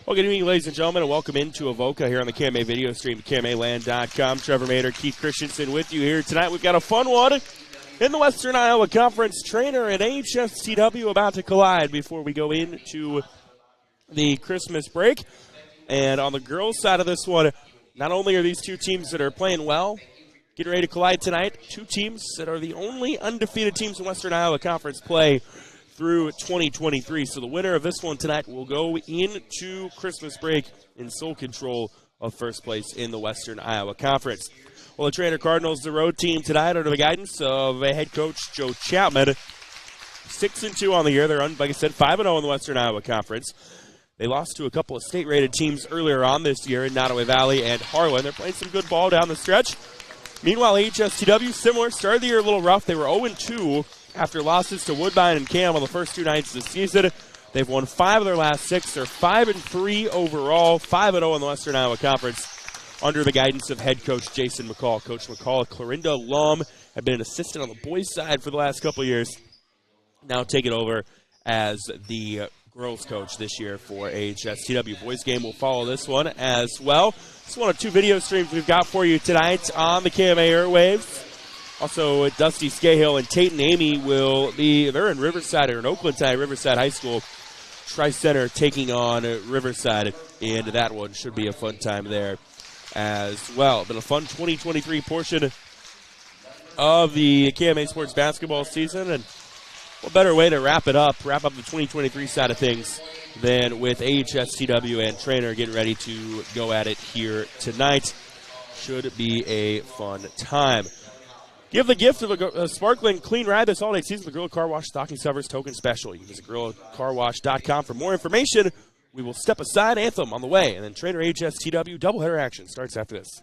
Well, good evening, ladies and gentlemen, and welcome into Avoca here on the KMA video stream, KMAland.com. Trevor Mader, Keith Christensen with you here tonight. We've got a fun one in the Western Iowa Conference. Treynor and AHSTW about to collide before we go into the Christmas break. And on the girls' side of this one, not only are these two teams that are playing well, getting ready to collide tonight, two teams that are the only undefeated teams in Western Iowa Conference play through 2023. So the winner of this one tonight will go into Christmas break in sole control of first place in the Western Iowa Conference. Well, the Treynor Cardinals, the road team tonight, under the guidance of head coach Joe Chapman, 6-2 on the year. They're, like I said, 5-0 in the Western Iowa Conference. They lost to a couple of state-rated teams earlier on this year in Nottoway Valley and Harlan. They're playing some good ball down the stretch. Meanwhile, AHSTW, similar, started the year a little rough. They were 0-2 after losses to Woodbine and Cam on the first two nights of the season. They've won 5 of their last 6. They're 5-3 overall, 5-0 in the Western Iowa Conference under the guidance of head coach Jason McCall. Coach McCall, a Clarinda alum, had been an assistant on the boys' side for the last couple of years. Now taking over as the girls' coach this year for AHSTW. Boys' game will follow this one as well. This is one of two video streams we've got for you tonight on the KMA airwaves. Also, Dusty Scahill and Tate and Amy they're in Riverside, or in Oakland Tide, Riverside High School Tri-Center taking on Riverside, and that one should be a fun time there as well. Been a fun 2023 portion of the KMA Sports basketball season, and what better way to wrap up the 2023 side of things than with AHSTW and Treynor getting ready to go at it here tonight. Should be a fun time. Give the gift of a sparkling, clean ride this holiday season with the Gorilla Car Wash Stocking Stuffers Token Special. You can visit GorillaCarWash.com for more information. We will step aside, Anthem on the way, and then Treynor AHSTW doubleheader action starts after this.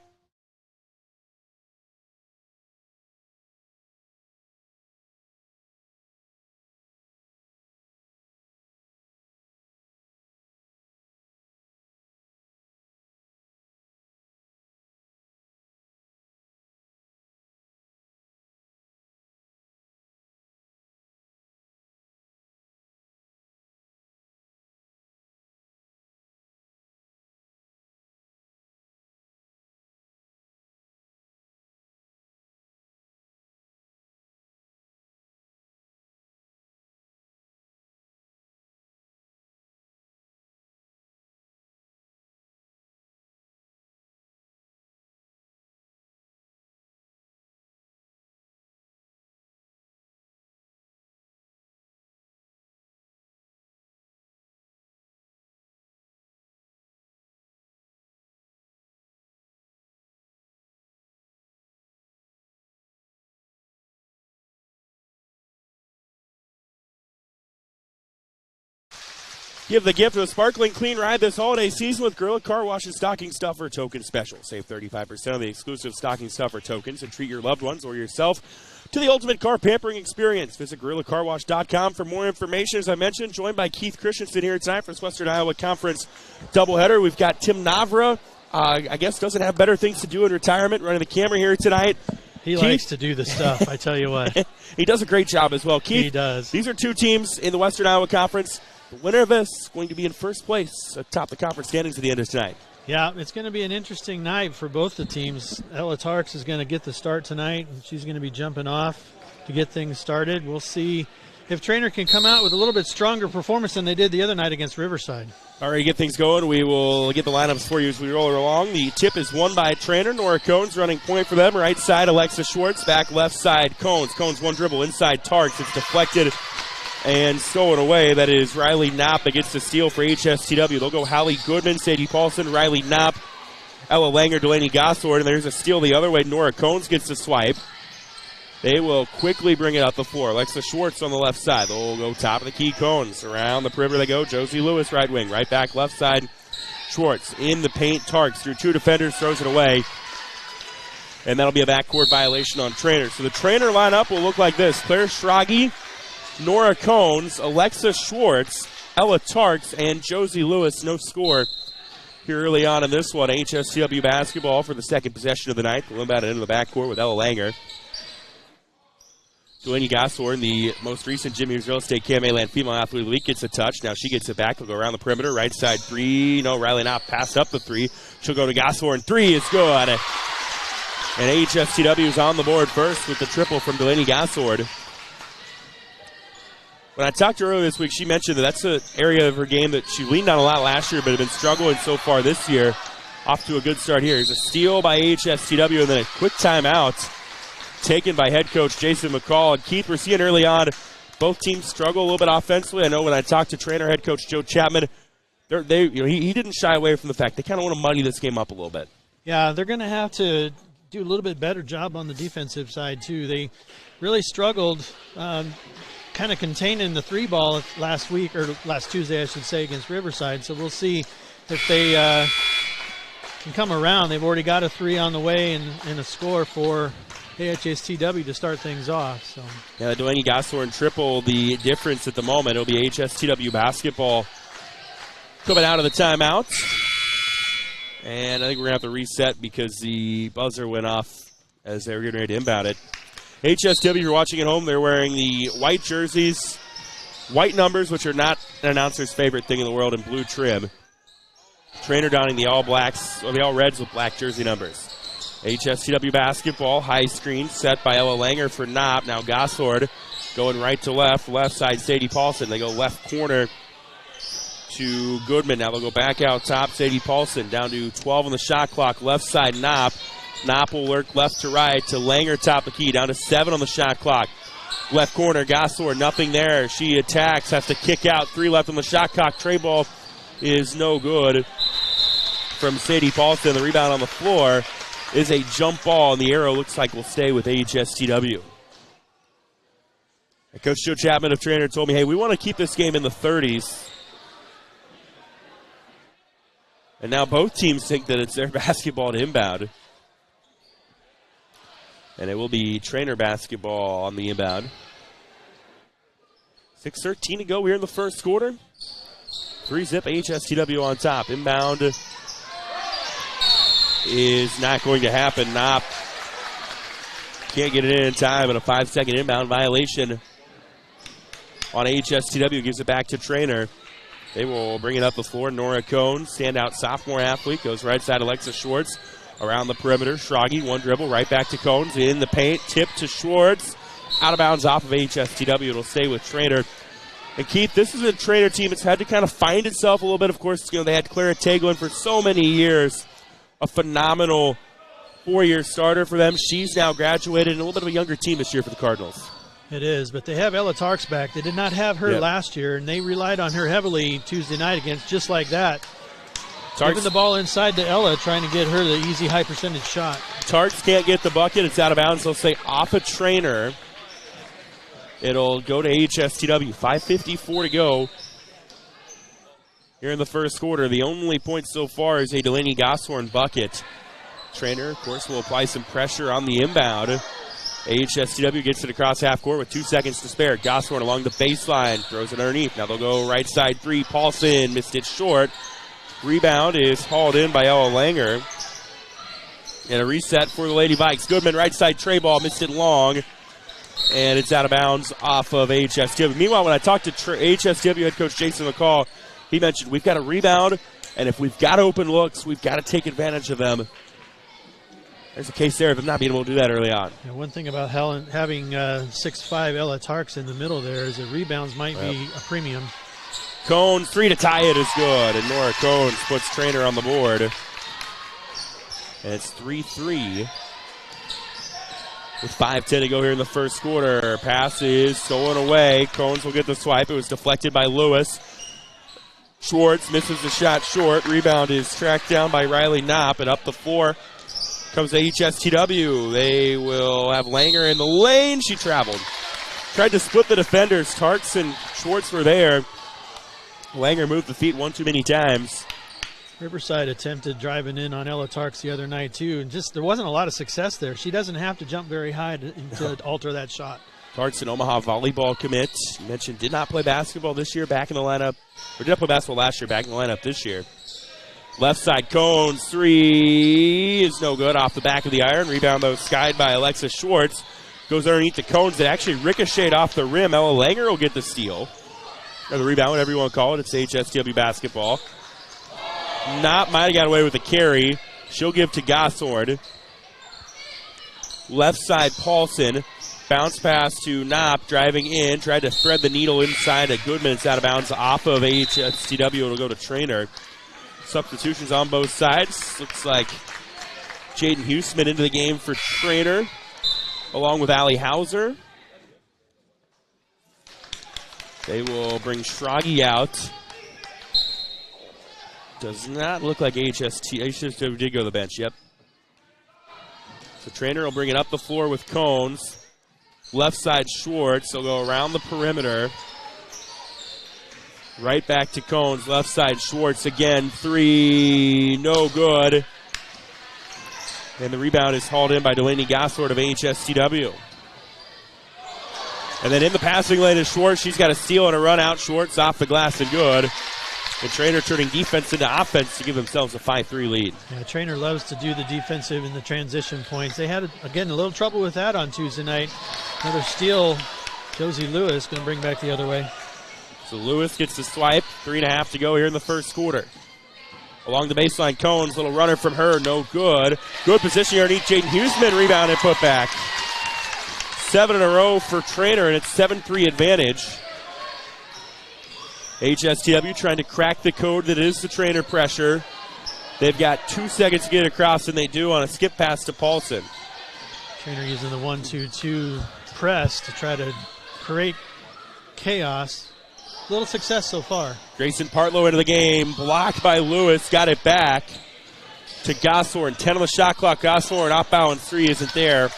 Give the gift of a sparkling clean ride this holiday season with Gorilla Car Wash's Stocking Stuffer Token Special. Save 35% on the exclusive Stocking Stuffer tokens and treat your loved ones or yourself to the ultimate car pampering experience. Visit GorillaCarWash.com for more information. As I mentioned, joined by Keith Christensen here tonight for this Western Iowa Conference doubleheader. We've got Tim Navra, I guess doesn't have better things to do in retirement, running the camera here tonight. He likes to do the stuff, I tell you what. He does a great job as well. Keith, he does. These are two teams in the Western Iowa Conference. The winner of this is going to be in first place atop the conference standings at the end of tonight. Yeah, it's going to be an interesting night for both the teams. Ella Tarks is going to get the start tonight, and she's going to be jumping off to get things started. We'll see if Treynor can come out with a little bit stronger performance than they did the other night against Riverside. All right, get things going. We will get the lineups for you as we roll along. The tip is won by Treynor. Nora Cones running point for them. Right side, Alexa Schwartz. Back left side, Cones. Cones one dribble inside Tarks. It's deflected and stolen away. That is Riley Knopp that gets the steal for HSTW. They'll go Hallie Goodman, Sadie Paulson, Riley Knopp, Ella Langer, Delaney Gossord, and there's a steal the other way. Nora Cones gets the swipe. They will quickly bring it up the floor. Alexa Schwartz on the left side. They'll go top of the key, Cones. Around the perimeter they go. Josie Lewis, right wing. Right back, left side. Schwartz in the paint. Tarks through two defenders, throws it away. And that'll be a backcourt violation on Treynor. So the Treynor lineup will look like this. Claire Schrage, Nora Cones, Alexa Schwartz, Ella Tarks, and Josie Lewis. No score here early on in this one. HSTW basketball for the second possession of the night. We'll about it into the backcourt with Ella Langer. Delaney Gossor, the most recent Jimmy Real Estate KMA Land Female Athlete of the Week, gets a touch. Now she gets it back. They'll go around the perimeter. Right side three. No, Riley Knopp passed up the three. She'll go to Gossor, and three is good. And AHSTW is on the board first with the triple from Delaney Gossor. When I talked to her earlier this week, she mentioned that that's an area of her game that she leaned on a lot last year, but had been struggling so far this year. Off to a good start here. Here's a steal by AHSTW, and then a quick timeout taken by head coach Jason McCall. And Keith, we're seeing early on both teams struggle a little bit offensively. I know when I talked to Treynor head coach Joe Chapman, he didn't shy away from the fact they kind of want to muddy this game up a little bit. Yeah, they're going to have to do a little bit better job on the defensive side, too. They really struggled kind of containing the three ball last week, or last Tuesday, I should say, against Riverside. So we'll see if they can come around. They've already got a three on the way and a score for AHSTW to start things off. So yeah, Delaney Gossor triple the difference at the moment. It'll be AHSTW basketball coming out of the timeout. And I think we're going to have to reset because the buzzer went off as they were getting ready to inbound it. HSW, you're watching at home, they're wearing the white jerseys, white numbers, which are not an announcer's favorite thing in the world, and blue trim. Treynor donning the all blacks, or the all reds with black jersey numbers. HSTW basketball, high screen set by Ella Langer for Knopp. Now Gossord going right to left side Sadie Paulson. They go left corner to Goodman. Now they'll go back out top, Sadie Paulson down to 12 on the shot clock, left side Knopp. Knopp will work left to right to Langer, top of the key, down to 7 on the shot clock. Left corner, Gossor, nothing there. She attacks, has to kick out, 3 left on the shot clock. Tray ball is no good from Sadie Paulson. The rebound on the floor is a jump ball, and the arrow looks like will stay with AHSTW. And Coach Joe Chapman of Treynor told me, hey, we want to keep this game in the 30s. And now both teams think that it's their basketball to inbound. And it will be Treynor basketball on the inbound. 6:13 to go here in the first quarter. 3-zip AHSTW on top. Inbound is not going to happen. Knopp can't get it in time, and a 5-second inbound violation on AHSTW gives it back to Treynor. They will bring it up the floor. Nora Cohn, standout sophomore athlete, goes right side Alexa Schwartz. Around the perimeter, Schrage, one dribble, right back to Cones, in the paint, tip to Schwartz. Out of bounds off of HSTW. It'll stay with Treynor. And Keith, this is a Treynor team that's had to kind of find itself a little bit. Of course, they had Clara Taglin for so many years. A phenomenal 4-year starter for them. She's now graduated, and a little bit of a younger team this year for the Cardinals. It is, but they have Ella Tarks back. They did not have her last year, and they relied on her heavily Tuesday night against just like that. Giving the ball inside to Ella, trying to get her the easy high percentage shot. Tarks can't get the bucket. It's out of bounds. They'll say off of Treynor. It'll go to HSTW. 5:54 to go here in the first quarter. The only point so far is a Delaney Gosshorn bucket. Treynor, of course, will apply some pressure on the inbound. AHSTW gets it across half court with 2 seconds to spare. Gosshorn along the baseline, throws it underneath. Now they'll go right side three. Paulson missed it short. Rebound is hauled in by Ella Langer. And a reset for the Lady Vikes. Goodman, right side tray ball, missed it long. And it's out of bounds off of HSTW. Meanwhile, when I talked to HSTW head coach Jason McCall, he mentioned we've got a rebound, and if we've got open looks, we've got to take advantage of them. There's a case there of them not being able to do that early on. Yeah, one thing about having 6'5" Ella Tarks in the middle there is that rebounds might be a premium. Cohn, 3 to tie it is good, and Nora Cohn puts Treynor on the board. And it's 3-3 with 5:10 to go here in the first quarter. Pass is stolen away. Cohns will get the swipe. It was deflected by Lewis. Schwartz misses the shot short. Rebound is tracked down by Riley Knopp, and up the floor comes HSTW. They will have Langer in the lane. She traveled. Tried to split the defenders. Tarks and Schwartz were there. Langer moved the feet one too many times. Riverside attempted driving in on Ella Tarks the other night, too, and just there wasn't a lot of success there. She doesn't have to jump very high to alter that shot. Tarks, an Omaha volleyball commit. You mentioned did not play basketball this year, back in the lineup. Or did not play basketball last year, back in the lineup this year. Left side, Cones, 3 is no good off the back of the iron. Rebound, though, skied by Alexa Schwartz. Goes underneath the cones. It actually ricocheted off the rim. Ella Langer will get the steal. Or the rebound, whatever you want to call it. It's AHSTW basketball. Knopp might have got away with a carry. She'll give to Goshorn. Left side, Paulson. Bounce pass to Knopp, driving in. Tried to thread the needle inside of Goodman. It's out of bounds off of AHSTW. It'll go to Treynor. Substitutions on both sides. Looks like Jaden Huseman into the game for Treynor, along with Allie Hauser. They will bring Schrage out. Does not look like AHSTW did go to the bench. Yep. So Treynor will bring it up the floor with Cones. Left side, Schwartz. They'll go around the perimeter. Right back to Cones. Left side, Schwartz again. Three, no good. And the rebound is hauled in by Delaney Goshorn of AHSTW. And then in the passing lane is Schwartz. She's got a steal and a run out. Schwartz off the glass and good. And Treynor turning defense into offense to give themselves a 5-3 lead. Yeah, Treynor loves to do the defensive and the transition points. They had, again, a little trouble with that on Tuesday night. Another steal. Josie Lewis going to bring back the other way. So Lewis gets the swipe. 3.5 to go here in the first quarter. Along the baseline, Cones, little runner from her, no good. Good position here underneath Jaden Huseman, rebound and put back. 7 in a row for Treynor, and it's 7-3 advantage. HSTW trying to crack the code that is the Treynor pressure. They've got 2 seconds to get it across, and they do on a skip pass to Paulson. Treynor using the 1-2-2 press to try to create chaos. Little success so far. Grayson Partlow into the game, blocked by Lewis, got it back to Goshorn. 10 on the shot clock. Goshorn off balance, 3 isn't there.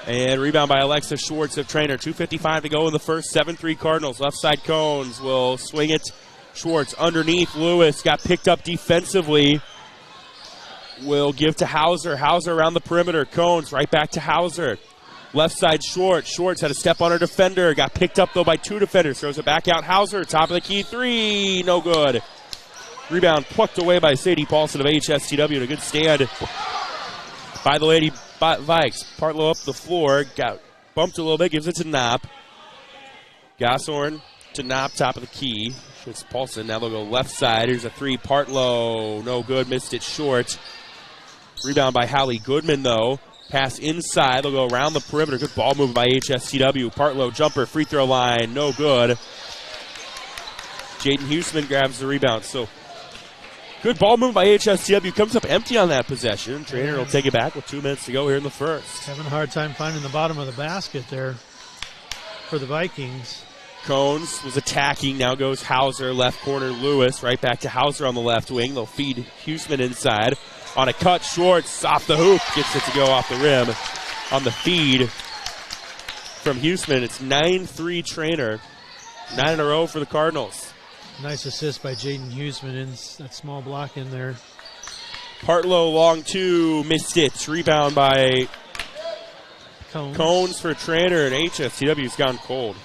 And rebound by Alexa Schwartz of Treynor. 2:55 to go in the first. 7-3 Cardinals. Left side Cones will swing it. Schwartz underneath. Lewis got picked up defensively. Will give to Hauser. Hauser around the perimeter. Cones right back to Hauser. Left side Schwartz. Schwartz had a step on her defender. Got picked up though by 2 defenders. Throws it back out. Hauser. Top of the key. 3. No good. Rebound plucked away by Sadie Paulson of HSTW. And a good stand by the Lady Vikes. Partlow up the floor. Got bumped a little bit. Gives it to Knopp. Goshorn to Knopp. Top of the key. It's Paulson. Now they'll go left side. Here's a 3. Partlow. No good. Missed it short. Rebound by Hallie Goodman though. Pass inside. They'll go around the perimeter. Good ball move by HSTW. Partlow jumper. Free throw line. No good. Jaden Huseman grabs the rebound. So good ball move by HSTW. Comes up empty on that possession. Treynor will take it back with 2 minutes to go here in the first. Having a hard time finding the bottom of the basket there for the Vikings. Cones was attacking. Now goes Hauser. Left corner Lewis. Right back to Hauser on the left wing. They'll feed Huseman inside. On a cut, Schwartz off the hoop. Gets it to go off the rim. On the feed from Huseman, it's 9-3 Treynor. 9 in a row for the Cardinals. Nice assist by Jaden Huseman in that small block in there. Partlow long 2, missed it. Rebound by Cones for Treynor, and HSTW's gone cold.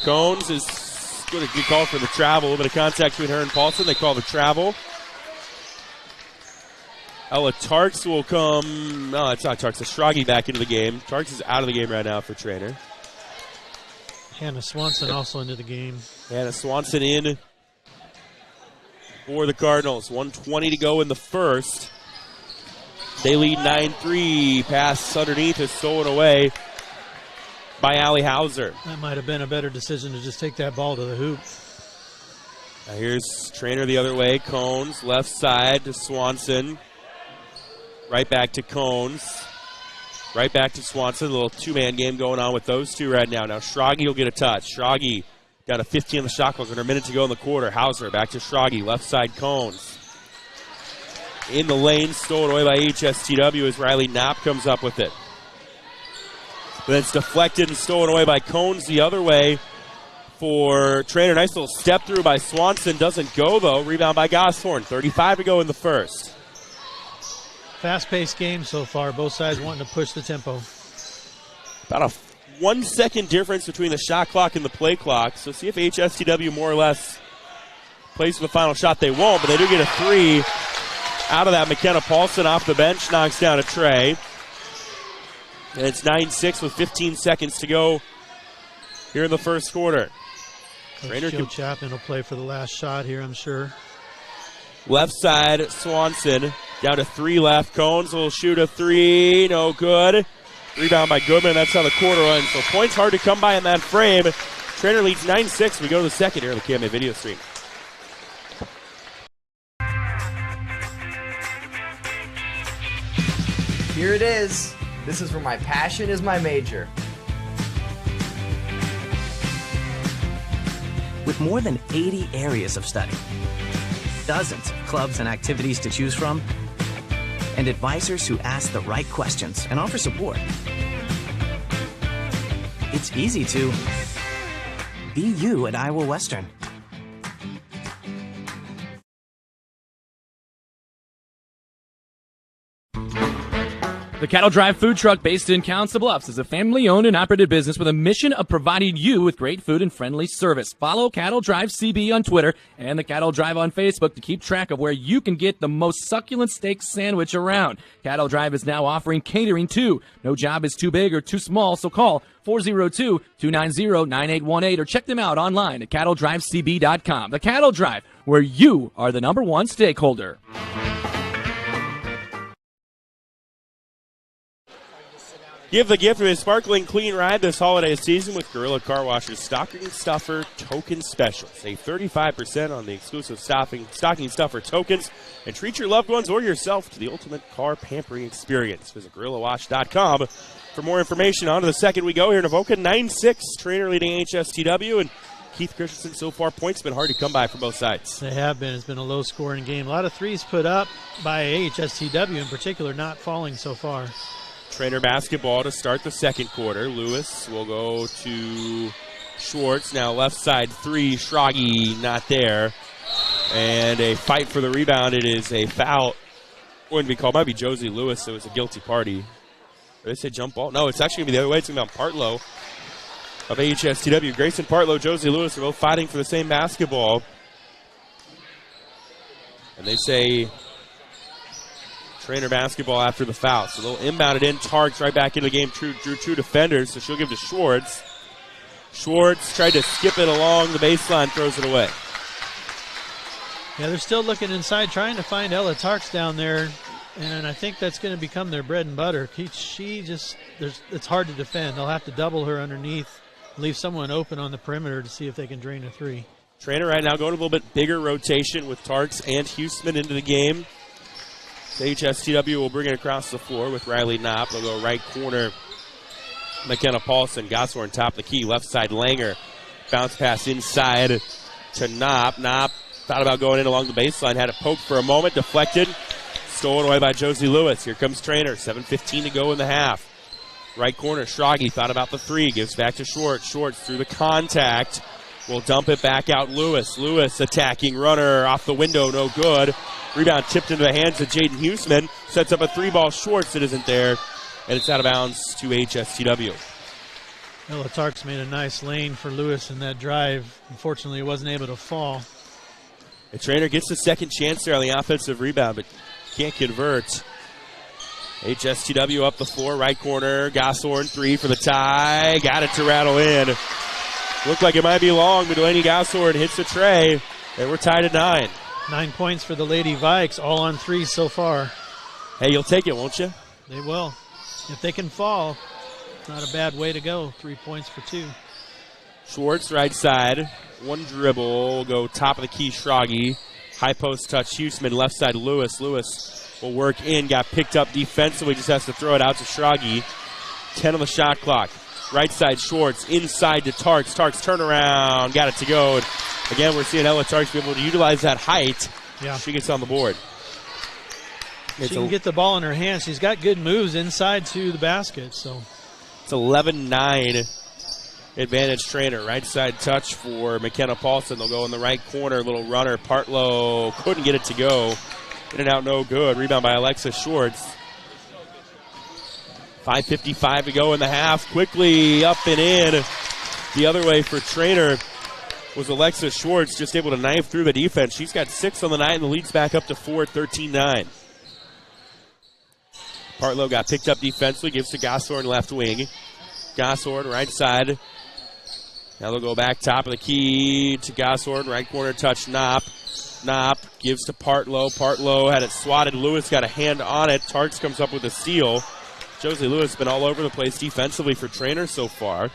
Cones is good. A good call for the travel. A little bit of contact between her and Paulson. They call the travel. Ella Tarks will come. No, it's not Tarks. It's Schrage back into the game. Tarks is out of the game right now for Treynor. Hannah Swanson also into the game. Hannah Swanson in for the Cardinals. 1:20 to go in the first. They lead 9-3. Pass underneath is stolen away by Allie Hauser. That might have been a better decision to just take that ball to the hoop. Now here's Treynor the other way. Cones, left side to Swanson. Right back to Cones. Right back to Swanson. A little two-man game going on with those two right now. Now Schrage will get a touch. Schrage got a 15 on the shot clock. Under a minute to go in the quarter. Hauser back to Schrage. Left side Cones. In the lane, stolen away by HSTW as Riley Knopp comes up with it. But then it's deflected and stolen away by Cones the other way for Treynor. Nice little step through by Swanson. Doesn't go, though. Rebound by Goshorn. 35 to go in the first. Fast-paced game so far. Both sides wanting to push the tempo. About a 1 second difference between the shot clock and the play clock. So see if HSTW more or less plays for the final shot. They won't, but they do get a 3 out of that. McKenna Paulson off the bench knocks down a tray. And it's 9-6 with 15 seconds to go here in the first quarter. Treynor Chapman will play for the last shot here, I'm sure. Left side, Swanson. Down to 3 left. Cones will shoot a 3. No good. Rebound by Goodman. That's how the quarter ends. So points hard to come by in that frame. Treynor leads 9-6. We go to the second here on the KMA video stream. Here it is. This is where my passion is my major. With more than 80 areas of study, dozens of clubs and activities to choose from, and advisors who ask the right questions and offer support, it's easy to be you at Iowa Western. The Cattle Drive food truck based in Council Bluffs is a family-owned and operated business with a mission of providing you with great food and friendly service. Follow Cattle Drive CB on Twitter and the Cattle Drive on Facebook to keep track of where you can get the most succulent steak sandwich around. Cattle Drive is now offering catering too. No job is too big or too small, so call 402-290-9818 or check them out online at cattledrivecb.com. The Cattle Drive, where you are the #1 stakeholder. Give the gift of a sparkling clean ride this holiday season with Gorilla Car Wash's Stocking Stuffer Token Special. Save 35% on the exclusive Stocking Stuffer tokens and treat your loved ones or yourself to the ultimate car pampering experience. Visit GorillaWash.com for more information. On to the second we go here in Avoca. 9-6, Treynor leading AHSTW, and Keith Christensen, so far points been hard to come by for both sides. They have been. It's been a low-scoring game. A lot of threes put up by AHSTW in particular, not falling so far. Treynor basketball to start the second quarter. Lewis will go to Schwartz. Now left side 3. Schrage not there. And a fight for the rebound. It is a foul. Wouldn't be called. Might be Josie Lewis. It was a guilty party. Did they say jump ball? No, it's actually going to be the other way. It's going to be on Partlow of AHSTW. Grayson Partlow, Josie Lewis are both fighting for the same basketball. And they say Treynor basketball after the foul. So they'll inbound it in. Tarks right back into the game. Drew 2 defenders, so she'll give to Schwartz. Schwartz tried to skip it along the baseline, throws it away. Yeah, they're still looking inside, trying to find Ella Tarks down there, and I think that's going to become their bread and butter. It's hard to defend. They'll have to double her underneath, leave someone open on the perimeter to see if they can drain a 3. Treynor right now going a little bit bigger rotation with Tarks and Huseman into the game. HSTW will bring it across the floor with Riley Knopp. They'll go right corner. McKenna Paulson, Gosshorn top of the key. Left side Langer. Bounce pass inside to Knopp. Knopp thought about going in along the baseline. Had a poke for a moment. Deflected. Stolen away by Josie Lewis. Here comes Treynor. 7:15 to go in the half. Right corner. Schrage thought about the 3. Gives back to Schwartz. Schwartz through the contact. Will dump it back out. Lewis. Lewis attacking runner off the window. No good. Rebound tipped into the hands of Jaden Huseman. Sets up a 3-ball. Schwartz that isn't there. And it's out of bounds to HSTW. Ella Tarks made a nice lane for Lewis in that drive. Unfortunately, he wasn't able to fall. The Treynor gets the second chance there on the offensive rebound, but can't convert. HSTW up the floor. Right corner. Gosshorn 3 for the tie. Got it to rattle in. Looked like it might be long, but Delaney Gosshorn hits the tray. And we're tied at 9. 9 points for the Lady Vikes, all on 3s so far. Hey, you'll take it, won't you? They will. If they can fall, it's not a bad way to go. 3 points for 2. Schwartz, right side. 1 dribble. Go top of the key, Schrage. High post touch, Huseman. Left side, Lewis. Lewis will work in. Got picked up defensively. Just has to throw it out to Schrage. 10 on the shot clock. Right side, Schwartz. Inside to Tarks. Tarks turnaround. Got it to go. And again, we're seeing Ella Tarks be able to utilize that height. Yeah. She gets on the board. She can get the ball in her hands. She's got good moves inside to the basket. So it's 11-9 advantage Treynor. Right side touch for McKenna Paulson. They'll go in the right corner. Little runner. Partlow couldn't get it to go. In and out, no good. Rebound by Alexa Schwartz. 5:55 to go in the half. Quickly up and in. The other way for Treynor was Alexa Schwartz, just able to knife through the defense. She's got 6 on the night, and the lead's back up to 4 at 13-9. Partlow got picked up defensively, gives to Gosshorn left wing. Gosshorn right side. Now they'll go back top of the key to Gosshorn, right corner touch Knopp. Knopp gives to Partlow. Partlow had it swatted. Lewis got a hand on it. Tarks comes up with a steal. Josie Lewis has been all over the place defensively for Treynor so far.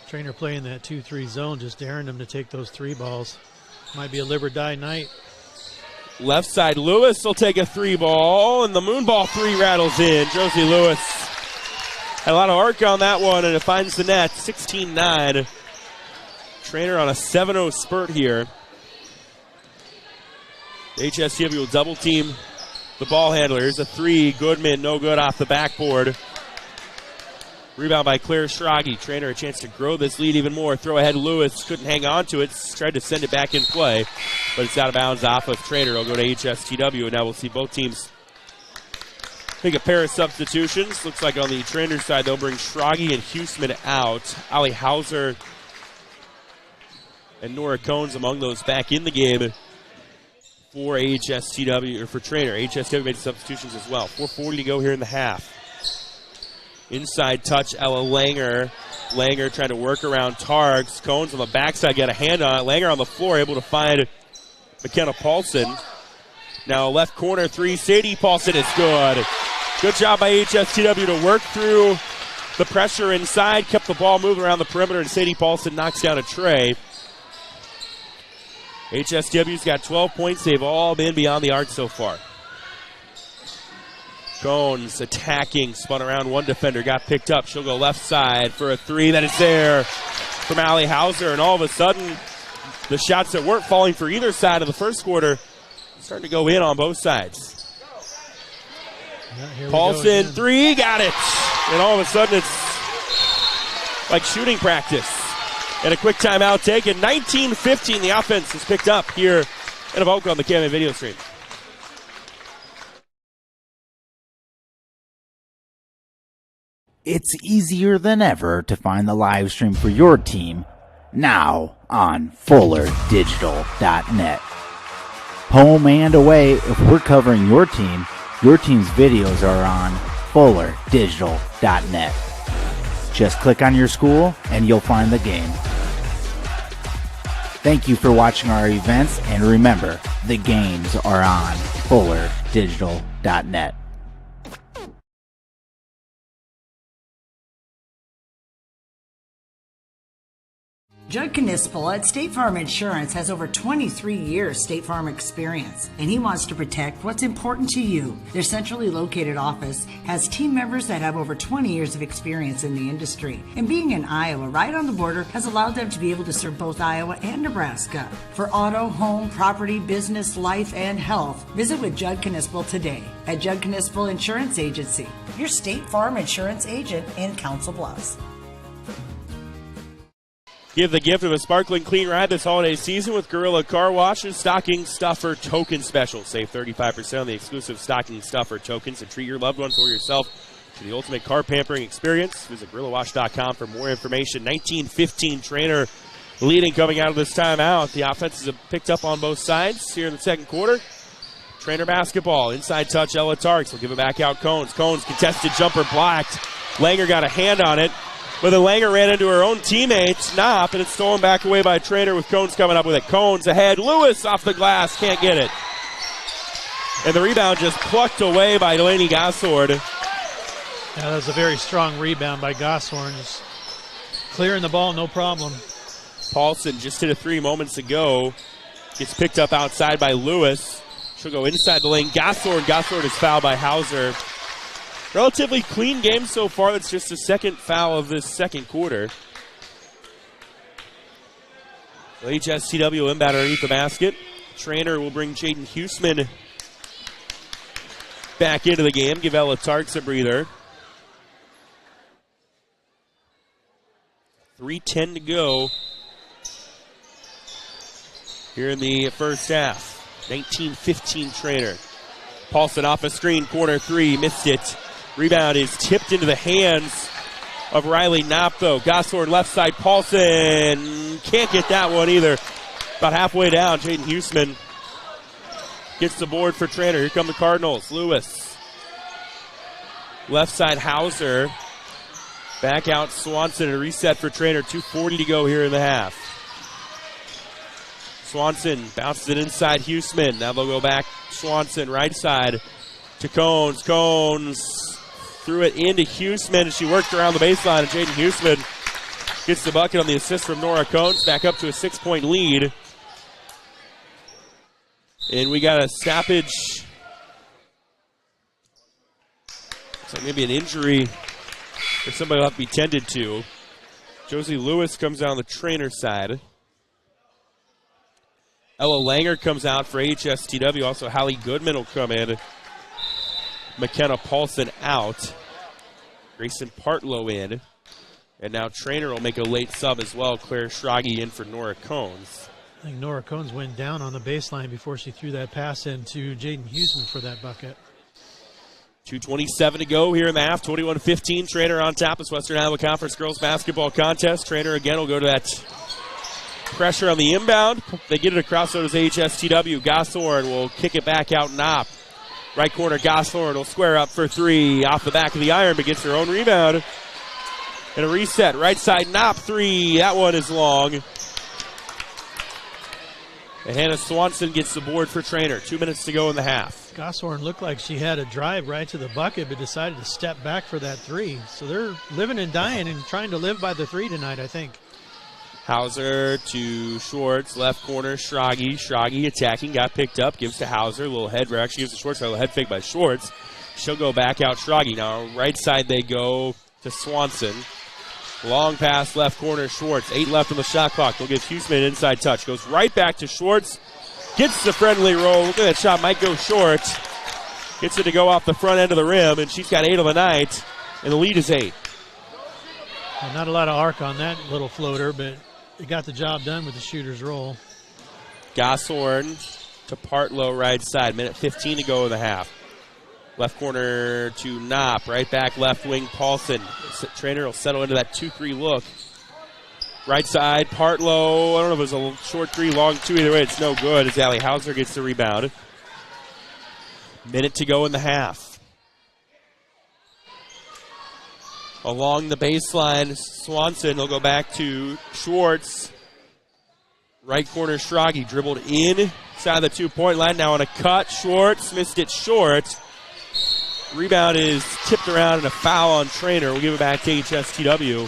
Treynor playing that 2-3 zone, just daring them to take those 3 balls. Might be a live or die night. Left side, Lewis will take a 3 ball, and the moon ball 3 rattles in. Josie Lewis had a lot of arc on that one, and it finds the net. 16-9. Treynor on a 7-0 spurt here. HSTW will double team the ball handler. Here's a 3. Goodman, no good off the backboard. Rebound by Claire Schrage. Treynor a chance to grow this lead even more. Throw ahead Lewis. Couldn't hang on to it. Tried to send it back in play. But it's out of bounds off of Treynor. It'll go to HSTW. And now we'll see both teams make a pair of substitutions. Looks like on the Treynor side they'll bring Schrage and Huseman out. Ali Hauser and Nora Cones among those back in the game for AHSTW, or for Treynor. AHSTW made substitutions as well. 4:40 to go here in the half. Inside touch, Ella Langer. Langer trying to work around Tarks. Cones on the backside got a hand on it. Langer on the floor, able to find McKenna Paulson. Now left corner 3, Sadie Paulson is good. Good job by HSTW to work through the pressure inside. Kept the ball moving around the perimeter, and Sadie Paulson knocks down a tray. HSTW's got 12 points. They've all been beyond the arc so far. Cones attacking, spun around one defender, got picked up. She'll go left side for a 3 that is there from Ali Hauser. And all of a sudden, the shots that weren't falling for either side of the first quarter starting to go in on both sides. Paulson, 3, got it. And all of a sudden, it's like shooting practice. And a quick timeout taken. 19-15, the offense is picked up here in Avoca on the KMA video stream. It's easier than ever to find the live stream for your team now on FullerDigital.net. Home and away, if we're covering your team's videos are on FullerDigital.net. Just click on your school and you'll find the game. Thank you for watching our events, and remember, the games are on FullerDigital.net. Judd Knispel at State Farm Insurance has over 23 years State Farm experience, and he wants to protect what's important to you. Their centrally located office has team members that have over 20 years of experience in the industry, and being in Iowa right on the border has allowed them to be able to serve both Iowa and Nebraska. For auto, home, property, business, life, and health, visit with Judd Knispel today at Judd Knispel Insurance Agency, your State Farm Insurance agent in Council Bluffs. Give the gift of a sparkling clean ride this holiday season with Gorilla Car Wash's Stocking Stuffer Token Special. Save 35% on the exclusive Stocking Stuffer tokens and treat your loved ones or yourself to the ultimate car pampering experience. Visit GorillaWash.com for more information. 19-15 Treynor leading coming out of this timeout. The offenses have picked up on both sides here in the second quarter. Treynor basketball. Inside touch, Ella Tarks will give it back out Cones. Cones contested jumper blocked. Langer got a hand on it. But then Langer ran into her own teammate, Knopp, and it's stolen back away by Treynor with Cones coming up with it. Cones ahead. Lewis off the glass. Can't get it. And the rebound just plucked away by Delaney Gosshorn. Yeah, that was a very strong rebound by Gosshorn. Just clearing the ball, no problem. Paulson just hit a 3 moments ago. Gets picked up outside by Lewis. She'll go inside the lane. Gosshorn is fouled by Hauser. Relatively clean game so far. That's just the second foul of this second quarter. HSTW will inbound underneath the basket. Treynor will bring Jaden Huseman back into the game. Give Ella Tarks a breather. 3:10 to go here in the first half. 19-15 Treynor. Paulson off a screen, corner 3, missed it. Rebound is tipped into the hands of Riley Knopp, though. Gosshorn left side, Paulson can't get that one either. About halfway down, Jaden Huseman gets the board for Treynor. Here come the Cardinals. Lewis Left side, Hauser. Back out, Swanson. A reset for Treynor. 2:40 to go here in the half. Swanson bounces it inside Huseman. Now they'll go back. Swanson, right side to Cones. Cones threw it into Huseman, and she worked around the baseline. And Jaden Huseman gets the bucket on the assist from Nora Cones. Back up to a 6-point lead. And we got a stoppage. Looks like maybe an injury or somebody will have to be tended to. Josie Lewis comes down the Treynor side. Ella Langer comes out for AHSTW. Also, Hallie Goodman will come in. McKenna Paulson out. Grayson Partlow in. And now Treynor will make a late sub as well. Claire Schrage in for Nora Cones. I think Nora Cones went down on the baseline before she threw that pass into Jaden Huseman for that bucket. 2:27 to go here in the half. 21-15. Treynor on top. This Western Iowa Conference girls basketball contest. Treynor again will go to that pressure on the inbound. They get it across, so does AHSTW. Gosthorn will kick it back out and up. Right corner, Gosthorn will square up for three. Off the back of the iron, but gets her own rebound. And a reset. Right side, Knopp three. That one is long. And Hannah Swanson gets the board for Treynor. 2 minutes to go in the half. Gosthorn looked like she had a drive right to the bucket, but decided to step back for that three. So they're living and dying and trying to live by the three tonight, I think. Hauser to Schwartz, left corner, Schrage. Schrage attacking, got picked up, gives to Hauser. Little head, actually gives to Schwartz, a little head fake by Schwartz. She'll go back out, Schrage. Now, right side they go to Swanson. Long pass, left corner, Schwartz. 8 left on the shot clock. They'll give Huseman an inside touch. Goes right back to Schwartz. Gets the friendly roll. Look at that shot, might go short. Gets it to go off the front end of the rim, and she's got 8 on the night, and the lead is 8. Well, not a lot of arc on that little floater, but it got the job done with the shooter's roll. Gosthorn to Partlow, right side. Minute 15 to go in the half. Left corner to Knopp. Right back, left wing, Paulson. Treynor will settle into that 2-3 look. Right side, Partlow. I don't know if it was a short three, long two. Either way, it's no good as Allie Hauser gets the rebound. Minute to go in the half. Along the baseline, Swanson will go back to Schwartz. Right corner, Schrage dribbled inside the 2-point line. Now on a cut, Schwartz missed it short. Rebound is tipped around and a foul on Treynor. We'll give it back to HSTW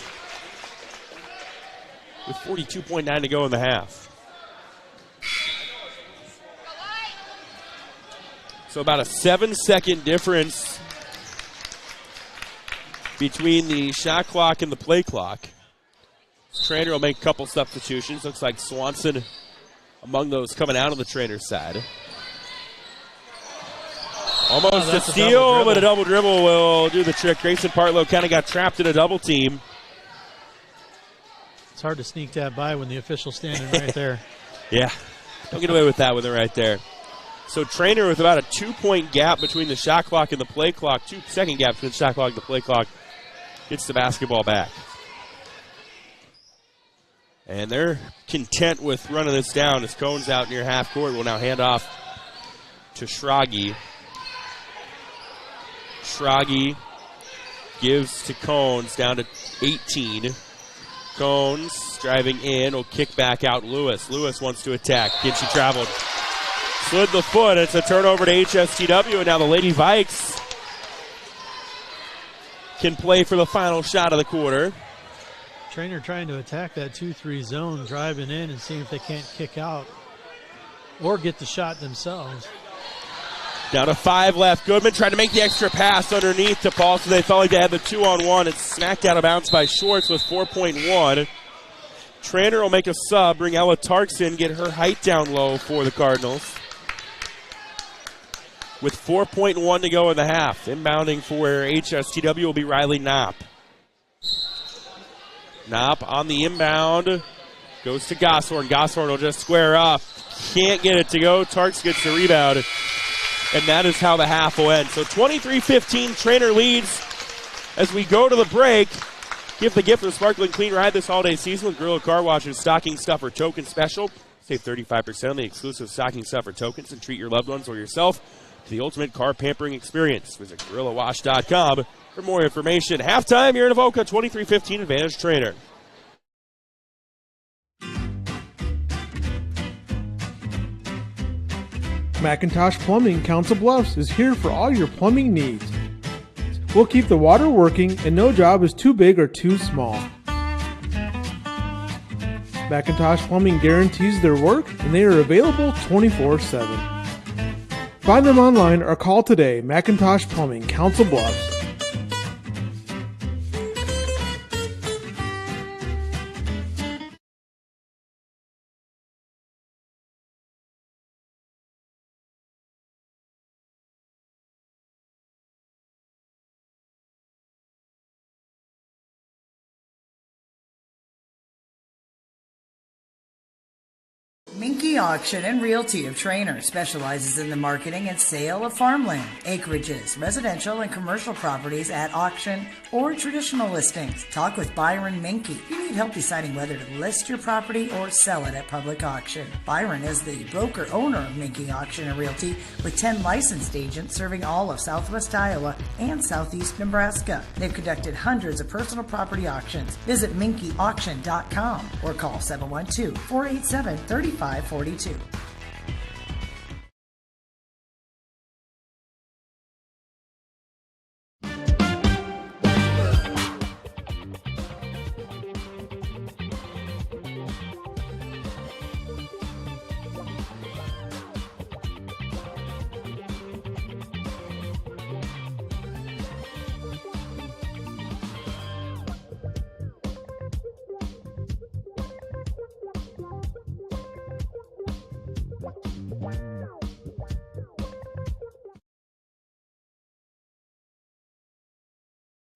with 42.9 to go in the half. So about a 7-second difference between the shot clock and the play clock. Treynor will make a couple substitutions. Looks like Swanson among those coming out on the Treynor side. Almost a steal, but a double dribble will do the trick. Grayson Partlow kind of got trapped in a double team. It's hard to sneak that by when the official's standing right there. Yeah, don't get away with that when they're right there. So Treynor with about a 2-point gap between the shot clock and the play clock, 2-second gap between the shot clock and the play clock, gets the basketball back. And they're content with running this down as Cones out near half court. Will now hand off to Schrage. Schrage gives to Cones down to 18. Cones driving in, will kick back out Lewis. Lewis wants to attack. Again, she traveled. Slid the foot. It's a turnover to HSTW, and now the Lady Vikes can play for the final shot of the quarter. Treynor trying to attack that 2-3 zone, driving in and seeing if they can't kick out or get the shot themselves. Down to 5 left. Goodman tried to make the extra pass underneath to Paulson. They felt like they had the 2-on-1. It's smacked out of bounds by Schwartz with 4.1. Treynor will make a sub, bring Ella Tarks in, get her height down low for the Cardinals. With 4.1 to go in the half. Inbounding for HSTW will be Riley Knopp. Knopp on the inbound. Goes to Gosthorn. Gosthorn will just square up. Can't get it to go. Tarks gets the rebound. And that is how the half will end. So 23-15, Treynor leads as we go to the break. Give the gift of a sparkling clean ride this holiday season with Gorilla Car Wash's stocking stuffer token special. Save 35% on the exclusive stocking stuffer tokens and treat your loved ones or yourself to the ultimate car pampering experience. Visit GorillaWash.com for more information. Halftime here in Avoca, 23-15 advantage Treynor. McIntosh Plumbing, Council Bluffs is here for all your plumbing needs. We'll keep the water working and no job is too big or too small. McIntosh Plumbing guarantees their work and they are available 24/7. Find them online or call today. McIntosh Plumbing, Council Bluffs. Minky Auction and Realty of Treynor specializes in the marketing and sale of farmland, acreages, residential and commercial properties at auction or traditional listings. Talk with Byron Minky. You need help deciding whether to list your property or sell it at public auction. Byron is the broker-owner of Minky Auction and Realty with 10 licensed agents serving all of southwest Iowa and southeast Nebraska. They've conducted hundreds of personal property auctions. Visit minkyauction.com or call 712-487-3542.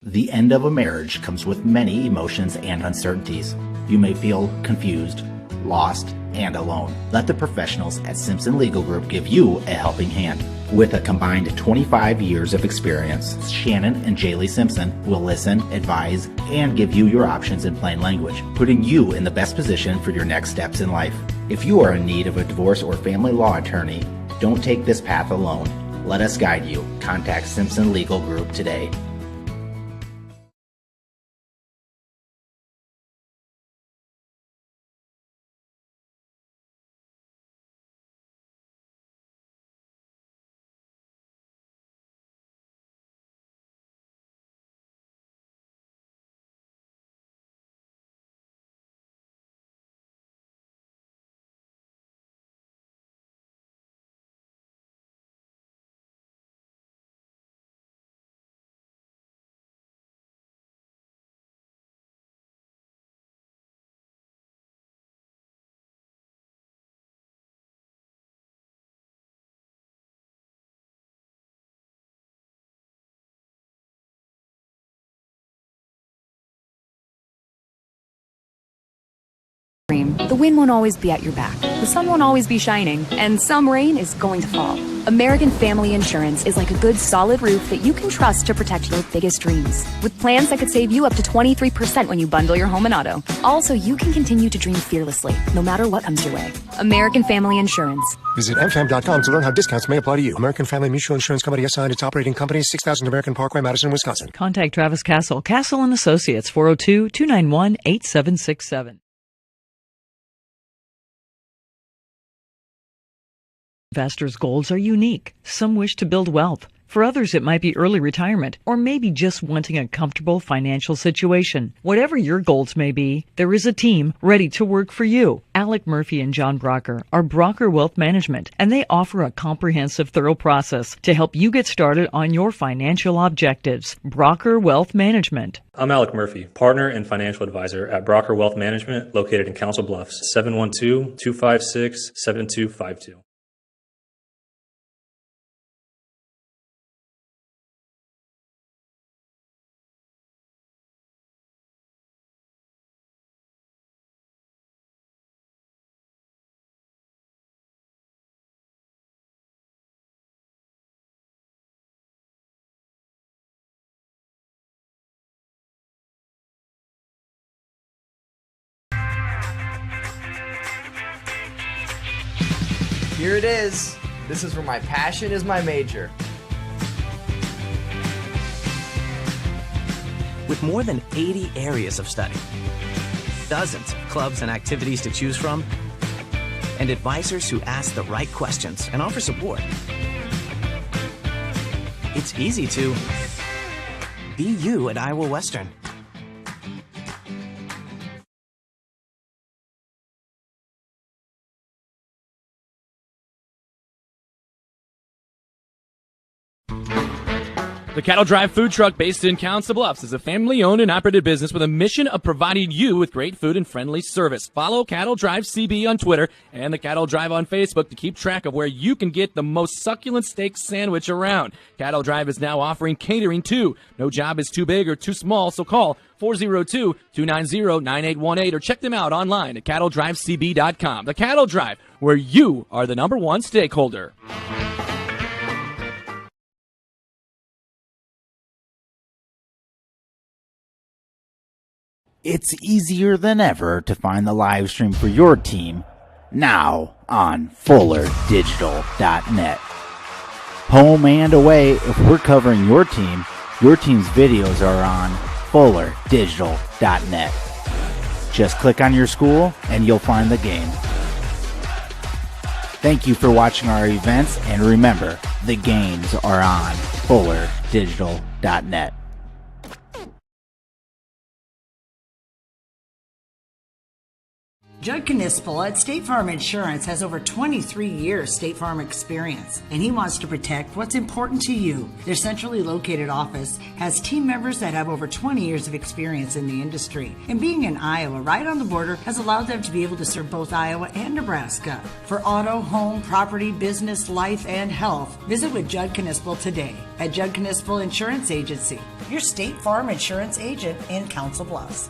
The end of a marriage comes with many emotions and uncertainties. You may feel confused, lost, and alone. Let the professionals at Simpson Legal Group give you a helping hand. With a combined 25 years of experience, Shannon and Jaylee Simpson will listen, advise, and give you your options in plain language, putting you in the best position for your next steps in life. If you are in need of a divorce or family law attorney, don't take this path alone. Let us guide you. Contact Simpson Legal Group today. The wind won't always be at your back, the sun won't always be shining, and some rain is going to fall. American Family Insurance is like a good solid roof that you can trust to protect your biggest dreams. With plans that could save you up to 23% when you bundle your home and auto. Also, you can continue to dream fearlessly, no matter what comes your way. American Family Insurance. Visit mfam.com to learn how discounts may apply to you. American Family Mutual Insurance Company assigned its operating company, 6000 American Parkway, Madison, Wisconsin. Contact Travis Castle, Castle & Associates, 402-291-8767. Investors' goals are unique. Some wish to build wealth. For others, it might be early retirement or maybe just wanting a comfortable financial situation. Whatever your goals may be, there is a team ready to work for you. Alec Murphy and John Brocker are Brocker Wealth Management, and they offer a comprehensive, thorough process to help you get started on your financial objectives. Brocker Wealth Management. I'm Alec Murphy, partner and financial advisor at Brocker Wealth Management, located in Council Bluffs, 712-256-7252. Here it is. This is where my passion is my major. With more than 80 areas of study, dozens of clubs and activities to choose from, and advisors who ask the right questions and offer support, it's easy to be you at Iowa Western. The Cattle Drive food truck based in Council Bluffs is a family-owned and operated business with a mission of providing you with great food and friendly service. Follow Cattle Drive CB on Twitter and the Cattle Drive on Facebook to keep track of where you can get the most succulent steak sandwich around. Cattle Drive is now offering catering too. No job is too big or too small, so call 402-290-9818 or check them out online at cattledrivecb.com. The Cattle Drive, where you are the number one stakeholder. It's easier than ever to find the live stream for your team now on FullerDigital.net. Home and away, if we're covering your team's videos are on FullerDigital.net. Just click on your school and you'll find the game. Thank you for watching our events, and remember, the games are on FullerDigital.net. Judd Knispel at State Farm Insurance has over 23 years State Farm experience, and he wants to protect what's important to you. Their centrally located office has team members that have over 20 years of experience in the industry, and being in Iowa, right on the border, has allowed them to be able to serve both Iowa and Nebraska. For auto, home, property, business, life, and health, visit with Judd Knispel today at Judd Knispel Insurance Agency, your State Farm Insurance agent in Council Bluffs.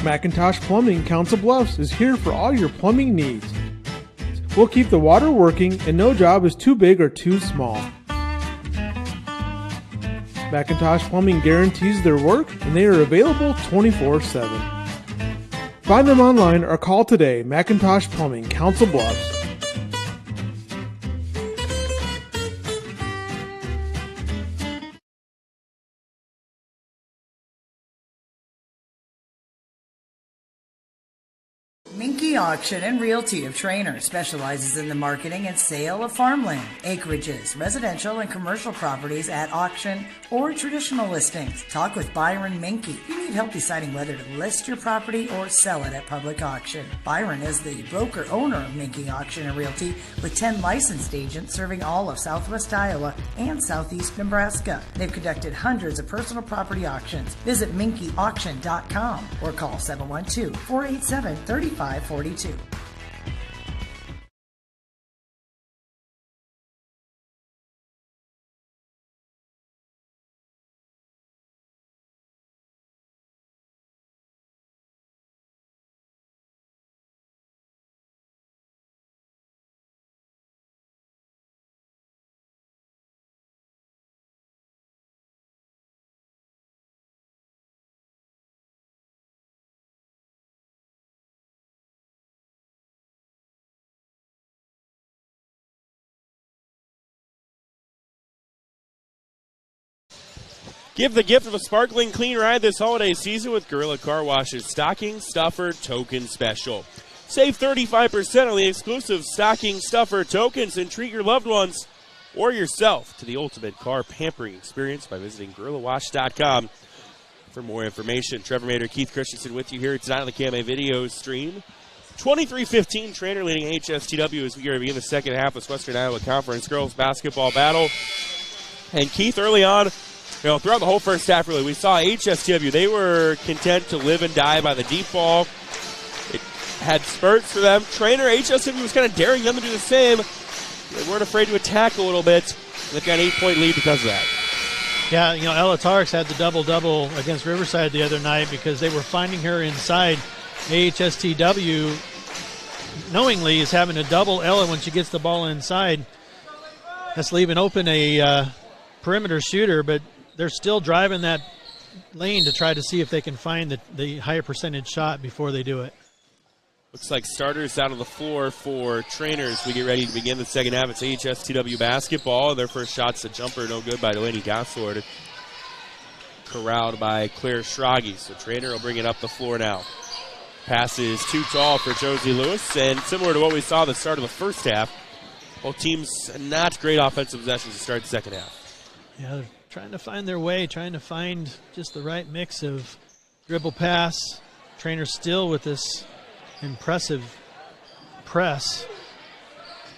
McIntosh Plumbing, Council Bluffs is here for all your plumbing needs. We'll keep the water working and no job is too big or too small. McIntosh Plumbing guarantees their work and they are available 24/7. Find them online or call today. McIntosh Plumbing, Council Bluffs. Minky Auction and Realty of Treynor specializes in the marketing and sale of farmland, acreages, residential and commercial properties at auction or traditional listings. Talk with Byron Minky. You need help deciding whether to list your property or sell it at public auction. Byron is the broker-owner of Minky Auction and Realty with 10 licensed agents serving all of Southwest Iowa and Southeast Nebraska. They've conducted hundreds of personal property auctions. Visit minkyauction.com or call 712-487-3542. Give the gift of a sparkling clean ride this holiday season with Gorilla Car Wash's Stocking Stuffer Token Special. Save 35% on the exclusive Stocking Stuffer tokens and treat your loved ones or yourself to the ultimate car pampering experience by visiting GorillaWash.com. For more information, Trevor Mader, Keith Christensen with you here tonight on the KMA video stream. 23-15, Treynor leading AHSTW as we begin the second half of Western Iowa Conference girls basketball battle. And Keith, early on, throughout the whole first half, really, we saw HSTW. They were content to live and die by the deep ball. It had spurts for them. Treynor, HSTW was kind of daring them to do the same. They weren't afraid to attack a little bit. They've got an 8-point lead because of that. Yeah, Ella Tarks had the double-double against Riverside the other night because they were finding her inside. AHSTW knowingly is having to double Ella when she gets the ball inside. That's leaving open a perimeter shooter, but they're still driving that lane to try to see if they can find the higher percentage shot before they do it. Looks like starters out on the floor for Treynor as we get ready to begin the second half. It's HSTW basketball. Their first shot's a jumper, no good by Delaney Gossord. Corralled by Claire Schrage. So Treynor will bring it up the floor now. Pass is too tall for Josie Lewis, and similar to what we saw at the start of the first half, both teams not great offensive possessions to start the second half. Yeah, they're trying to find their way, trying to find just the right mix of dribble pass. Treynor still with this impressive press,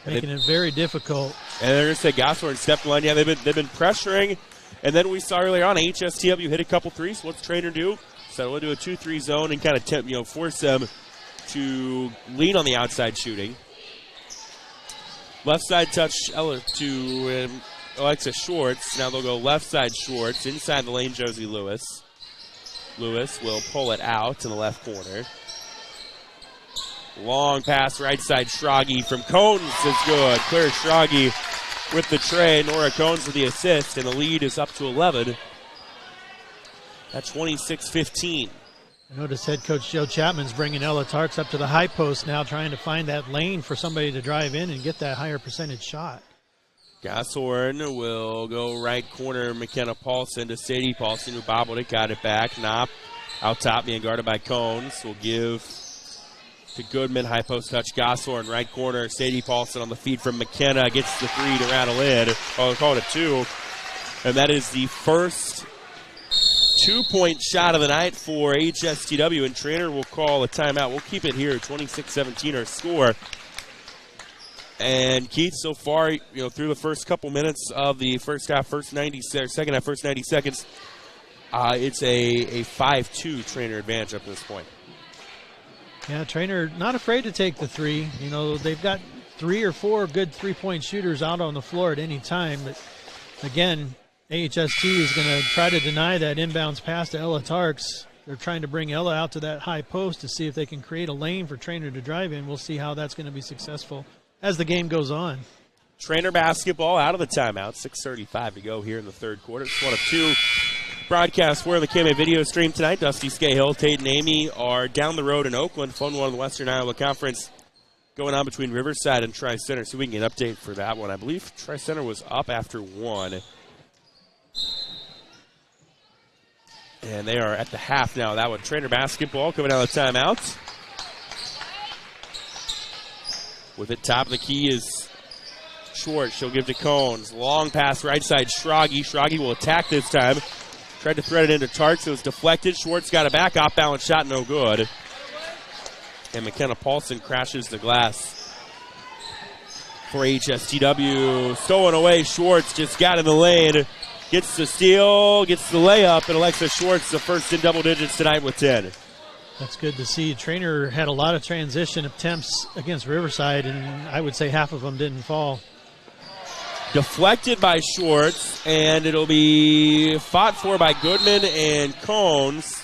making it very difficult. And they're going to say Gossord stepped the line. Yeah, they've been pressuring. And then we saw earlier on HSTW hit a couple threes. What's Treynor do? Settle into a 2-3 zone and kind of force them to lean on the outside shooting. Left side touch Ella to Alexa Schwartz. Now they'll go left side Schwartz. Inside the lane, Josie Lewis. Lewis will pull it out to the left corner. Long pass right side Schrage from Cones is good. Claire Schrage with the tray. Nora Cones with the assist, and the lead is up to 11 at 26-15. I notice head coach Joe Chapman's bringing Ella Tarks up to the high post now, trying to find that lane for somebody to drive in and get that higher percentage shot. Goshorn will go right corner. McKenna Paulson to Sadie Paulson, who bobbled it, got it back. Knopp out top, being guarded by Cones. Will give to Goodman, high post touch. Goshorn, right corner. Sadie Paulson on the feed from McKenna, gets the three to rattle in. Oh, call it a two. And that is the first 2-point shot of the night for HSTW, and Treynor will call a timeout. We'll keep it here, 26-17 our score. And Keith, so far, through the first couple minutes of the first half, second half, first 90 seconds, it's a 5-2 Treynor advantage up to this point. Yeah, Treynor not afraid to take the three. They've got 3 or 4 good three-point shooters out on the floor at any time, but again, AHST is going to try to deny that inbounds pass to Ella Tarks. They're trying to bring Ella out to that high post to see if they can create a lane for Treynor to drive in. We'll see how that's going to be successful as the game goes on. Treynor basketball out of the timeout. 6:35 to go here in the third quarter. It's one of two broadcasts for the KMA video stream tonight. Dusty Scahill, Tate, and Amy are down the road in Oakland. Fun one of the Western Iowa Conference going on between Riverside and Tri-Center. So we can get an update for that one. I believe Tri-Center was up after one. And they are at the half now. That one, Treynor basketball coming out of the timeout. With it, top of the key is Schwartz. She'll give to Cones. Long pass right side, Schrage. Schrage will attack this time. Tried to thread it into Tarks. It was deflected. Schwartz got it back. Off balance shot, no good. And McKenna Paulson crashes the glass for AHSTW. Stolen away. Schwartz just got in the lane. Gets the steal, gets the layup, and Alexa Schwartz the first in double digits tonight with 10. That's good to see. Treynor had a lot of transition attempts against Riverside, and I would say half of them didn't fall. Deflected by Schwartz, and it'll be fought for by Goodman and Cones.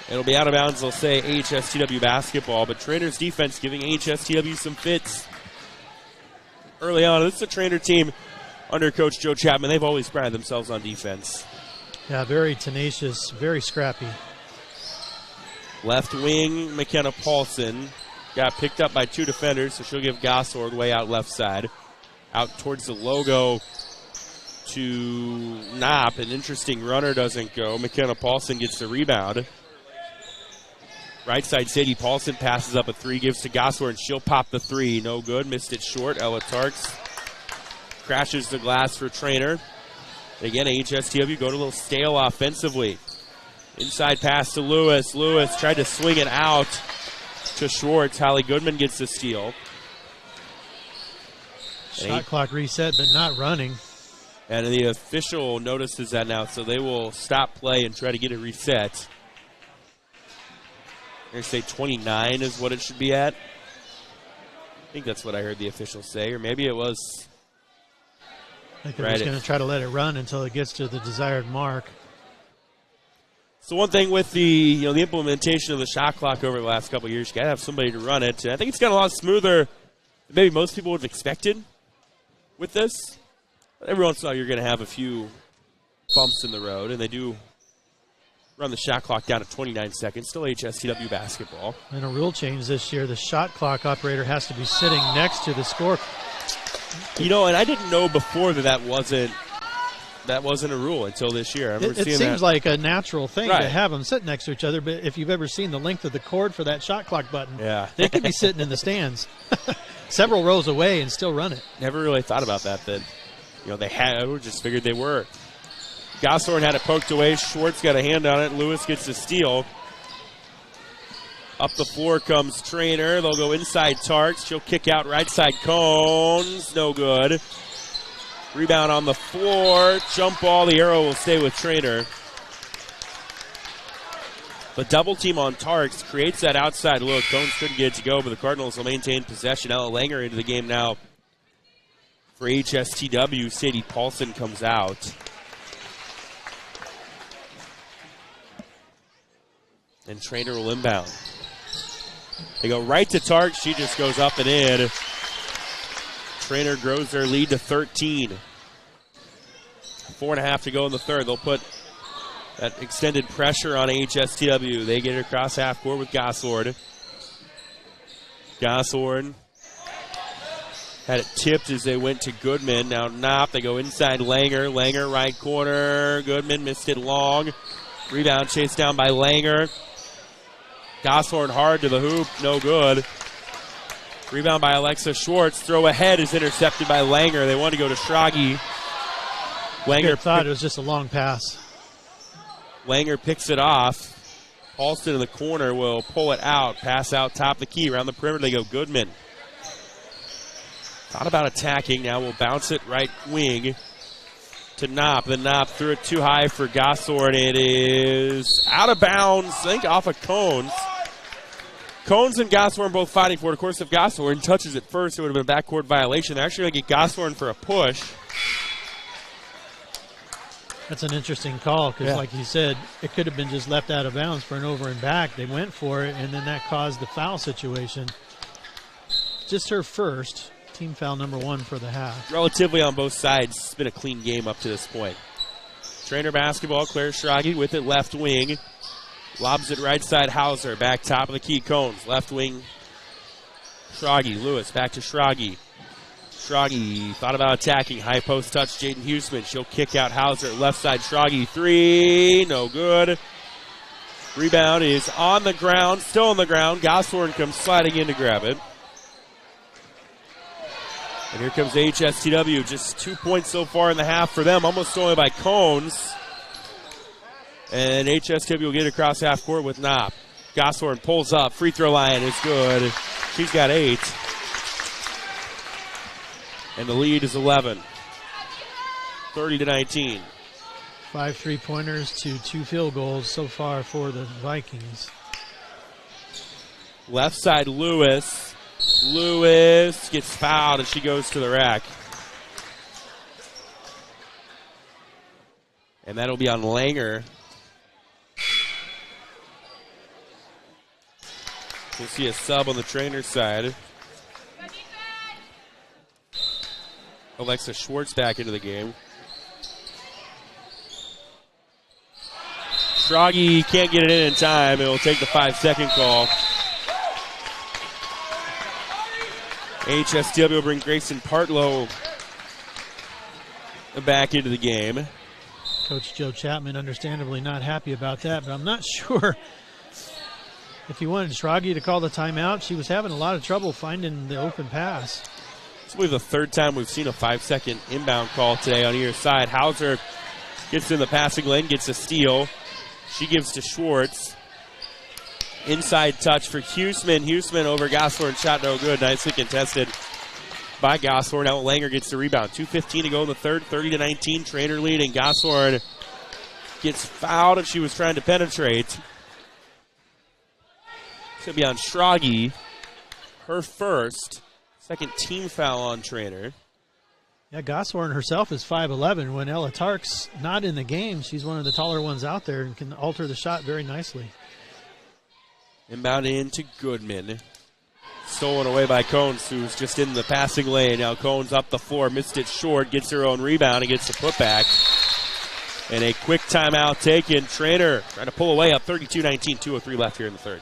It'll be out of bounds, they'll say AHSTW basketball, but Treynor's defense giving AHSTW some fits early on. This is a Treynor team under Coach Joe Chapman. They've always prided themselves on defense. Yeah, very tenacious, very scrappy. Left wing, McKenna Paulson got picked up by two defenders, so she'll give Gossord way out left side. Out towards the logo to Knopp. An interesting runner doesn't go. McKenna Paulson gets the rebound. Right side, Sadie Paulson passes up a three, gives to Gossord, and she'll pop the three. No good, missed it short. Ella Tarks crashes the glass for Treynor. Again, AHSTW going a little stale offensively. Inside pass to Lewis. Lewis tried to swing it out to Schwartz. Holly Goodman gets the steal. Shot clock reset, but not running. And the official notices that now, so they will stop play and try to get it reset. They're going to say 29 is what it should be at. I think that's what I heard the official say, or maybe it was. I think they're just going to try to let it run until it gets to the desired mark. So one thing with the the implementation of the shot clock over the last couple of years, you got to have somebody to run it. And I think it's gotten a lot smoother than maybe most people would have expected with this. Every once in a while, you're going to have a few bumps in the road, and they do run the shot clock down to 29 seconds. Still HSTW basketball. And a rule change this year, the shot clock operator has to be sitting next to the score. And I didn't know before that wasn't a rule until this year. It seems like a natural thing to have them sit next to each other, but if you've ever seen the length of the cord for that shot clock button, they could be sitting in the stands several rows away and still run it. Never really thought about that they had. We just figured they were. Goshorn had it poked away. Schwartz got a hand on it. Lewis gets the steal. Up the floor comes Treynor. They'll go inside Tarks. She'll kick out right side Cones. No good. Rebound on the floor. Jump ball. The arrow will stay with Treynor. The double team on Tarks creates that outside look. Cones couldn't get it to go, but the Cardinals will maintain possession. Ella Langer into the game now for HSTW. Sadie Paulson comes out. And Treynor will inbound. They go right to Tarks. She just goes up and in. Treynor grows their lead to 13. 4.5 to go in the third. They'll put that extended pressure on HSTW. They get it across half court with Goshorn. Goshorn had it tipped as they went to Goodman. Now Knopp. They go inside Langer. Langer right corner. Goodman missed it long. Rebound chased down by Langer. Goshorn hard to the hoop, no good. Rebound by Alexa Schwartz. Throw ahead is intercepted by Langer. They want to go to Schrage. Langer thought it was just a long pass. Langer picks it off. Paulson in the corner will pull it out. Pass out top of the key. Around the perimeter they go Goodman. Thought about attacking. Now we'll bounce it right wing to Knopp. Then Knopp threw it too high for Goshorn. It is out of bounds, I think off of Cones. Cones and Goshorn both fighting for it. Of course, if Goshorn touches it first, it would have been a backcourt violation. They're actually going to get Goshorn for a push. That's an interesting call because, like you said, it could have been just left out of bounds for an over and back. They went for it, and then that caused the foul situation. Just her first. Team foul number 1 for the half. Relatively on both sides. It's been a clean game up to this point. Treynor basketball. Claire Schrage with it left wing. Lobs it right side. Hauser back top of the key. Cones left wing. Schrage. Lewis back to Schrage. Schrage thought about attacking. High post touch. Jaden Huseman. She'll kick out Hauser. Left side. Schrage 3. No good. Rebound is on the ground. Still on the ground. Gosthorn comes sliding in to grab it. And here comes AHSTW. Just 2 points so far in the half for them. Almost only by Cones. And AHSTW will get across half court with Knopp. Gosthorn pulls up. Free throw line is good. She's got 8. And the lead is 11. 30-19. 5 3-pointers to 2 field goals so far for the Vikings. Left side, Lewis. Lewis gets fouled, and she goes to the rack. And that'll be on Langer. We'll see a sub on the Treynor side. Alexa Schwartz back into the game. Schrage can't get it in time. It will take the 5-second call. AHSTW will bring Grayson Partlow back into the game. Coach Joe Chapman understandably not happy about that, but I'm not sure if he wanted Schrage to call the timeout. She was having a lot of trouble finding the open pass. It's only the third time we've seen a 5-second inbound call today on either side. Hauser gets in the passing lane, gets a steal. She gives to Schwartz. Inside touch for Huseman. Huseman over Gosthorn. Shot no good. Nicely contested by Gosthorn. Now Langer gets the rebound. 2:15 to go in the third. 30-19. Treynor leading. Gosthorn gets fouled and she was trying to penetrate. It's going to be on Schrage. Her first. Second team foul on Treynor. Yeah, Gosthorn herself is 5'11". When Ella Tark's not in the game, she's one of the taller ones out there and can alter the shot very nicely. Inbound into Goodman. Stolen away by Cones, who's just in the passing lane. Now Cones up the floor, missed it short, gets her own rebound and gets the putback. And a quick timeout taken. Treynor trying to pull away up 32-19, 2:03 left here in the third.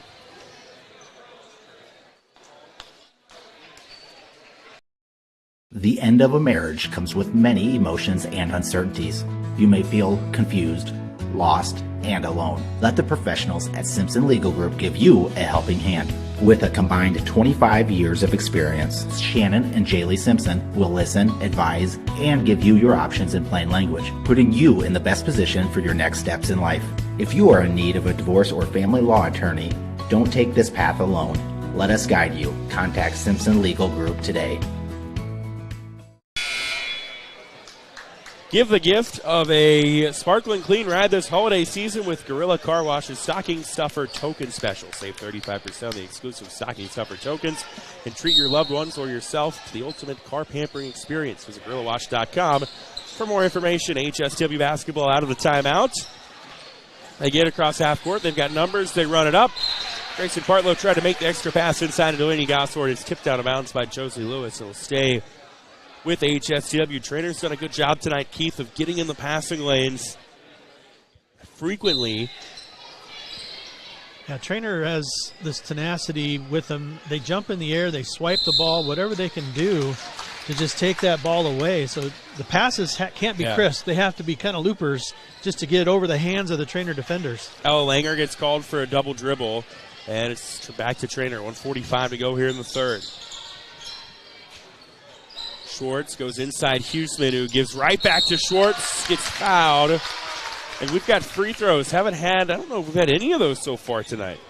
The end of a marriage comes with many emotions and uncertainties. You may feel confused, lost, and alone. Let the professionals at Simpson Legal Group give you a helping hand. With a combined 25 years of experience, Shannon and Jaylee Simpson will listen, advise, and give you your options in plain language, putting you in the best position for your next steps in life. If you are in need of a divorce or family law attorney, don't take this path alone. Let us guide you. Contact Simpson Legal Group today. Give the gift of a sparkling clean ride this holiday season with Gorilla Car Wash's Stocking Stuffer Token Special. Save 35% on the exclusive Stocking Stuffer tokens and treat your loved ones or yourself to the ultimate car pampering experience. Visit GorillaWash.com for more information. HSW basketball out of the timeout. They get across half court. They've got numbers. They run it up. Grayson Partlow tried to make the extra pass inside, and Delaney Gosthorn is tipped out of bounds by Josie Lewis. It'll stay with HSTW. Treynor's done a good job tonight, Keith, of getting in the passing lanes frequently. Yeah, Treynor has this tenacity with them. They jump in the air, they swipe the ball, whatever they can do to just take that ball away. So the passes can't be crisp. They have to be kind of loopers just to get it over the hands of the Treynor defenders. Ella Langer gets called for a double dribble, and it's back to Treynor. 1:45 to go here in the third. Schwartz goes inside Huseman, who gives right back to Schwartz, gets fouled. And we've got free throws. I don't know if we've had any of those so far tonight.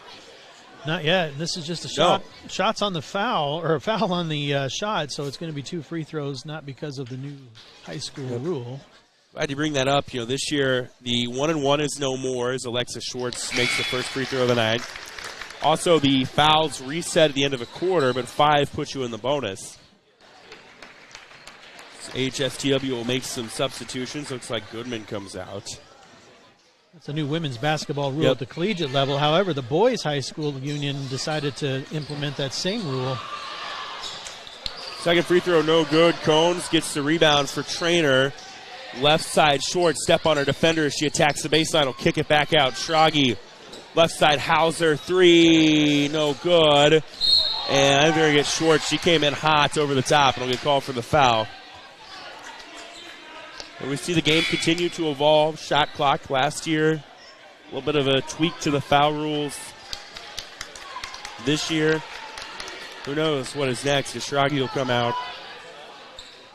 Not yet. This is just a shot. No. Shots on the foul, or a foul on the shot, so it's going to be 2 free throws, not because of the new high school rule. Glad you bring that up. You know, this year, the 1-and-1 is no more as Alexa Schwartz makes the first free throw of the night. Also, the fouls reset at the end of a quarter, but 5 puts you in the bonus. AHSTW will make some substitutions. Looks like Goodman comes out. That's a new women's basketball rule at the collegiate level. However, the boys' high school union decided to implement that same rule. Second free throw, no good. Cones gets the rebound for Treynor. Left side short, step on her defender. She attacks the baseline, will kick it back out. Schrage, left side Hauser, three, no good. And I think they're going to get short. She came in hot over the top and will get called for the foul. And we see the game continue to evolve. Shot clock last year, a little bit of a tweak to the foul rules this year. Who knows what is next? Schrage will come out.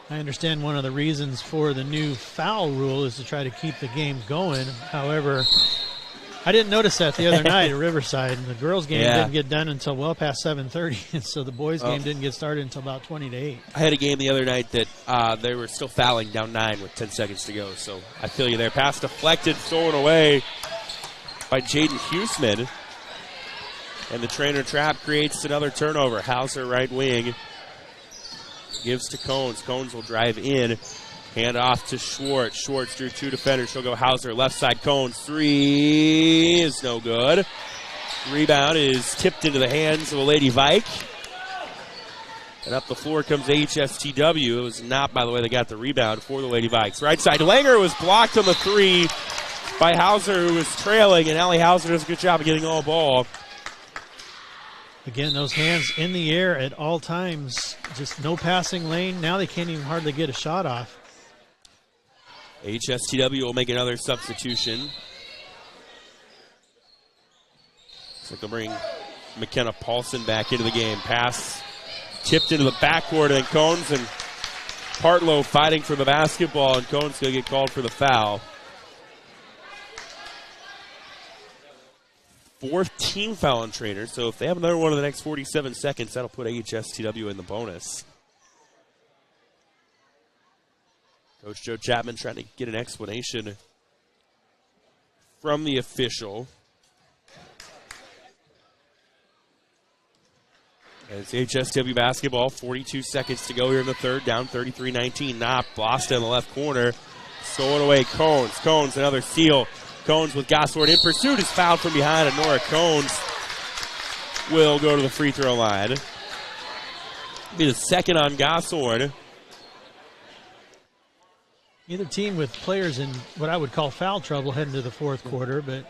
I understand one of the reasons for the new foul rule is to try to keep the game going. However, I didn't notice that the other night at Riverside. The girls' game didn't get done until well past 7:30, and so the boys' game didn't get started until about 20 to 8. I had a game the other night that they were still fouling down 9 with 10 seconds to go, so I feel you there. Pass deflected, stolen away by Jaden Huseman. And the Treynor trap creates another turnover. Hauser, right wing, gives to Cones. Cones will drive in. Hand off to Schwartz. Schwartz drew 2 defenders. She'll go Hauser. Left side Cones. 3 is no good. Rebound is tipped into the hands of a Lady Vike. And up the floor comes AHSTW. It was not, by the way, they got the rebound for the Lady Vikes. Right side. Langer was blocked on the 3 by Hauser, who was trailing. And Allie Hauser does a good job of getting all ball. Again, those hands in the air at all times. Just no passing lane. Now they can't even hardly get a shot off. HSTW will make another substitution. Looks like they'll bring McKenna Paulson back into the game. Pass tipped into the backcourt, and Cones and Partlow fighting for the basketball, and Cones going to get called for the foul. 4th team foul on Treynor, so if they have another one in the next 47 seconds, that'll put AHSTW in the bonus. Coach Joe Chapman trying to get an explanation from the official. And it's HSW basketball, 42 seconds to go here in the third, down 33-19. Knopp lost in the left corner, stolen away Cones. Cones, another steal. Cones with Gossord in pursuit is fouled from behind, and Nora Cones will go to the free throw line. Be the second on Gossord. Either team with players in what I would call foul trouble heading to the fourth quarter, but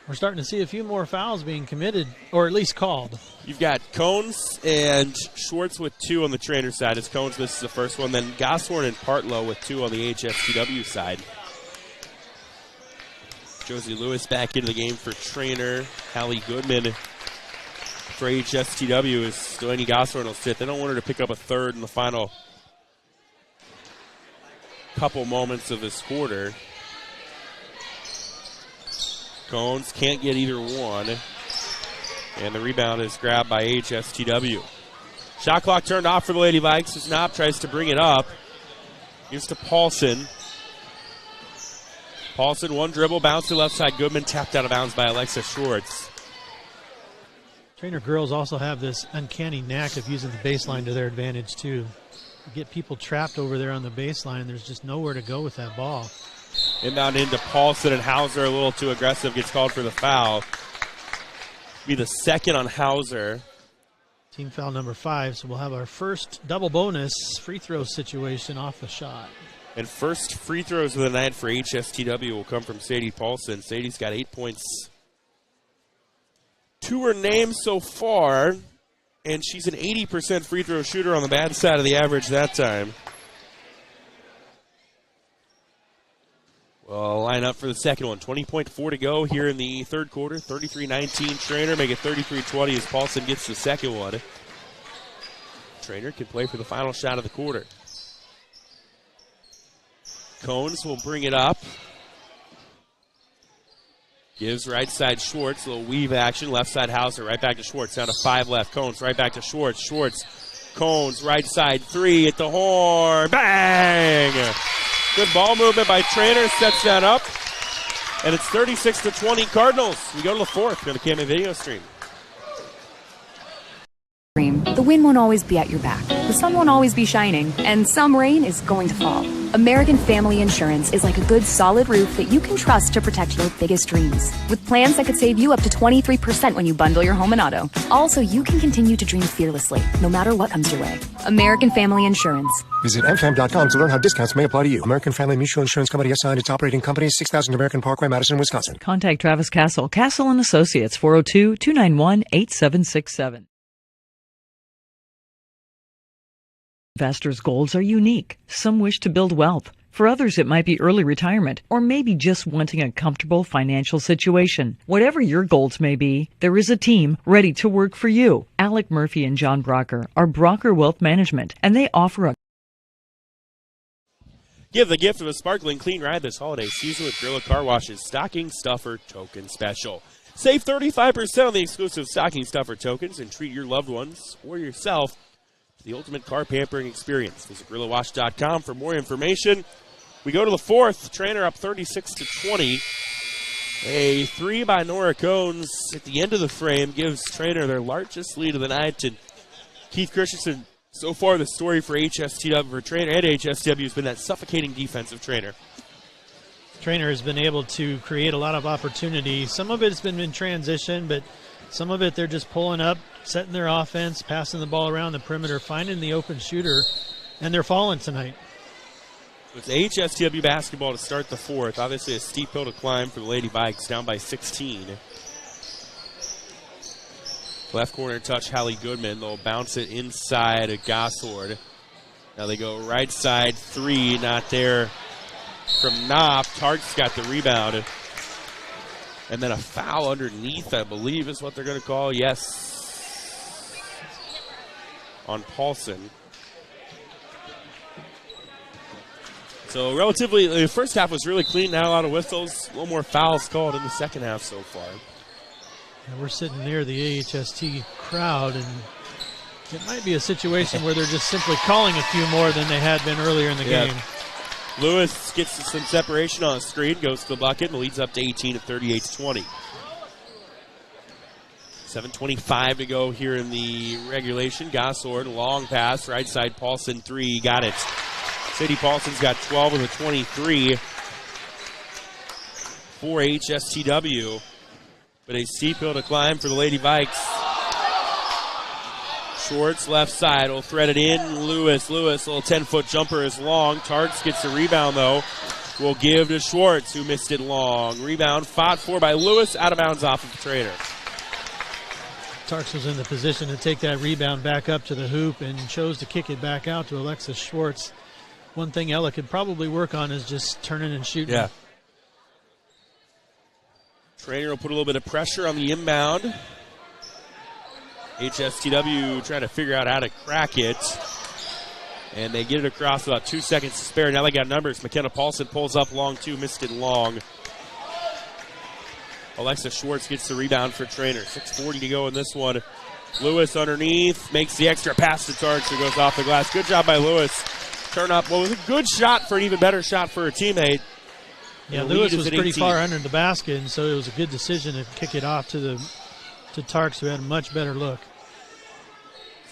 we're starting to see a few more fouls being committed, or at least called. You've got Cones and Schwartz with 2 on the Treynor side. As Cones misses the first one, then Gossord and Partlow with 2 on the HSTW side. Josie Lewis back into the game for Treynor. Hallie Goodman for HSTW is Delaney Gossord will sit. They don't want her to pick up a third in the final couple moments of this quarter. Cones can't get either one. And the rebound is grabbed by HSTW. Shot clock turned off for the Lady Vikes as Knopp tries to bring it up. Gives to Paulson. Paulson, one dribble, bounce to left side. Goodman tapped out of bounds by Alexa Schwartz. Treynor girls also have this uncanny knack of using the baseline to their advantage, too. You get people trapped over there on the baseline. There's just nowhere to go with that ball. Inbound into Paulson, and Hauser, a little too aggressive, gets called for the foul. Be the second on Hauser. Team foul number 5, so we'll have our first double bonus free throw situation off the shot. And first free throws of the night for HSTW will come from Sadie Paulson. Sadie's got 8 points to her name so far, and she's an 80% free throw shooter on the bad side of the average that time. Well, line up for the second one. 20.4 to go here in the third quarter. 33-19 Treynor, make it 33-20 as Paulson gets the second one. Treynor can play for the final shot of the quarter. Cones will bring it up. Gives right side Schwartz, a little weave action. Left side Hauser, right back to Schwartz. Down to 5 left. Cones right back to Schwartz. Schwartz, Cones, right side 3 at the horn. Bang! Good ball movement by Treynor, sets that up. And it's 36-20 Cardinals. We go to the fourth on the KMA video stream. dream, the wind won't always be at your back, the sun won't always be shining, and some rain is going to fall. American Family Insurance is like a good solid roof that you can trust to protect your biggest dreams. With plans that could save you up to 23% when you bundle your home and auto. Also, you can continue to dream fearlessly, no matter what comes your way. American Family Insurance. Visit mfam.com to learn how discounts may apply to you. American Family Mutual Insurance Company assigned its operating company, 6000 American Parkway, Madison, Wisconsin. Contact Travis Castle, Castle & Associates, 402-291-8767. Investors' goals are unique. Some wish to build wealth. For others, it might be early retirement or maybe just wanting a comfortable financial situation. Whatever your goals may be, there is a team ready to work for you. Alec Murphy and John Brocker are Brocker Wealth Management, and they offer a Give the gift of a sparkling clean ride this holiday season with Gorilla Car Wash's Stocking Stuffer Token Special. Save 35% on the exclusive Stocking Stuffer tokens and treat your loved ones or yourself to the ultimate car pampering experience. Visit GorillaWash.com for more information. We go to the fourth. Treynor up 36-20. A three by Nora Cones at the end of the frame gives Treynor their largest lead of the night. And Keith Christensen, so far the story for AHSTW, for Treynor and AHSTW, has been that suffocating defense of Treynor. Treynor has been able to create a lot of opportunity. Some of it's been in transition, but some of it they're just pulling up, setting their offense, passing the ball around the perimeter, finding the open shooter, and they're falling tonight. It's AHSTW basketball to start the fourth. Obviously a steep hill to climb for the Lady Vikes, down by 16. Left corner touch, Hallie Goodman. They'll bounce it inside of Gossord. Now they go right side three, not there from Knopf. Tark's got the rebound. And then a foul underneath, I believe, is what they're going to call. Yes. On Paulson. So relatively, the first half was really clean. Not a lot of whistles. A little more fouls called in the second half so far. And we're sitting near the AHST crowd, and it might be a situation where they're just simply calling a few more than they had been earlier in the game. Lewis gets some separation on the screen, goes to the bucket, and leads up to 18 at 38-20. 7:25 to go here in the regulation. Gossord, long pass, right side, Paulson, three, got it. Sadie Paulson's got 12 of the 23 for HSTW. But a steep hill to climb for the Lady Vikes. Schwartz left side will thread it in. Lewis, little 10-foot jumper is long. Tarks gets the rebound though. Will give to Schwartz, who missed it long. Rebound fought for by Lewis, out of bounds off of the Treynor. Tarks was in the position to take that rebound back up to the hoop and chose to kick it back out to Alexis Schwartz. One thing Ella could probably work on is just turning and shooting. Yeah. Treynor will put a little bit of pressure on the inbound. HSTW trying to figure out how to crack it. And they get it across about 2 seconds to spare. Now they got numbers. McKenna Paulson pulls up long two, missed it long. Alexa Schwartz gets the rebound for Treynor. 6:40 to go in this one. Lewis underneath, makes the extra pass to Tarks, who goes off the glass. Good job by Lewis. Turn up. Well, it was a good shot for an even better shot for her teammate. Yeah, Lewis was pretty far under the basket, and so it was a good decision to kick it off to Tarks, who had a much better look.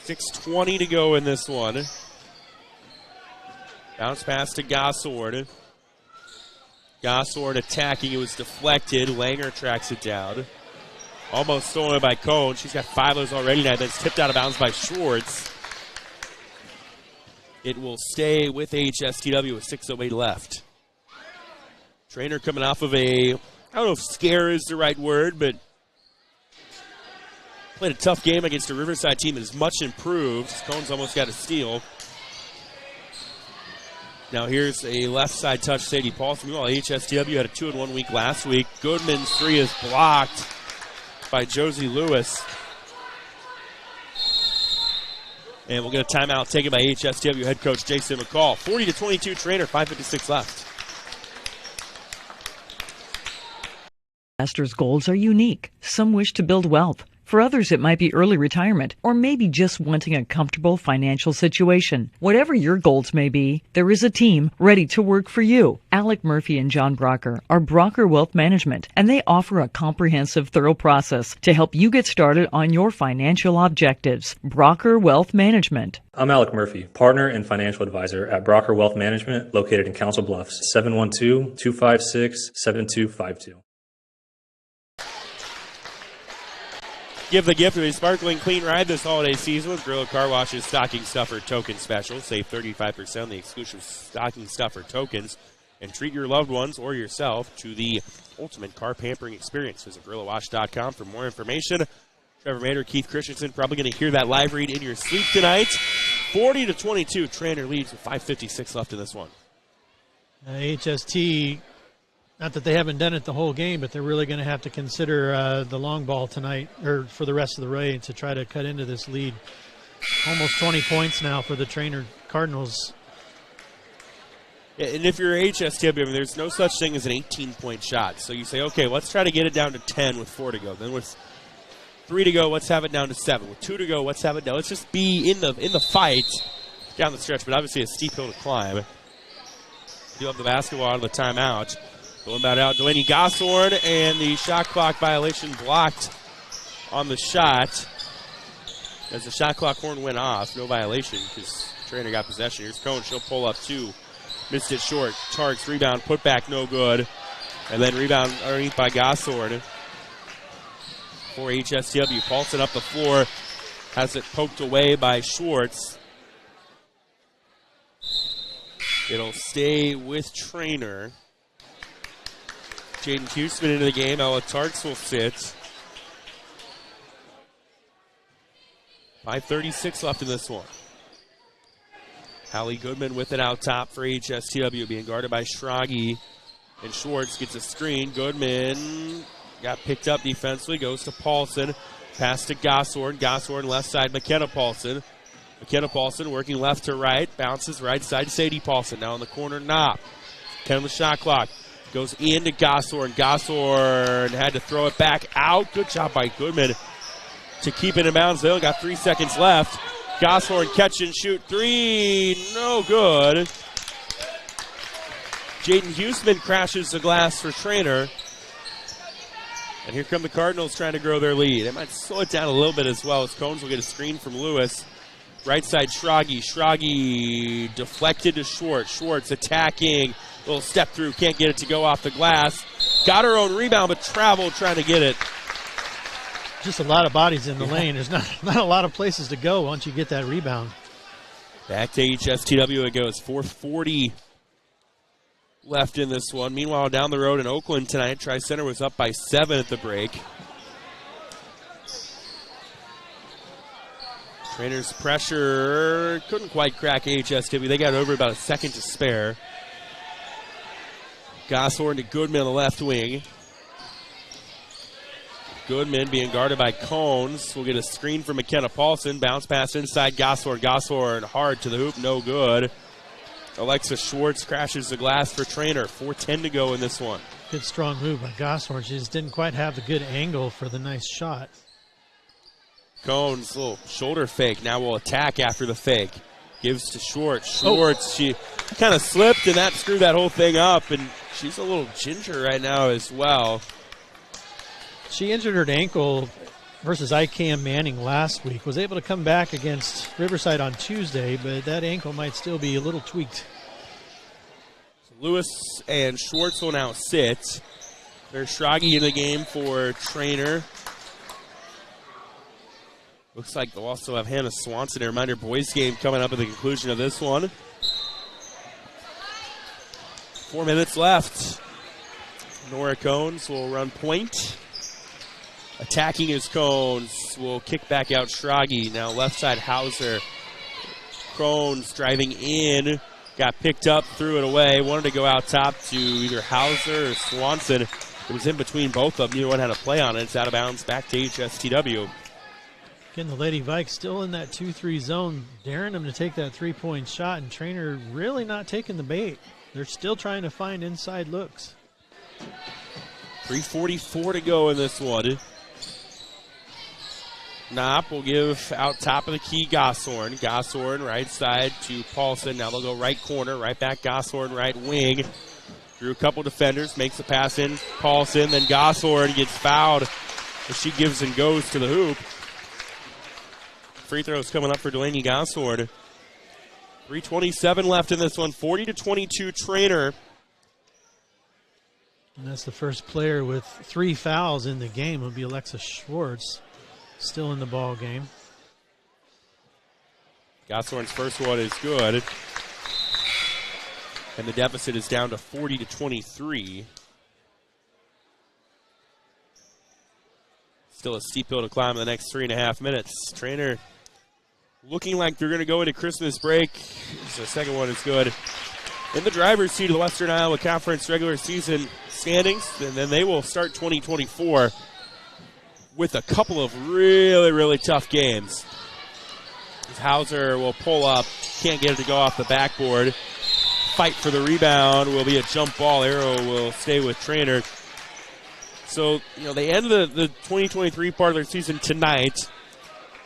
6:20 to go in this one. Bounce pass to Gossord. Gossord attacking. It was deflected. Langer tracks it down. Almost stolen by Cone. She's got 5 of those already now. That's tipped out of bounds by Schwartz. It will stay with HSTW with 6:08 left. Treynor coming off of I don't know if scare is the right word, but played a tough game against a Riverside team that is much improved. Cone's almost got a steal. Now here's a left side touch, Sadie Paulson. Meanwhile, HSTW had a 2-in-1 week last week. Goodman's three is blocked by Josie Lewis. And we'll get a timeout taken by HSTW head coach Jason McCall. 40-22 Treynor, 5:56 left. Investors' goals are unique. Some wish to build wealth. For others, it might be early retirement or maybe just wanting a comfortable financial situation. Whatever your goals may be, there is a team ready to work for you. Alec Murphy and John Brocker are Brocker Wealth Management, and they offer a comprehensive, thorough process to help you get started on your financial objectives. Brocker Wealth Management. I'm Alec Murphy, partner and financial advisor at Brocker Wealth Management, located in Council Bluffs, 712-256-7252. Give the gift of a sparkling clean ride this holiday season with Gorilla Car Wash's Stocking Stuffer Token Special. Save 35% on the exclusive Stocking Stuffer tokens and treat your loved ones or yourself to the ultimate car pampering experience. Visit GorillaWash.com for more information. Trevor Mader, Keith Christensen, probably going to hear that live read in your sleep tonight. 40-22, Treynor leads with 5:56 left in this one. HST, not that they haven't done it the whole game, but they're really going to have to consider the long ball tonight, or for the rest of the way, to try to cut into this lead. Almost 20 points now for the Treynor Cardinals. And if you're HSTW, I mean, there's no such thing as an 18-point shot. So you say, okay, let's try to get it down to 10 with 4 to go. Then with 3 to go, let's have it down to 7. With 2 to go, let's have it down. Let's just be in the fight down the stretch, but obviously a steep hill to climb. Do have the basketball out of the timeout. Going back out, Delaney Gosshorn, and the shot clock violation blocked on the shot. As the shot clock horn went off, no violation because Treynor got possession. Here's Cohn, she'll pull up 2. Missed it short. Tarks rebound, put back, no good. And then rebound underneath by Gosshorn. For HSTW, Paulson up the floor, has it poked away by Schwartz. It'll stay with Treynor. Jaden Huseman into the game. Ella Tarks will sit. 5:36 left in this one. Hallie Goodman with it out top for HSTW, being guarded by Schrage. And Schwartz gets a screen. Goodman got picked up defensively, goes to Paulson. Pass to Gosshorn. Gosshorn left side, McKenna Paulson. McKenna Paulson working left to right. Bounces right side to Sadie Paulson. Now in the corner, Knopp. 10 on the shot clock. Goes into Gosshorn. Gosshorn had to throw it back out. Good job by Goodman to keep it in bounds. They only got 3 seconds left. Gosshorn catch and shoot 3. No good. Jaden Huseman crashes the glass for Treynor. And here come the Cardinals trying to grow their lead. They might slow it down a little bit as well as Cones will get a screen from Lewis. Right side, Schrage. Schrage deflected to Schwartz. Schwartz attacking. Little step through. Can't get it to go off the glass. Got her own rebound, but traveled trying to get it. Just a lot of bodies in the lane. There's not a lot of places to go once you get that rebound. Back to HSTW it goes. 4:40 left in this one. Meanwhile, down the road in Oakland tonight, Tri-Center was up by 7 at the break. Treynor's pressure couldn't quite crack HSW. They got over about a second to spare. Gosshorn to Goodman on the left wing. Goodman being guarded by Cones. We'll get a screen from McKenna Paulson. Bounce pass inside Gosshorn. Gosshorn hard to the hoop, no good. Alexa Schwartz crashes the glass for Treynor. 4:10 to go in this one. Good strong move by Gosshorn. She just didn't quite have the good angle for the nice shot. Cones, little shoulder fake. Now will attack after the fake. Gives to Schwartz. Schwartz, she kind of slipped, and that screwed that whole thing up. And she's a little ginger right now as well. She injured her ankle versus ICAM Manning last week. Was able to come back against Riverside on Tuesday, but that ankle might still be a little tweaked. Lewis and Schwartz will now sit. There's Schrage in the game for Treynor. Looks like they'll also have Hannah Swanson. A reminder, boys game coming up at the conclusion of this one. 4 minutes left. Nora Cones will run point. Attacking is Cones. Will kick back out Schrage. Now left side Hauser. Cones driving in. Got picked up, threw it away. Wanted to go out top to either Hauser or Swanson. It was in between both of them. Neither one had a play on it. It's out of bounds back to HSTW. Again, the Lady Vikes still in that 2-3 zone, daring them to take that three-point shot, and Treynor really not taking the bait. They're still trying to find inside looks. 3:44 to go in this one. Knopp will give out top of the key Gosshorn. Gosshorn right side to Paulson. Now they'll go right corner, right back Gosshorn, right wing. Through a couple defenders, makes a pass in. Paulson, then Gosshorn gets fouled as she gives and goes to the hoop. Free throws coming up for Delaney Gosshorn. 3:27 left in this one. 40-22 Treynor. And that's the first player with 3 fouls in the game. Will be Alexa Schwartz, still in the ball game. Gosshorn's first one is good. And the deficit is down to 40-23. Still a steep hill to climb in the next 3.5 minutes. Treynor looking like they're going to go into Christmas break. The second one is good. In the driver's seat of the Western Iowa Conference regular season standings, and then they will start 2024 with a couple of really, really tough games. Hauser will pull up, can't get it to go off the backboard. Fight for the rebound will be a jump ball. Arrow will stay with Treynor. So, they end the 2023 part of their season tonight.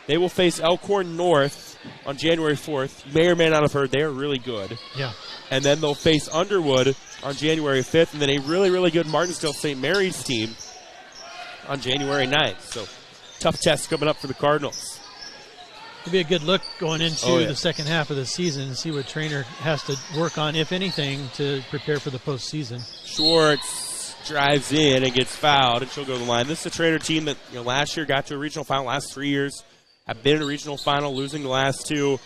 They will face Elkhorn North on January 4th. You may or may not have heard, they are really good. Yeah. And then they'll face Underwood on January 5th, and then a really, really good Martinsville St. Mary's team on January 9th. So, tough test coming up for the Cardinals. It'll be a good look going into the second half of the season and see what Treynor has to work on, if anything, to prepare for the postseason. Schwartz drives in and gets fouled, and she'll go to the line. This is a Treynor team that last year got to a regional final, last 3 years have been in a regional final, losing the last 2.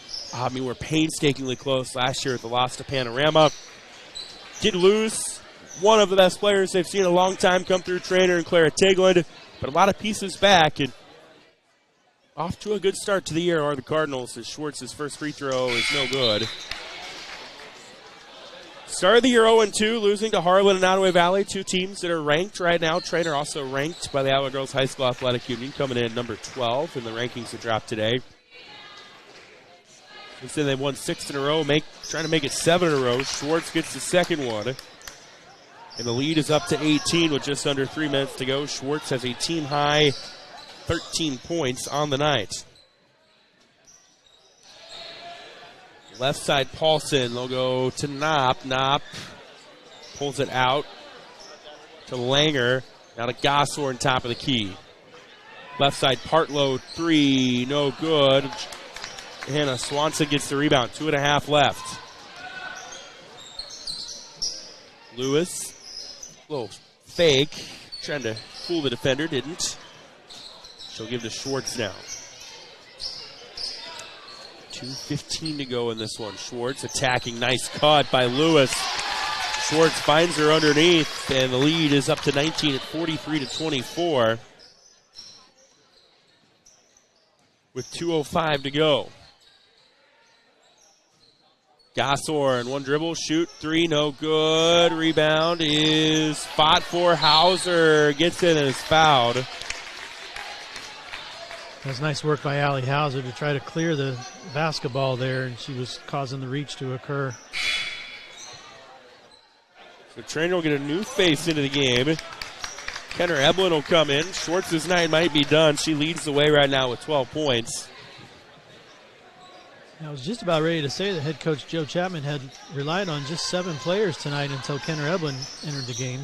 We're painstakingly close last year at the loss to Panorama. Did lose one of the best players they've seen in a long time come through, Treynor and Clara Tigland, but a lot of pieces back, and off to a good start to the year are the Cardinals, as Schwartz's first free throw is no good. Started the year 0-2, losing to Harlan and Ottaway Valley, 2 teams that are ranked right now. Treynor also ranked by the Iowa Girls High School Athletic Union, coming in at number 12 in the rankings that dropped today. Instead, they won 6 in a row, trying to make it 7 in a row. Schwartz gets the second one, and the lead is up to 18 with just under 3 minutes to go. Schwartz has a team-high 13 points on the night. Left side, Paulson. They'll go to Knopp. Knopp pulls it out to Langer. Now to Gosshorn, top of the key. Left side, Partlow, 3, no good. Hannah Swanson gets the rebound. 2.5 left. Lewis, little fake, trying to fool the defender, didn't. She'll give to Schwartz now. 2:15 to go in this one. Schwartz attacking. Nice cut by Lewis. Schwartz finds her underneath, and the lead is up to 19 at 43-24. With 2:05 to go. Gosshorn, one dribble, shoot, 3, no good. Rebound is fought for. Hauser gets in and is fouled. That's nice work by Allie Hauser to try to clear the basketball there, and she was causing the reach to occur. So Treynor will get a new face into the game. Kenner Eblin will come in. Schwartz's night might be done. She leads the way right now with 12 points. I was just about ready to say that head coach Joe Chapman had relied on just 7 players tonight until Kenner Eblin entered the game.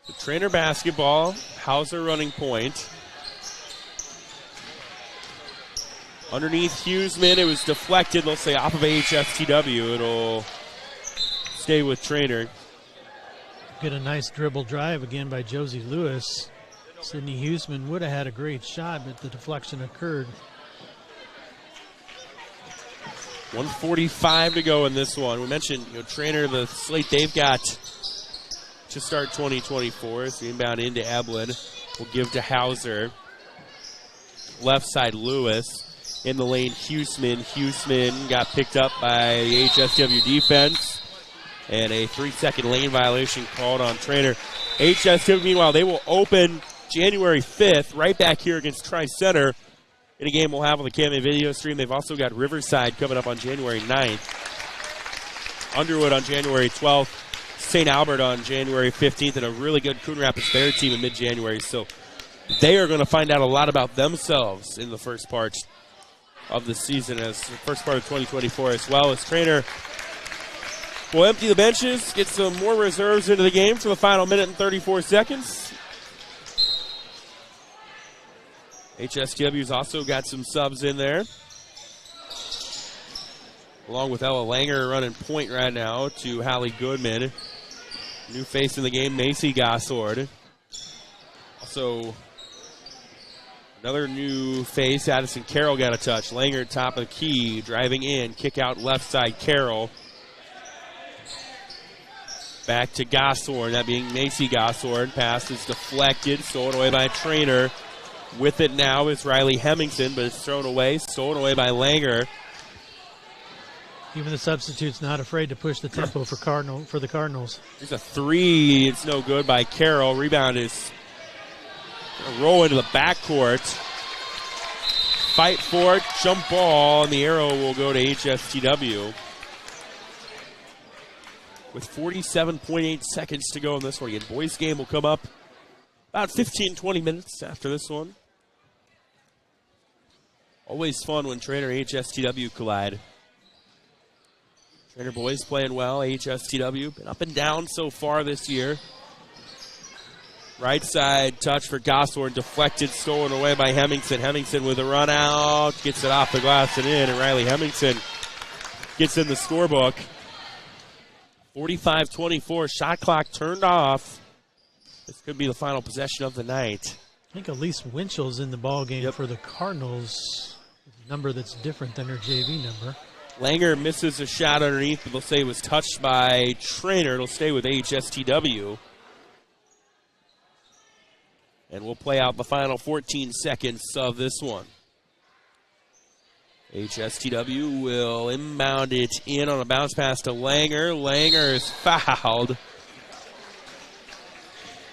The Treynor basketball, Hauser running point. Underneath Hughesman, it was deflected. They'll say off of AHSTW. It'll stay with Treynor. Get a nice dribble drive again by Josie Lewis. Sydney Hughesman would have had a great shot, but the deflection occurred. 1:45 to go in this one. We mentioned Treynor, the slate they've got to start 2024. So inbound into Eblin. We'll give to Hauser. Left side, Lewis. In the lane, Hughesman. Hughesman got picked up by HSW defense. And a 3-second lane violation called on Treynor. HSW, meanwhile, they will open January 5th right back here against Tri-Center in a game we'll have on the KMA video stream. They've also got Riverside coming up on January 9th. Underwood on January 12th. St. Albert on January 15th. And a really good Coon Rapids Bear team in mid-January. So they are going to find out a lot about themselves in the first part of the season, as the first part of 2024, as well as Treynor will empty the benches, get some more reserves into the game for the final minute and 34 seconds. HSTW's also got some subs in there, along with Ella Langer running point right now to Hallie Goodman. New face in the game, Macy Gossord. Also, another new face, Addison Carroll got a touch. Langer top of the key, driving in, kick out left side, Carroll. Back to Gossord, that being Macy Gossord. Pass is deflected, stolen away by Treynor. With it now is Riley Hemmington, but it's thrown away, stolen away by Langer. Even the substitute's not afraid to push the tempo for the Cardinals. There's a three, it's no good by Carroll. Rebound is going to roll into the backcourt. Fight for it, jump ball, and the arrow will go to HSTW. With 47.8 seconds to go in this one. Again, boys game will come up about 15, 20 minutes after this one. Always fun when Treynor and HSTW collide. Treynor boys playing well. HSTW been up and down so far this year. Right side touch for Gossord, deflected, stolen away by Hemmington. Hemmington with a run out, gets it off the glass and in, and Riley Hemmington gets in the scorebook. 45-24, shot clock turned off. This could be the final possession of the night. I think Elise Winchell's in the ball game for the Cardinals. A number that's different than her JV number. Langer misses a shot underneath, but they'll say it was touched by Treynor. It'll stay with HSTW. And we'll play out the final 14 seconds of this one. HSTW will inbound it in on a bounce pass to Langer. Langer is fouled. If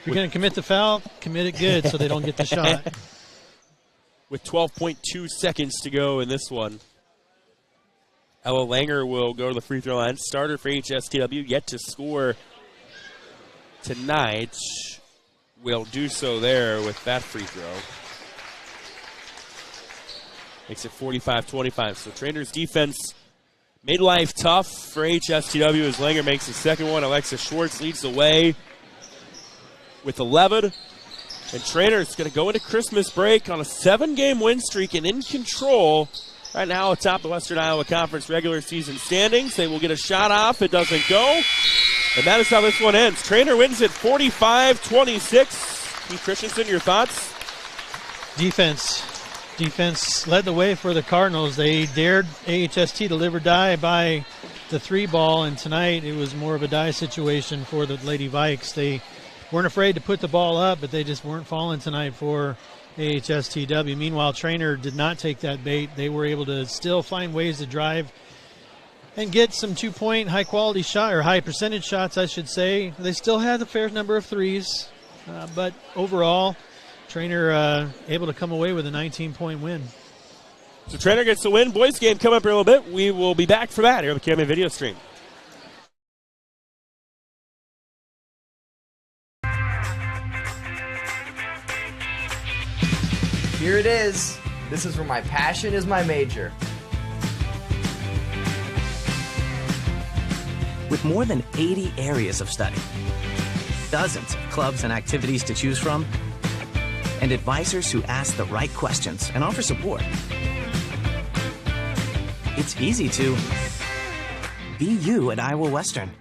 you're going to commit the foul, commit it good so they don't get the shot. With 12.2 seconds to go in this one. Ella Langer will go to the free throw line. Starter for HSTW, yet to score tonight. Will do so there with that free throw. Makes it 45-25. So Treynor's defense made life tough for HSTW as Langer makes the second one. Alexa Schwartz leads the way with 11. And Treynor's going to go into Christmas break on a 7-game win streak and in control right now atop the Western Iowa Conference regular season standings. They will get a shot off. It doesn't go. And that is how this one ends. Treynor wins it 45-26. Keith Christensen, your thoughts? Defense led the way for the Cardinals. They dared AHST to live or die by the three ball, and tonight it was more of a die situation for the Lady Vikes. They weren't afraid to put the ball up, but they just weren't falling tonight for AHSTW. Meanwhile, Treynor did not take that bait. They were able to still find ways to drive and get some two-point high-quality shot, or high-percentage shots, I should say. They still had a fair number of threes, but overall, Treynor able to come away with a 19-point win. So Treynor gets the win. Boys game come up here a little bit. We will be back for that here on the KMA video stream. Here it is. This is where my passion is my major. With more than 80 areas of study, dozens of clubs and activities to choose from, and advisors who ask the right questions and offer support, it's easy to be you at Iowa Western.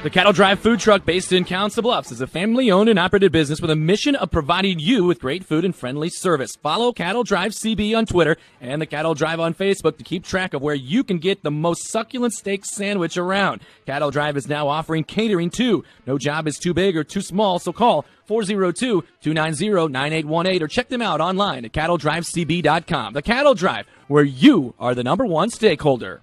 The Cattle Drive food truck based in Council Bluffs is a family-owned and operated business with a mission of providing you with great food and friendly service. Follow Cattle Drive CB on Twitter and the Cattle Drive on Facebook to keep track of where you can get the most succulent steak sandwich around. Cattle Drive is now offering catering too. No job is too big or too small, so call 402-290-9818 or check them out online at cattledrivecb.com. The Cattle Drive, where you are the #1 stakeholder.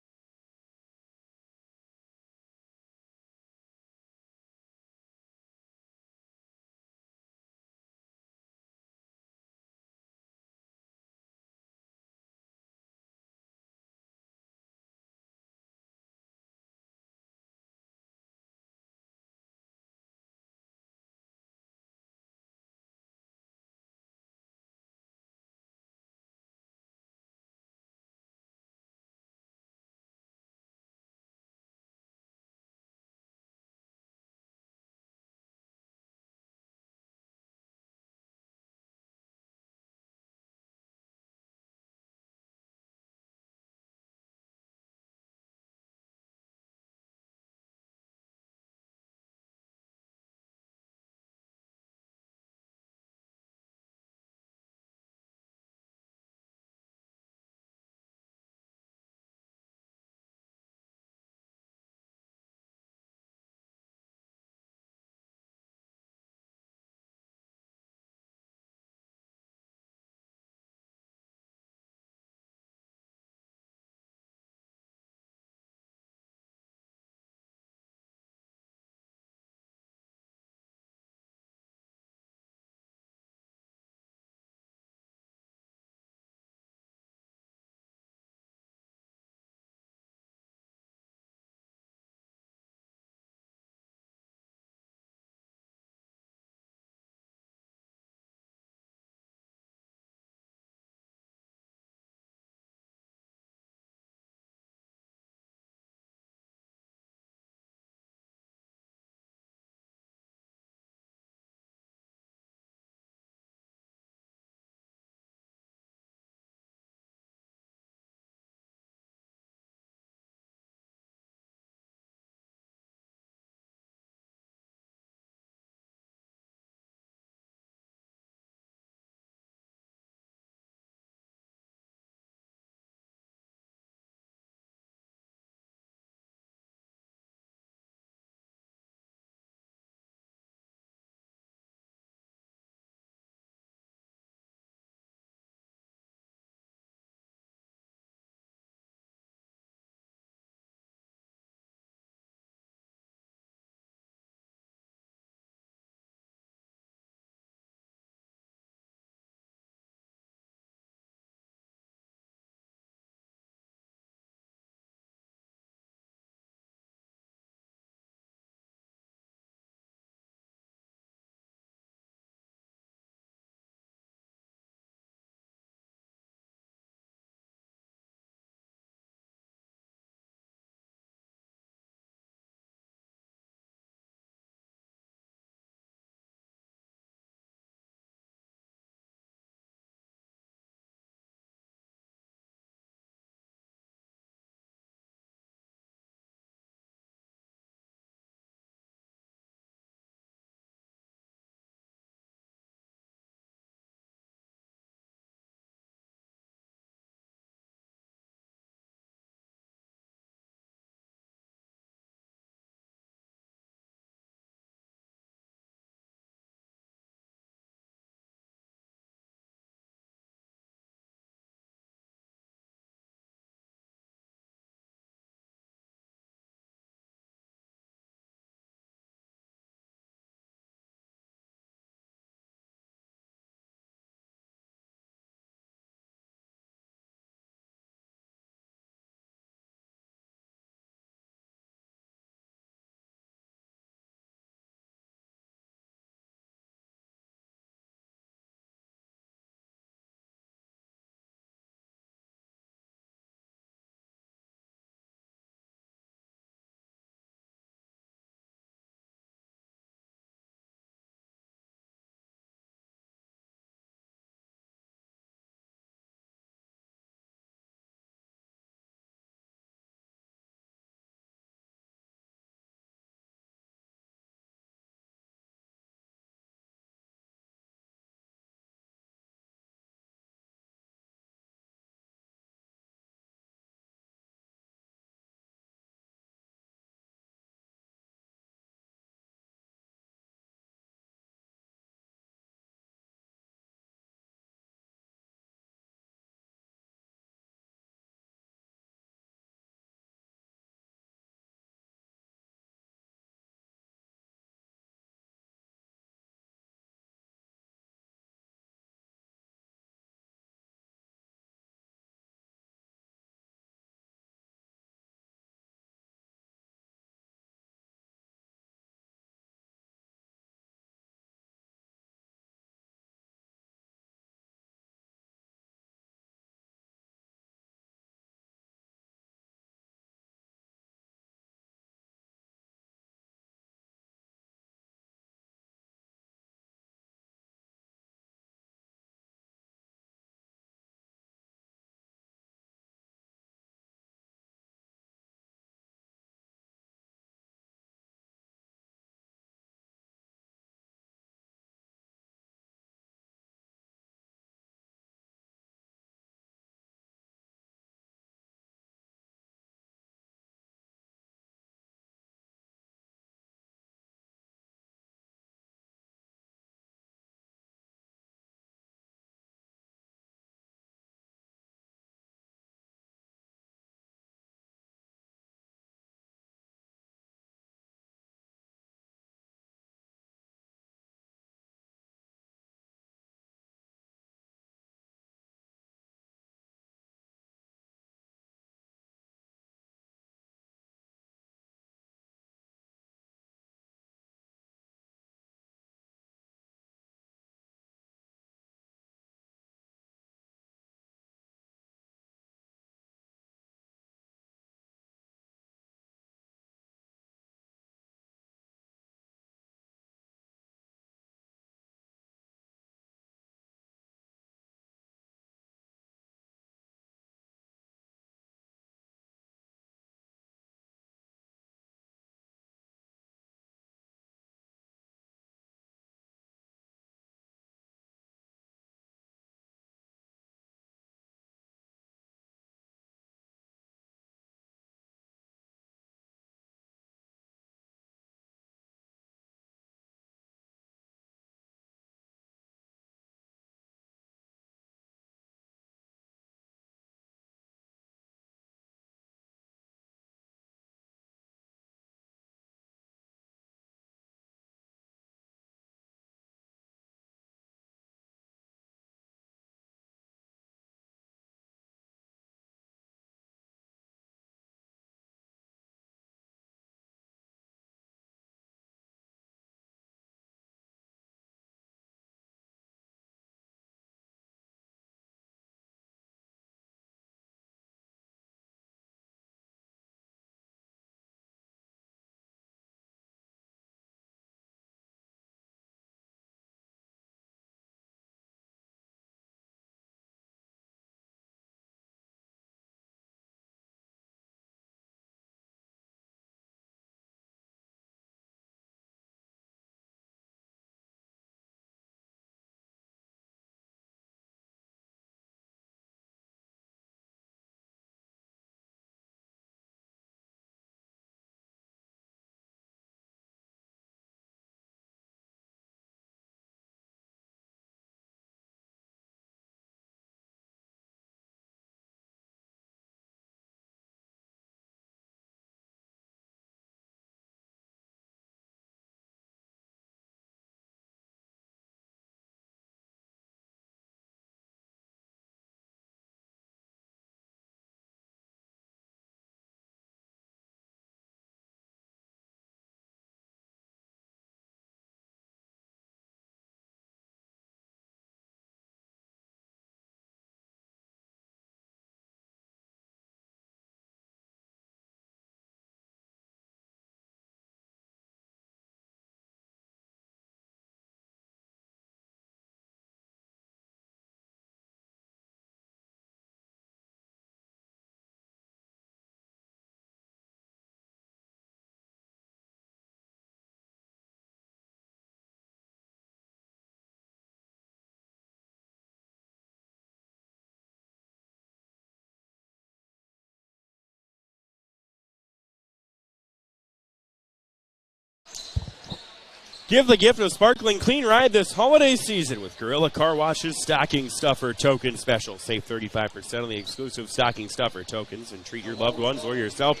Give the gift of a sparkling clean ride this holiday season with Gorilla Car Wash's Stocking Stuffer Token Special. Save 35% on the exclusive Stocking Stuffer tokens and treat your loved ones or yourself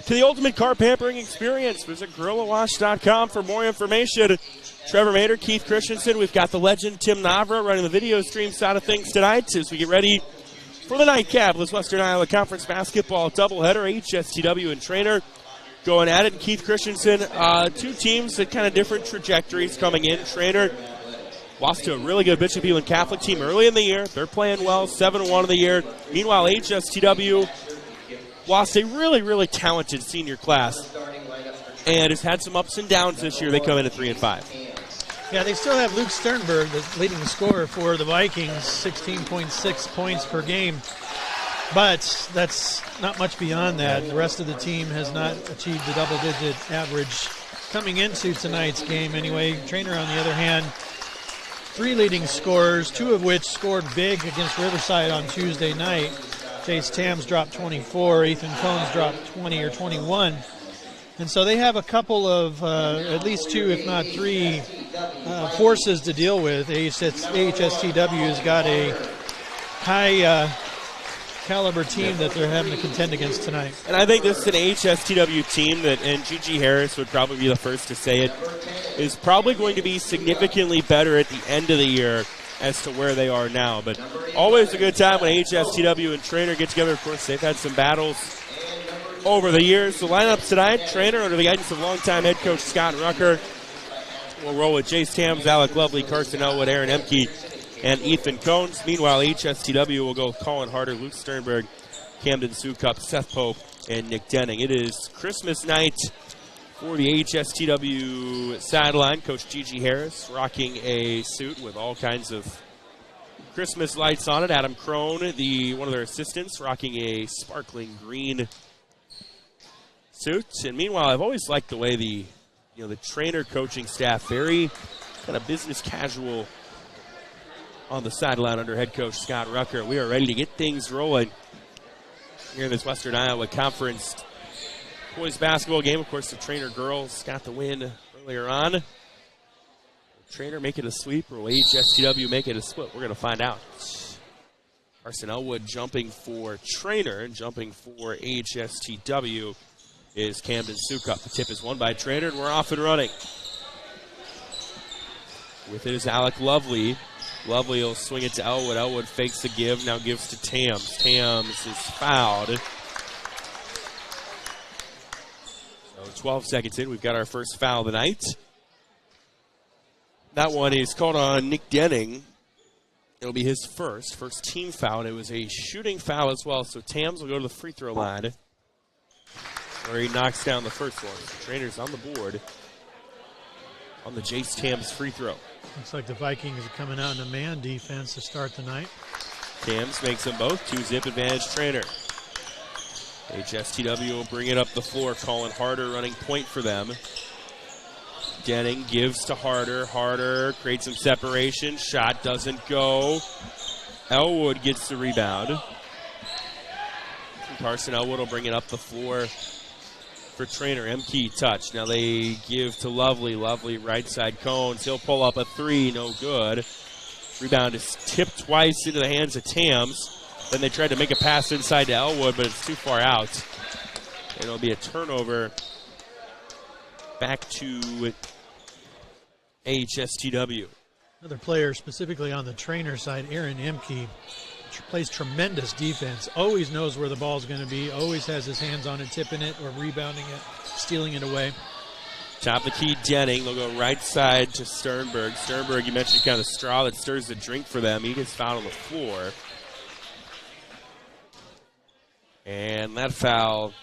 to the ultimate car pampering experience. Visit GorillaWash.com for more information. Trevor Mader, Keith Christensen, we've got the legend Tim Navra running the video stream side of things tonight as we get ready for the nightcap. This Western Iowa Conference basketball doubleheader, AHSTW and Treynor going at it. And Keith Christensen, two teams at kind of different trajectories coming in. Treynor lost to a really good Bishop Ewan Catholic team early in the year. They're playing well, 7-1 in the year. Meanwhile, AHSTW lost a really, really talented senior class and has had some ups and downs this year. They come in at 3-5. Yeah, they still have Luke Sternberg, the leading scorer for the Vikings, 16.6 points per game. But that's not much beyond that. The rest of the team has not achieved the double-digit average coming into tonight's game anyway. Treynor, on the other hand, 3 leading scorers, 2 of which scored big against Riverside on Tuesday night. Chase Tams dropped 24, Ethan Combs dropped 20 or 21. And so they have a couple of, at least 2, if not 3, forces to deal with. AHSTW has got a high caliber team that they're having to contend against tonight. And I think this is an AHSTW team that, and Gigi Harris would probably be the first to say it, is probably going to be significantly better at the end of the year as to where they are now. But always a good time when AHSTW and Treynor get together. Of course, they've had some battles over the years. The lineups tonight, Treynor under the guidance of longtime head coach Scott Rucker will roll with Jace Tams, Alec Lovely, Carson Elwood, Aaron Emke, and Ethan Cones. Meanwhile, HSTW will go Colin Harder, Luke Sternberg, Camden Sukup, Seth Pope, and Nick Denning. It is Christmas night for the HSTW sideline. Coach Gigi Harris rocking a suit with all kinds of Christmas lights on it. Adam Crone, one of their assistants, rocking a sparkling green suit. And meanwhile, I've always liked the way the Treynor coaching staff, very kind of business casual on the sideline under head coach Scott Rucker. We are ready to get things rolling here in this Western Iowa Conference boys basketball game. Of course, the Treynor girls got the win earlier on. Will Treynor make it a sweep, or will HSTW make it a split? We're going to find out. Carson Elwood jumping for Treynor, and jumping for HSTW is Camden Sukup. The tip is won by Treynor, and we're off and running. With it is Alec Lovely. Lovely will swing it to Elwood. Elwood fakes the give, now gives to Tams. Tams is fouled. So 12 seconds in, we've got our first foul of the night. That one is called on Nick Denning. It'll be his first team foul, and it was a shooting foul as well. So Tams will go to the free throw line, where he knocks down the first one. So Treynor's on the board on the Jace Tams free throw. Looks like the Vikings are coming out in a man defense to start the night. Tams makes them both. 2-zip advantage Treynor. HSTW will bring it up the floor. Colin Harder running point for them. Denning gives to Harder. Harder creates some separation. Shot doesn't go. Elwood gets the rebound. Carson Elwood will bring it up the floor for Treynor. Emke touch. Now they give to Lovely. Lovely right side Cones. He'll pull up a 3. No good. Rebound is tipped twice into the hands of Tams. Then they tried to make a pass inside to Elwood, but it's too far out. And it'll be a turnover back to HSTW. Another player specifically on the Treynor side, Aaron Emke, plays tremendous defense, always knows where the ball's going to be, always has his hands on it, tipping it or rebounding it, stealing it away. Top of the key, Denning. They'll go right side to Sternberg. Sternberg, you mentioned kind of the straw that stirs the drink for them. He gets fouled on the floor. And that foul will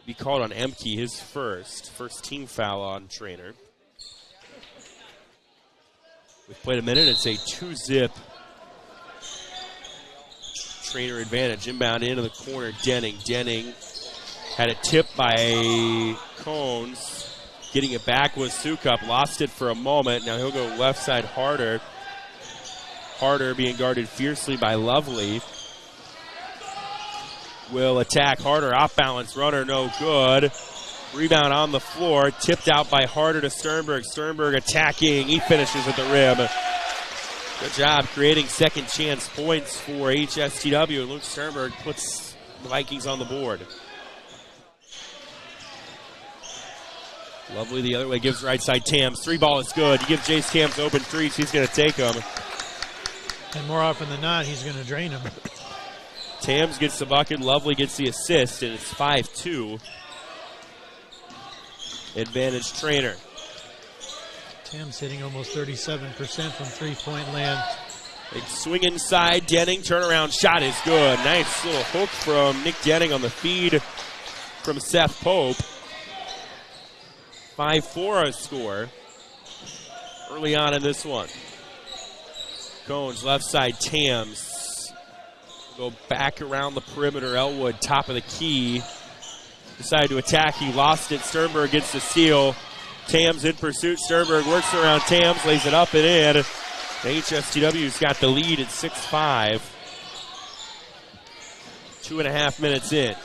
be called on Emke, his first team foul on Treynor. We've played a minute. It's a 2-zip Treynor advantage. Inbound into the corner. Denning had it tipped by Cones. Getting it back was Sukup. Lost it for a moment. Now he'll go left side Harder. Harder being guarded fiercely by Lovely. Will attack Harder. Off balance runner. No good. Rebound on the floor, tipped out by Harder to Sternberg. Sternberg attacking, he finishes at the rim. Good job creating second chance points for AHSTW. Luke Sternberg puts the Vikings on the board. Lovely the other way, gives right side Tams. Three ball is good. You give Jace Tams open threes, he's going to take them. And more often than not, he's going to drain them. Tams gets the bucket, Lovely gets the assist, and it's 5-2. Advantage Treynor. Tams hitting almost 37% from three-point land. Big swing inside, Denning, turnaround shot is good. Nice little hook from Nick Denning on the feed from Seth Pope. 5-4 a score early on in this one. Cones left side, Tams. Go back around the perimeter, Elwood top of the key. Decided to attack, he lost it. Sternberg gets the steal. Tams in pursuit. Sternberg works around Tams, lays it up and in. HSTW's got the lead at 6-5. 2.5 minutes in.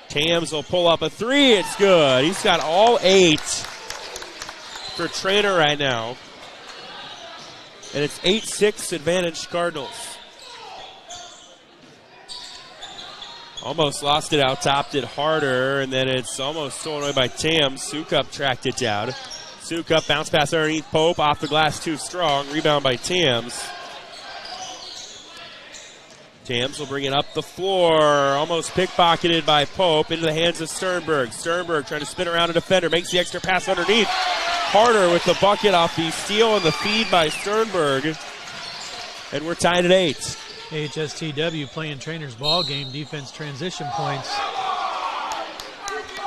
Tams will pull up a three. It's good. He's got all 8 for Treynor right now. And it's 8-6 advantage Cardinals. Almost lost it out, topped it Harder, and then it's almost stolen away by Tams. Sukup tracked it down. Sukup bounce pass underneath Pope, off the glass too strong. Rebound by Tams. Tams will bring it up the floor. Almost pickpocketed by Pope into the hands of Sternberg. Sternberg trying to spin around a defender, makes the extra pass underneath. Harder with the bucket off the steal and the feed by Sternberg. And we're tied at 8. AHSTW playing Treynor's ball game, defense transition points.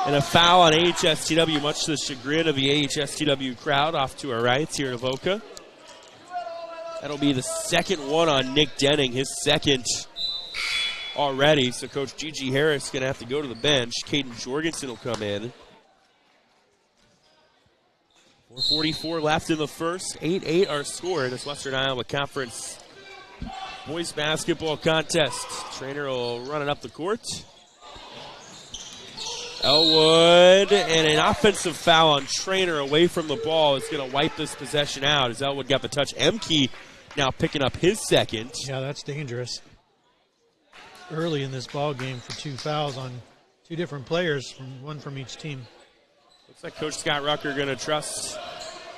And a foul on AHSTW, much to the chagrin of the AHSTW crowd off to our right here in Avoca. That'll be the second one on Nick Denning, his second already. So Coach Gigi Harris is going to have to go to the bench. Caden Jorgensen will come in. 4:44 left in the first. 8-8 our score in this Western Iowa Conference boys basketball contest. Treynor will run it up the court. Elwood, and an offensive foul on Treynor away from the ball is going to wipe this possession out as Elwood got the touch. Emke now picking up his second. Yeah, that's dangerous. Early in this ball game for 2 fouls on 2 different players, one from each team. Looks like Coach Scott Rucker going to trust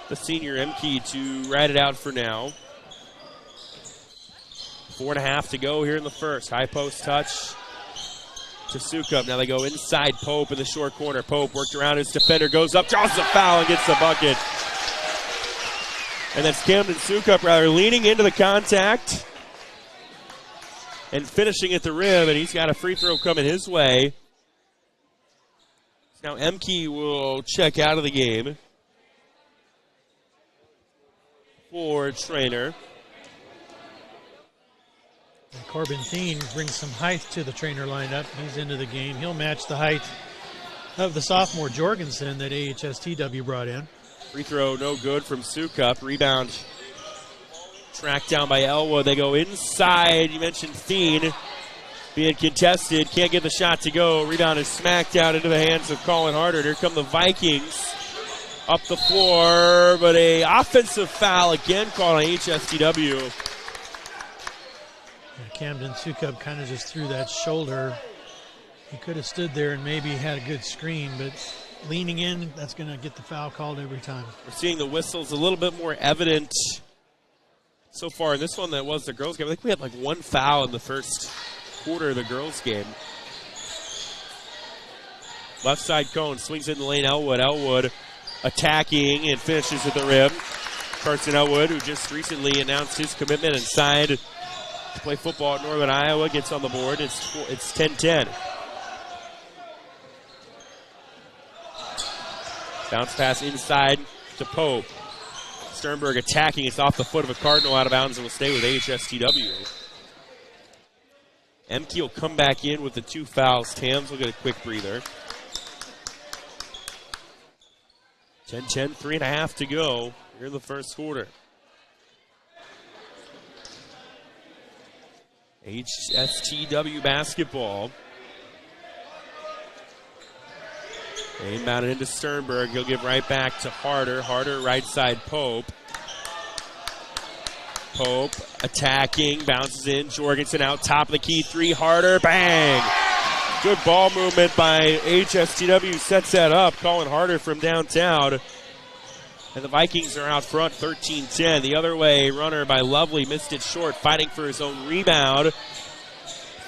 the senior Emke to ride it out for now. 4.5 to go here in the first. High post touch to Sukup. Now they go inside Pope in the short corner. Pope worked around his defender, goes up, draws the foul, and gets the bucket. And that's Camden Sukup leaning into the contact and finishing at the rim, and he's got a free throw coming his way. Now Emke will check out of the game for Treynor. And Corbin Thien brings some height to the Treynor lineup. He's into the game. He'll match the height of the sophomore Jorgensen that AHSTW brought in. Free throw no good from Sukup. Rebound tracked down by Elwood. They go inside. You mentioned Thien being contested. Can't get the shot to go. Rebound is smacked out into the hands of Colin Harder. Here come the Vikings up the floor, but a offensive foul again called on HSTW. Camden Sukup kind of just threw that shoulder. He could have stood there and maybe had a good screen, but leaning in, that's going to get the foul called every time. We're seeing the whistles a little bit more evident so far in this one than it was the girls' game. I think we had like 1 foul in the first quarter of the girls' game. Left side Cone swings in the lane. Elwood attacking and finishes at the rim. Carson Elwood, who just recently announced his commitment and signed to play football at Northern Iowa, gets on the board. It's 10-10. Bounce pass inside to Pope. Sternberg attacking. It's off the foot of a Cardinal, out of bounds, and will stay with HSTW. Emke will come back in with the 2 fouls. Tams will get a quick breather. 10-10, 3.5 to go here in the first quarter. HSTW basketball. Inbounded into Sternberg. He'll give right back to Harder. Harder right side Pope. Pope attacking, bounces in. Jorgensen out top of the key. 3 Harder. Bang! Good ball movement by AHSTW. Sets that up. Colin Harder from downtown. And the Vikings are out front 13-10. The other way, runner by Lovely missed it short, fighting for his own rebound.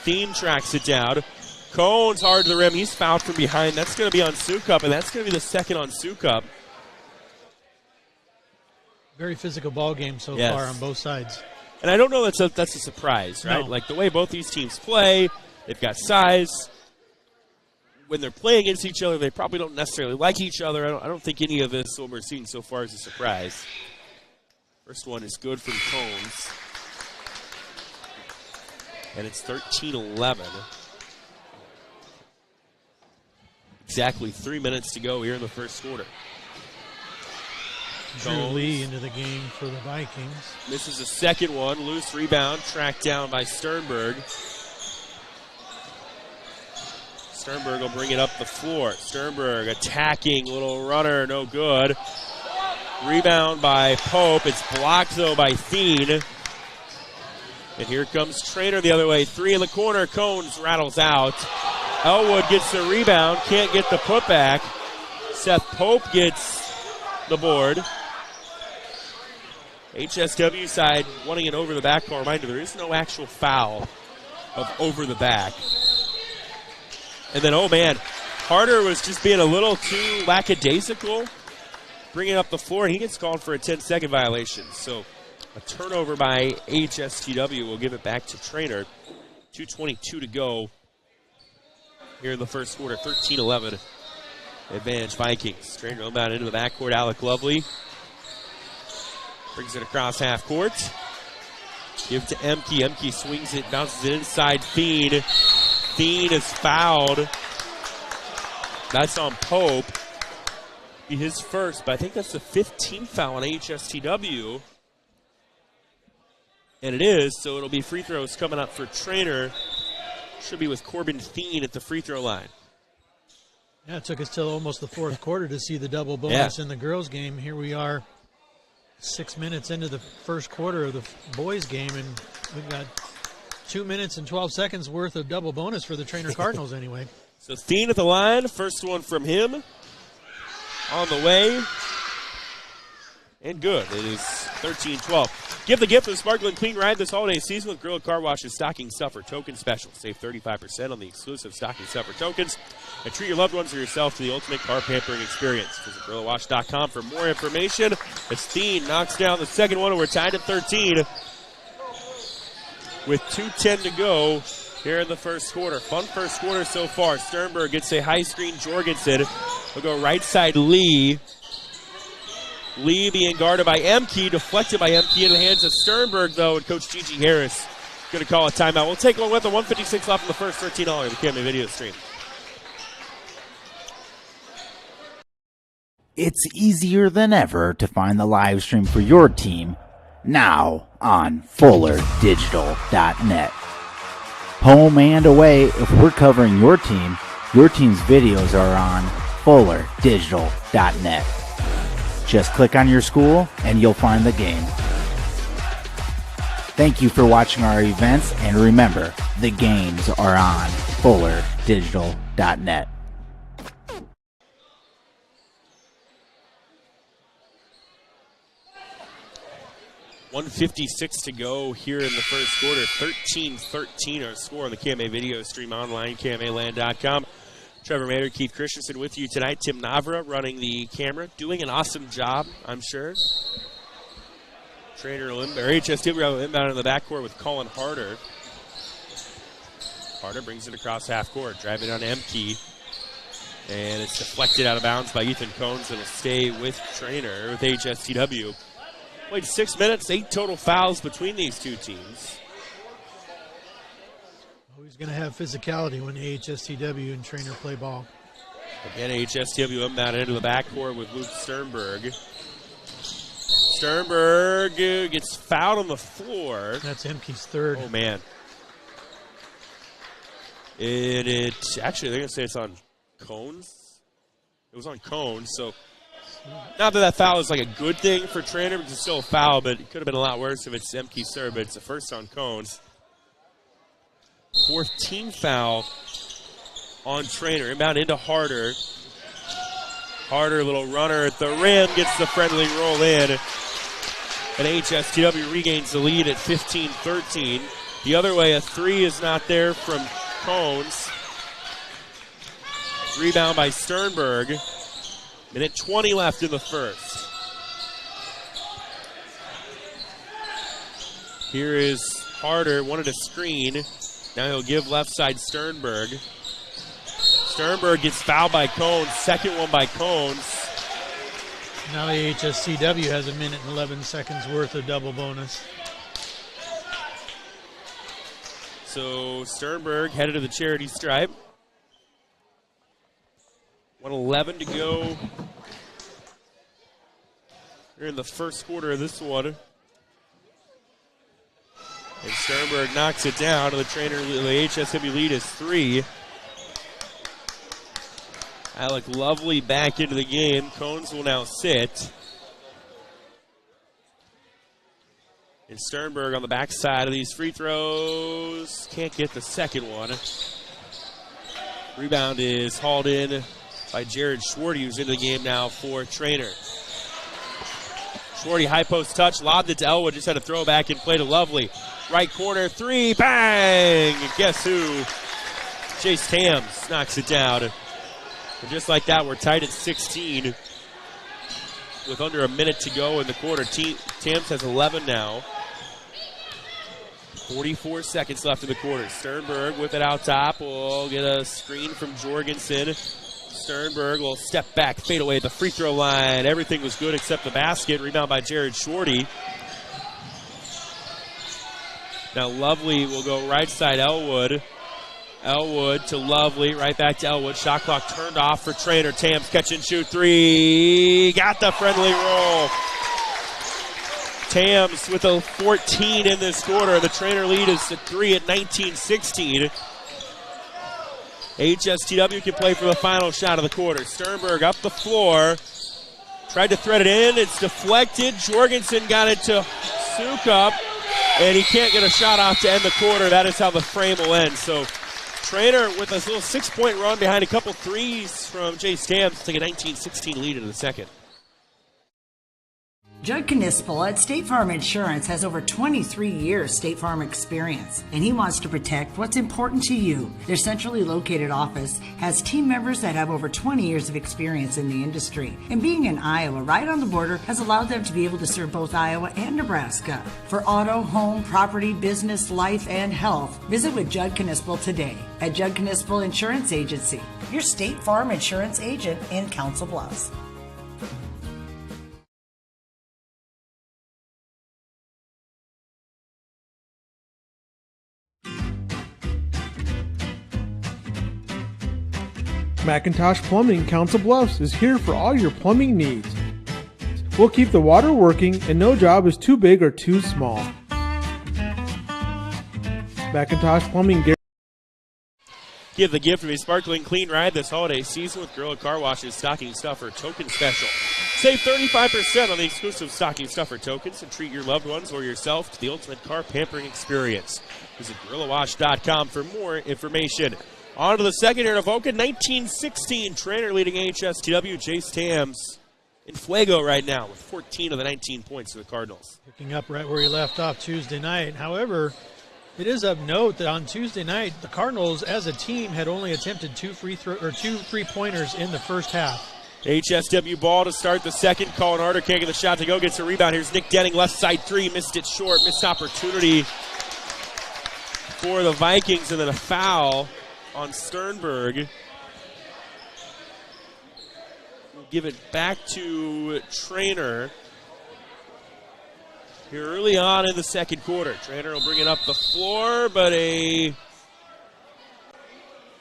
Thiem tracks it down. Cohn's hard to the rim. He's fouled from behind. That's going to be on Sukup, and that's going to be the second on Sukup. Very physical ball game so far on both sides. And I don't know that's a surprise, right? No. Like the way both these teams play, they've got size. When they're playing against each other, they probably don't necessarily like each other. I don't think any of this, what we're seeing so far, is a surprise. First one is good from Combs. And it's 13-11. Exactly 3 minutes to go here in the first quarter. Drew Lee into the game for the Vikings. This is a second one. Loose rebound, tracked down by Sternberg. Sternberg will bring it up the floor. Sternberg attacking, little runner, no good. Rebound by Pope. It's blocked, though, by Thien. And here comes Treynor the other way. 3 in the corner. Cones rattles out. Elwood gets the rebound. Can't get the putback. Seth Pope gets the board. HSW side wanting it over the back. Reminder, there is no actual foul of over the back. And then, oh man, Harder was just being a little too lackadaisical, bringing up the floor, and he gets called for a 10-second violation. So a turnover by AHSTW will give it back to Treynor. 2:22 to go here in the first quarter. 13-11 advantage Vikings. Treynor inbound into the backcourt. Alec Lovely brings it across half court. Give to Emke. Emke swings it, bounces it inside. Thien. Thien is fouled. That's on Pope. Be his first, but I think that's the 15th foul on HSTW. And it is, so it'll be free throws coming up for Treynor. Should be with Corbin Thien at the free throw line. Yeah, it took us till almost the fourth quarter to see the double bonus in the girls' game. Here we are 6 minutes into the first quarter of the boys' game, and we've got 2 minutes and 12 seconds worth of double bonus for the Treynor Cardinals anyway. So Thien at the line. First one from him. On the way. And good. It is 13-12. Give the gift of a sparkling clean ride this holiday season with Gorilla Car Wash's Stocking Stuffer Token Special. Save 35% on the exclusive Stocking Stuffer tokens. And treat your loved ones or yourself to the ultimate car pampering experience. Visit GorillaWash.com for more information. As Thien knocks down the second one, and we're tied at 13. With 2:10 to go here in the first quarter. Fun first quarter so far. Sternberg gets a high screen. Jorgensen will go right side Lee. Lee being guarded by Emke, deflected by Emke in the hands of Sternberg, though, and Coach Gigi Harris going to call a timeout. We'll take one with the 1:56 left in the first. $13 the KMA video stream. It's easier than ever to find the live stream for your team now on FullerDigital.net. Home and away, if we're covering your team's videos are on FullerDigital.net. Just click on your school and you'll find the game. Thank you for watching our events, and remember, the games are on FullerDigital.net. $1:56 to go here in the first quarter. 13-13 our score on the KMA video stream online, KMAland.com. Trevor Mader, Keith Christensen with you tonight. Tim Navra running the camera, doing an awesome job, I'm sure. Treynor HSW inbound in the backcourt with Colin Harder. Harder brings it across half court, driving on Emke. And it's deflected out of bounds by Ethan Cones, and it'll stay with Treynor with HSTW. Played 6 minutes, 8 total fouls between these two teams. Always going to have physicality when AHSTW and Treynor play ball. Again, HSTW inbound into the backcourt with Luke Sternberg. Sternberg gets fouled on the floor. That's Emke's third. Oh, man. Actually, they're going to say it's on Cones. It was on Cone, so not that foul is like a good thing for Treynor, because it's still a foul, but it could have been a lot worse if it's Emke serve, but it's a first on Cones. 4th team foul on Treynor. Inbound into Harder. Harder, little runner at the rim, gets the friendly roll in. And AHSTW regains the lead at 15-13. The other way, a 3 is not there from Cones. Rebound by Sternberg. Minute 20 left in the first. Here is Harder, wanted a screen. Now he'll give left side Sternberg. Sternberg gets fouled by Cones. Second one by Cones. Now the AHSTW has a minute and 11 seconds worth of double bonus. So Sternberg headed to the charity stripe. 1:11 to go here in the first quarter of this one. And Sternberg knocks it down. The HSW lead is 3. Alec Lovely back into the game. Cones will now sit. And Sternberg on the backside of these free throws. Can't get the second one. Rebound is hauled in by Jared Schwarty, who's into the game now for Treynor. Schwarty, high post touch, lobbed it to Elwood, just had to throw back and play to Lovely. Right corner, 3, bang! And guess who? Chase Tams knocks it down. And just like that, we're tied at 16 with under a minute to go in the quarter. Tams has 11 now. 44 seconds left in the quarter. Sternberg with it out top. We'll get a screen from Jorgensen. Sternberg will step back, fade away at the free throw line. Everything was good except the basket. Rebound by Jared Schwarty. Now Lovely will go right side Elwood. Elwood to Lovely, right back to Elwood. Shot clock turned off for Treynor. Tams catch and shoot 3. Got the friendly roll. Tams with a 14 in this quarter. The Treynor lead is at 3 at 19-16. HSTW can play for the final shot of the quarter. Sternberg up the floor. Tried to thread it in. It's deflected. Jorgensen got it to Sukup. And he can't get a shot off to end the quarter. That is how the frame will end. So Treynor with a little 6-point run behind a couple threes from Chase Tams to take a 19-16 lead into the second. Judd Knispel at State Farm Insurance has over 23 years State Farm experience, and he wants to protect what's important to you. Their centrally located office has team members that have over 20 years of experience in the industry, and being in Iowa right on the border has allowed them to be able to serve both Iowa and Nebraska. For auto, home, property, business, life, and health, visit with Judd Knispel today at Judd Knispel Insurance Agency, your State Farm Insurance agent in Council Bluffs. McIntosh Plumbing Council Bluffs is here for all your plumbing needs. We'll keep the water working and no job is too big or too small. McIntosh Plumbing. Give the gift of a sparkling clean ride this holiday season with Gorilla Car Wash's Stocking Stuffer Token Special. Save 35% on the exclusive Stocking Stuffer tokens and treat your loved ones or yourself to the ultimate car pampering experience. Visit GorillaWash.com for more information. On to the second here in Avoca, 19-16. Treynor leading AHSTW. Chase Tams in fuego right now with 14 of the 19 points for the Cardinals. Picking up right where he left off Tuesday night. However, it is of note that on Tuesday night, the Cardinals as a team had only attempted two three-pointers in the first half. HSW ball to start the second. Colin Harder can't get the shot to go. Gets a rebound. Here's Nick Denning, left side 3. Missed it short. Missed opportunity for the Vikings, and then a foul on Sternberg. We'll give it back to Treynor here early on in the second quarter. Treynor will bring it up the floor, but a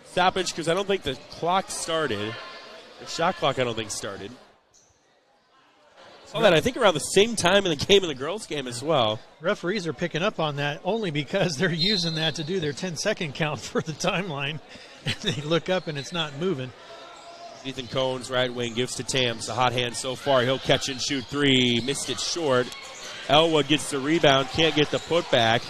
stoppage because I don't think the clock started. The shot clock I don't think started. Saw that I think around the same time in the game, in the girls' game as well. Referees are picking up on that only because they're using that to do their 10-second count for the timeline. And they look up and it's not moving. Ethan Cohn's right wing gives to Tams. The hot hand so far. He'll catch and shoot three. Missed it short. Elwood gets the rebound. Can't get the putback.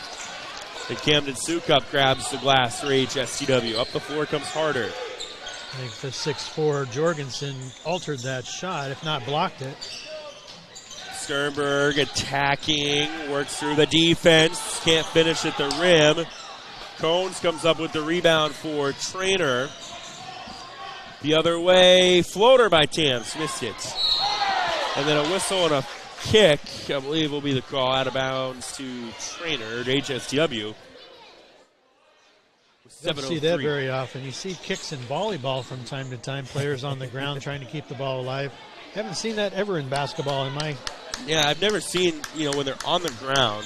And Camden Sukup grabs the glass for AHSTW. Up the floor comes Harder. I think the 6'4" Jorgensen altered that shot, if not blocked it. Sternberg attacking. Works through the defense. Can't finish at the rim. Cones comes up with the rebound for Treynor. The other way, floater by Tams, missed it. And then a whistle and a kick, I believe, will be the call out of bounds to Treynor, to HSTW. You don't see that very often. You see kicks in volleyball from time to time, players on the ground trying to keep the ball alive. Haven't seen that ever in basketball in my... Yeah, I've never seen, when they're on the ground.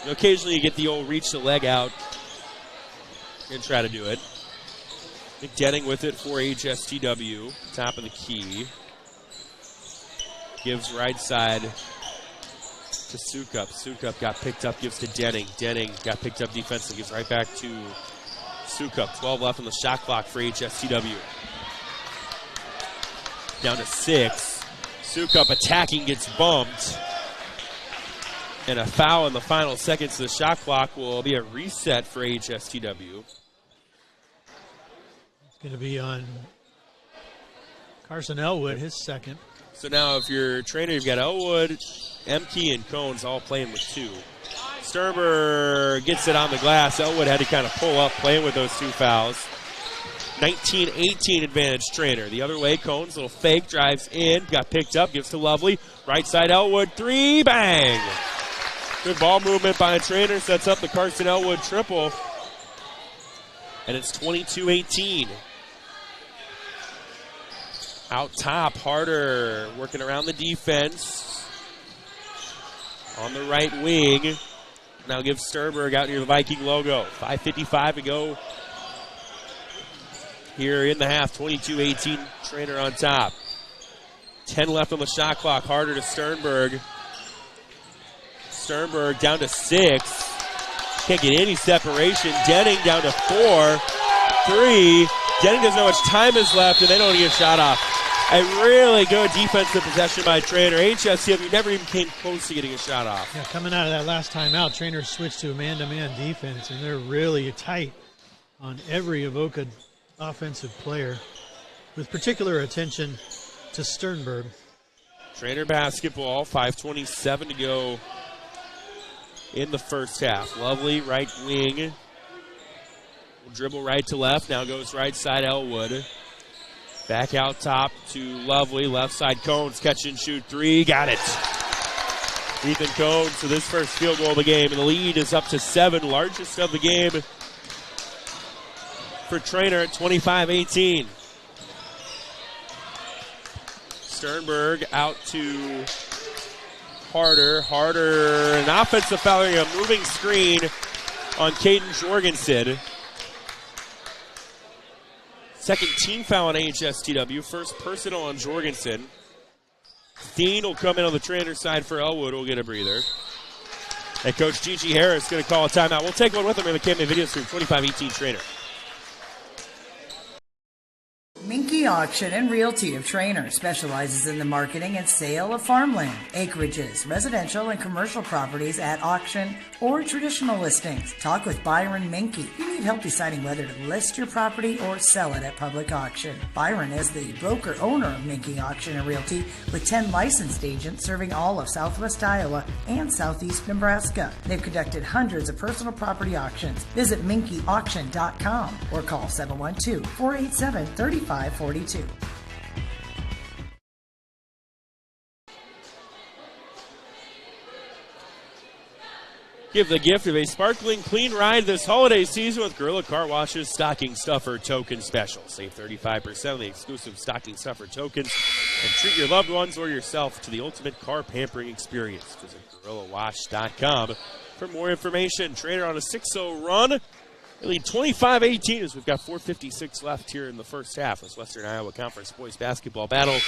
Occasionally you get the old reach the leg out and try to do it. McDenning with it for HSTW. Top of the key. Gives right side to Sukup. Sukup got picked up, gives to Denning. Denning got picked up defensively, gives right back to Sukup. 12 left on the shot clock for HSTW. Down to 6. Sukup attacking, gets bumped. And a foul in the final seconds of the shot clock will be a reset for HSTW. Going to be on Carson Elwood, his second. So now if you're Treynor, you've got Elwood, Emke, and Cones all playing with 2. Sternberg gets it on the glass. Elwood had to kind of pull up playing with those 2 fouls. 19-18 advantage Treynor. The other way, Cones, little fake, drives in, got picked up, gives to Lovely. Right side Elwood, 3, bang! Good ball movement by Treynor, sets up the Carson Elwood triple. And it's 22-18. Out top, Harder working around the defense. On the right wing. Now gives Sternberg out near the Viking logo. 5:55 to go here in the half. 22-18, Treynor on top. 10 left on the shot clock. Harder to Sternberg. Sternberg down to 6. Can't get any separation. Denning down to 4. 3. Denning doesn't know how much time is left, and they don't get a shot off. A really good defensive possession by Treynor. HSTW never even came close to getting a shot off. Yeah, coming out of that last timeout, Treynor switched to a man-to-man defense, and they're really tight on every Avoca offensive player, with particular attention to Sternberg. Treynor basketball, 5:27 to go in the first half. Lovely right wing. Will dribble right to left. Now goes right side Elwood. Back out top to Lovely. Left side Cones. Catch and shoot 3. Got it. Ethan Cones to this first field goal of the game. And the lead is up to 7. Largest of the game for Treynor at 25-18. Sternberg out to Harder. Harder, an offensive foul, a moving screen on Caden Jorgensen. Second team foul on AHSTW. First personal on Jorgensen. Thien will come in on the Treynor side for Elwood. Will get a breather. And Coach Gigi Harris going to call a timeout. We'll take one with him in the KMA video stream. 25-18 Treynor. Minky Auction and Realty of Treynor specializes in the marketing and sale of farmland, acreages, residential and commercial properties at auction or traditional listings. Talk with Byron Minky. You need help deciding whether to list your property or sell it at public auction. Byron is the broker-owner of Minky Auction and Realty with 10 licensed agents serving all of Southwest Iowa and Southeast Nebraska. They've conducted hundreds of personal property auctions. Visit minkyauction.com or call 712-487-3542. Give the gift of a sparkling clean ride this holiday season with Gorilla Car Wash's Stocking Stuffer Token Special. Save 35% on the exclusive Stocking Stuffer tokens and treat your loved ones or yourself to the ultimate car pampering experience. Visit GorillaWash.com for more information. Treynor on a 6-0 run. They lead 25-18 as we've got 4:56 left here in the first half. This Western Iowa Conference boys basketball battle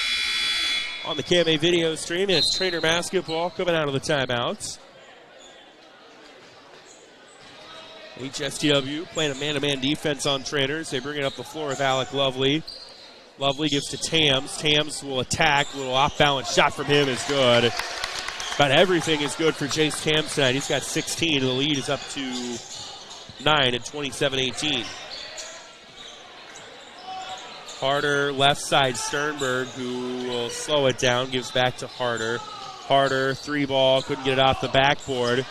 on the KMA video stream. And it's Treynor basketball coming out of the timeouts. HSTW playing a man-to-man defense on Treynor. They bring it up the floor with Alec Lovely. Lovely gives to Tams. Tams will attack. A little off-balance shot from him is good. About everything is good for Jace Tams tonight. He's got 16. The lead is up to 9 at 27-18. Harder, left side, Sternberg, who will slow it down, gives back to Harder. Harder, 3-ball, couldn't get it off the backboard.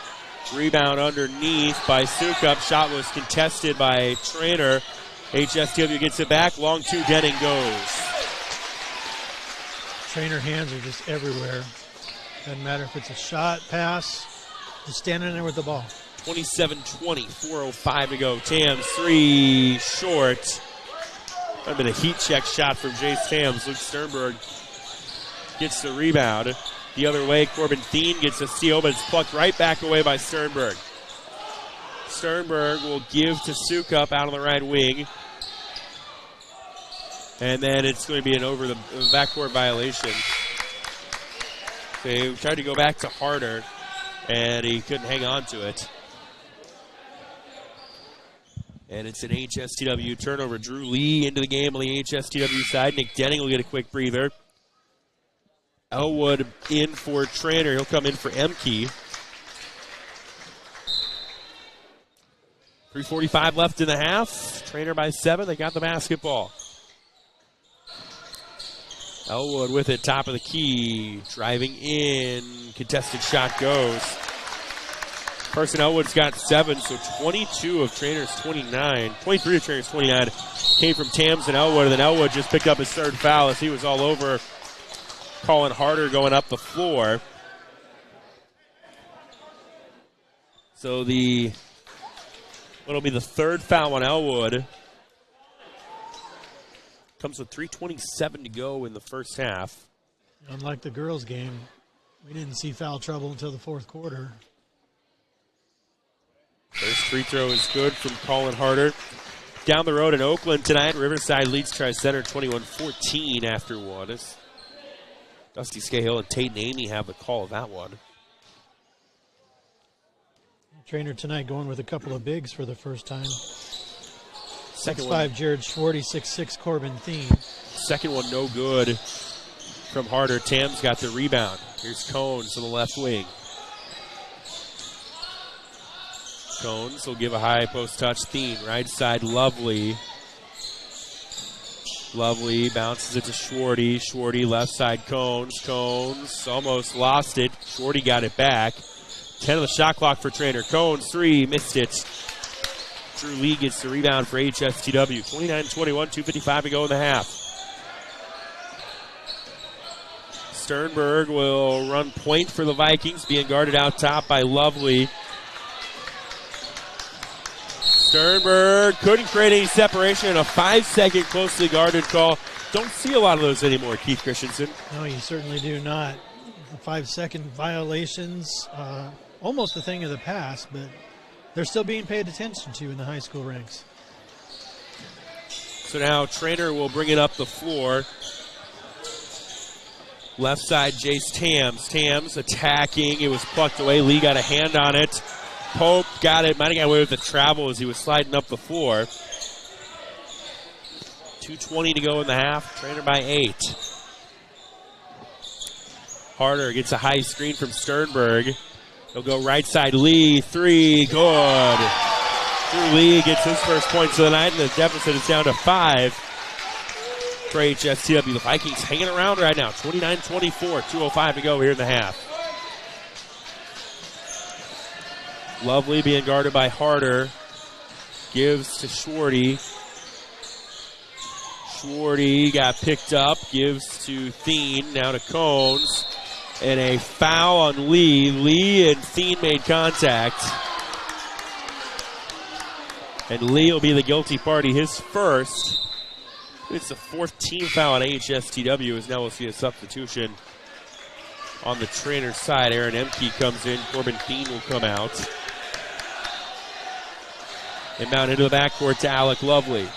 Rebound underneath by Sukup. Shot was contested by Treynor. AHSTW gets it back. Long 2, Denning goes. Treynor hands are just everywhere. Doesn't matter if it's a shot, pass, just standing there with the ball. 27-20, 4:05 to go. Tams, 3, short. Might have been a heat check shot from Jace Tams. Luke Sternberg gets the rebound. The other way, Corbin Thien gets a steal, but it's plucked right back away by Sternberg. Sternberg will give to Sukup out on the right wing. And then it's going to be an over the backcourt violation. They tried to go back to Harder, and he couldn't hang on to it. And it's an AHSTW turnover. Drew Lee into the game on the AHSTW side. Nick Denning will get a quick breather. Elwood in for Treynor. He'll come in for Emke. 3:45 left in the half. Treynor by 7. They got the basketball. Elwood with it, top of the key. Driving in. Contested shot goes. Person Elwood's got 7, so 22 of Treynor's 29. 23 of Treynor's 29 came from Tams and Elwood, and then Elwood just picked up his 3rd foul as he was all over Colin Harder going up the floor. So what'll be the 3rd foul on Elwood. Comes with 3:27 to go in the first half. Unlike the girls' game, we didn't see foul trouble until the 4th quarter. First free throw is good from Colin Harder. Down the road in Oakland tonight, Riverside leads Tri-Center 21-14 after one. As Dusty Scahill and Tate and Amy have the call of that one. Treynor tonight going with a couple of bigs for the first time. Second 6'5", one. Jared Schwarty, 6'6", Corbin Thien. Second one no good from Harder. Tams got the rebound. Here's Cones on the left wing. Cones will give a high post touch. Thien, right side, Lovely. Lovely bounces it to Schwarty. Schwarty, left side, Cones. Cones almost lost it. Schwarty got it back. 10 on the shot clock for Treynor. Cones, 3, missed it. Drew Lee gets the rebound for HSTW. 29-21, 2:55 to go in the half. Sternberg will run point for the Vikings, being guarded out top by Lovely. Sternberg couldn't create any separation. A 5-second closely guarded call. Don't see a lot of those anymore, Keith Christensen. No, you certainly do not. The 5-second violations, almost a thing of the past, but they're still being paid attention to in the high school ranks. So now Treynor will bring it up the floor. Left side, Jace Tams. Tams attacking. It was plucked away. Lee got a hand on it. Pope got it. Might have got away with the travel as he was sliding up the floor. 2:20 to go in the half. Treynor by 8. Harder gets a high screen from Sternberg. He'll go right side. Lee, 3, good. Drew Lee gets his first points of the night, and the deficit is down to 5 for HSTW. The Vikings hanging around right now. 29-24, 2:05 to go here in the half. Lovely being guarded by Harder. Gives to Schwarty. Schwarty got picked up. Gives to Thien. Now to Cones. And a foul on Lee. Lee and Thien made contact. And Lee will be the guilty party. His first. It's the 4th team foul on AHSTW, as now we'll see a substitution on the Treynor side. Aaron Emke comes in. Corbin Thien will come out. Inbound into the backcourt to Alec Lovely.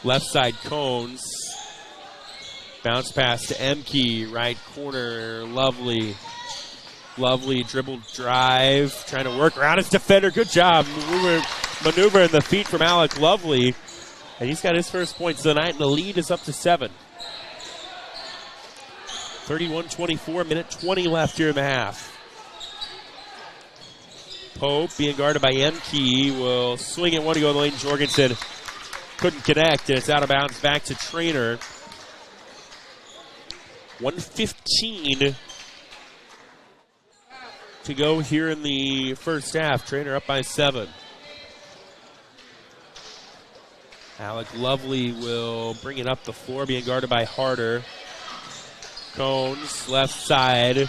Left side, Cones. Bounce pass to Emke, right corner, Lovely. Lovely dribble drive, trying to work around his defender. Good job maneuvering the feet from Alec Lovely. And he's got his first points of the night, and the lead is up to 7. 31-24, minute 20 left here in the half. Pope being guarded by Emke will swing it one to go in the lane. Jorgensen couldn't connect, and it's out of bounds back to Treynor. 1:15 to go here in the first half. Treynor up by 7. Alec Lovely will bring it up the floor, being guarded by Harder. Cones, left side.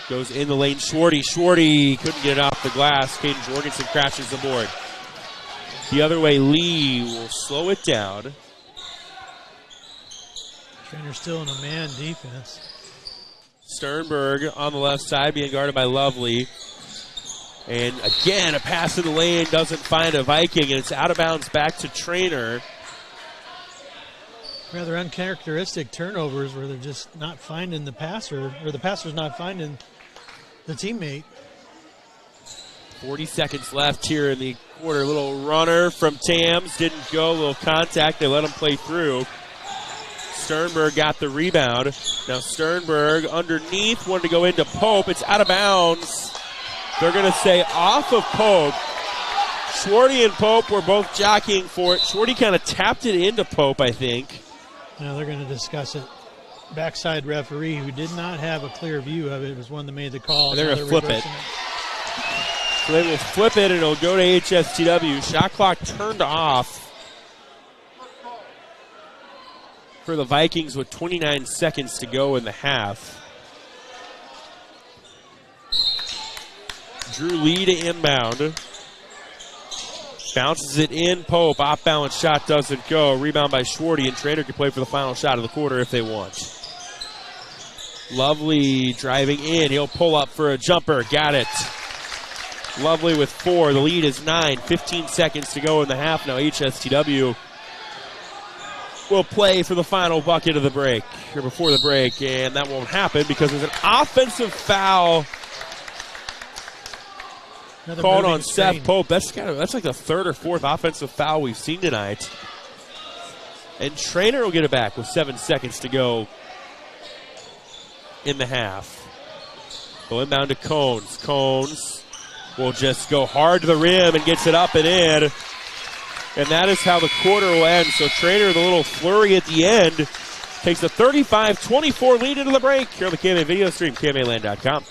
Goes in the lane. Schwarty couldn't get it off the glass. Caden Jorgensen crashes the board. The other way, Lee will slow it down. Treynor still in a man defense. Sternberg on the left side being guarded by Lovely. And again, a pass in the lane doesn't find a Viking, and it's out of bounds back to Treynor. Rather uncharacteristic turnovers where they're just not finding the passer, or the passer's not finding the teammate. 40 seconds left here in the quarter. Little runner from Tams. Didn't go. Little contact. They let him play through. Sternberg got the rebound. Now Sternberg underneath. Wanted to go into Pope. It's out of bounds. They're going to say off of Pope. Schwarty and Pope were both jockeying for it. Schwarty kind of tapped it into Pope, I think. Now they're going to discuss it. Backside referee who did not have a clear view of it was one that made the call. They're going to flip it. So they will flip it, and it'll go to AHSTW. Shot clock turned off for the Vikings with 29 seconds to go in the half. Drew Lee to inbound. Bounces it in. Pope. Off balance shot doesn't go. Rebound by Schwarty, and Treynor can play for the final shot of the quarter if they want. Lovely driving in. He'll pull up for a jumper. Got it. Lovely with 4. The lead is 9. 15 seconds to go in the half. Now HSTW will play for the final bucket of the break, or before the break, and that won't happen because there's an offensive foul called on Seth Pope. That's like the 3rd or 4th offensive foul we've seen tonight. And Treynor will get it back with 7 seconds to go in the half. Go inbound to Cones. Cones will just go hard to the rim and gets it up and in. And that is how the quarter will end. So Treynor, the little flurry at the end, takes a 35-24 lead into the break here on the KMA video stream, KMAland.com.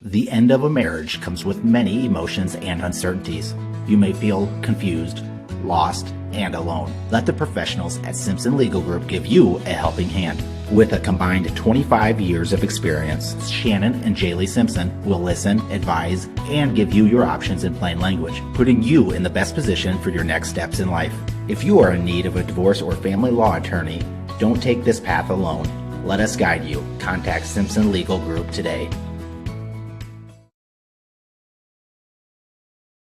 The end of a marriage comes with many emotions and uncertainties. You may feel confused, lost, and alone. Let the professionals at Simpson Legal Group give you a helping hand. With a combined 25 years of experience, Shannon and Jaylee Simpson will listen, advise, and give you your options in plain language, putting you in the best position for your next steps in life. If you are in need of a divorce or family law attorney, don't take this path alone. Let us guide you. Contact Simpson Legal Group today.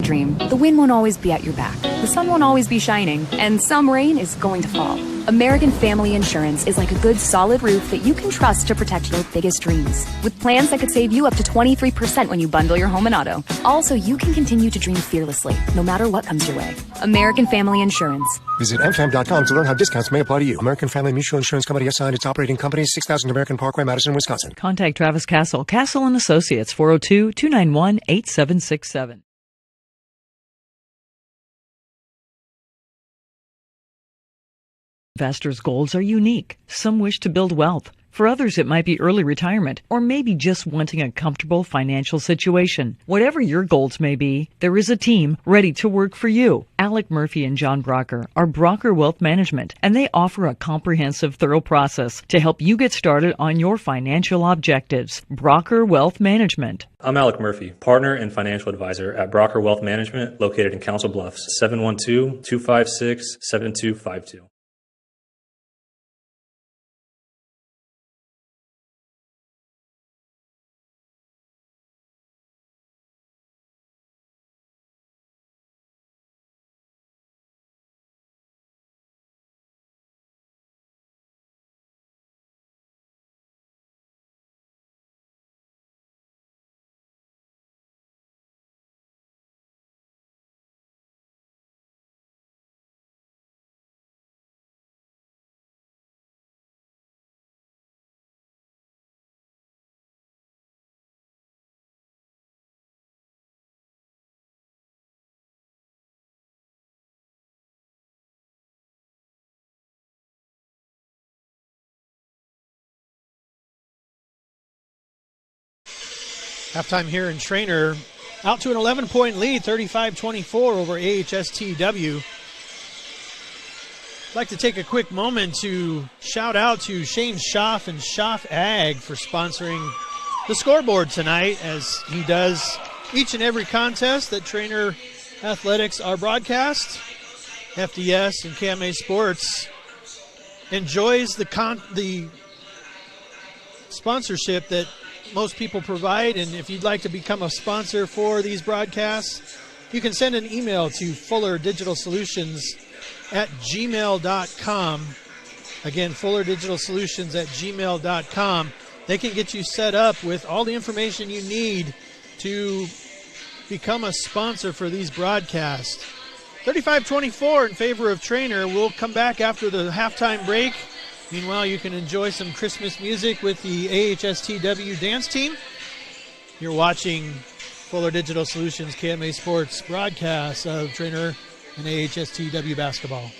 Dream. The wind won't always be at your back. The sun won't always be shining, and some rain is going to fall. American Family Insurance is like a good solid roof that you can trust to protect your biggest dreams. With plans that could save you up to 23% when you bundle your home and auto. Also, you can continue to dream fearlessly, no matter what comes your way. American Family Insurance. Visit mfam.com to learn how discounts may apply to you. American Family Mutual Insurance Company assigned its operating company, 6000 American Parkway, Madison, Wisconsin. Contact Travis Castle, Castle & Associates, 402-291-8767. Investors' goals are unique. Some wish to build wealth. For others, it might be early retirement or maybe just wanting a comfortable financial situation. Whatever your goals may be, there is a team ready to work for you. Alec Murphy and John Brocker are Brocker Wealth Management, and they offer a comprehensive, thorough process to help you get started on your financial objectives. Brocker Wealth Management. I'm Alec Murphy, partner and financial advisor at Brocker Wealth Management, located in Council Bluffs, 712-256-7252. Halftime here in Treynor, out to an 11-point lead, 35-24 over AHSTW. I'd like to take a quick moment to shout out to Shane Schaff and Schaff Ag for sponsoring the scoreboard tonight, as he does each and every contest that Treynor Athletics are broadcast. FDS and KMA Sports enjoys the sponsorship that most people provide, and if you'd like to become a sponsor for these broadcasts, you can send an email to fullerdigitalsolutions@gmail.com. Again, fullerdigitalsolutions@gmail.com. They can get you set up with all the information you need to become a sponsor for these broadcasts. 35-24 in favor of Treynor. We'll come back after the halftime break. Meanwhile, you can enjoy some Christmas music with the AHSTW dance team. You're watching Fuller Digital Solutions KMA Sports broadcast of Treynor and AHSTW basketball.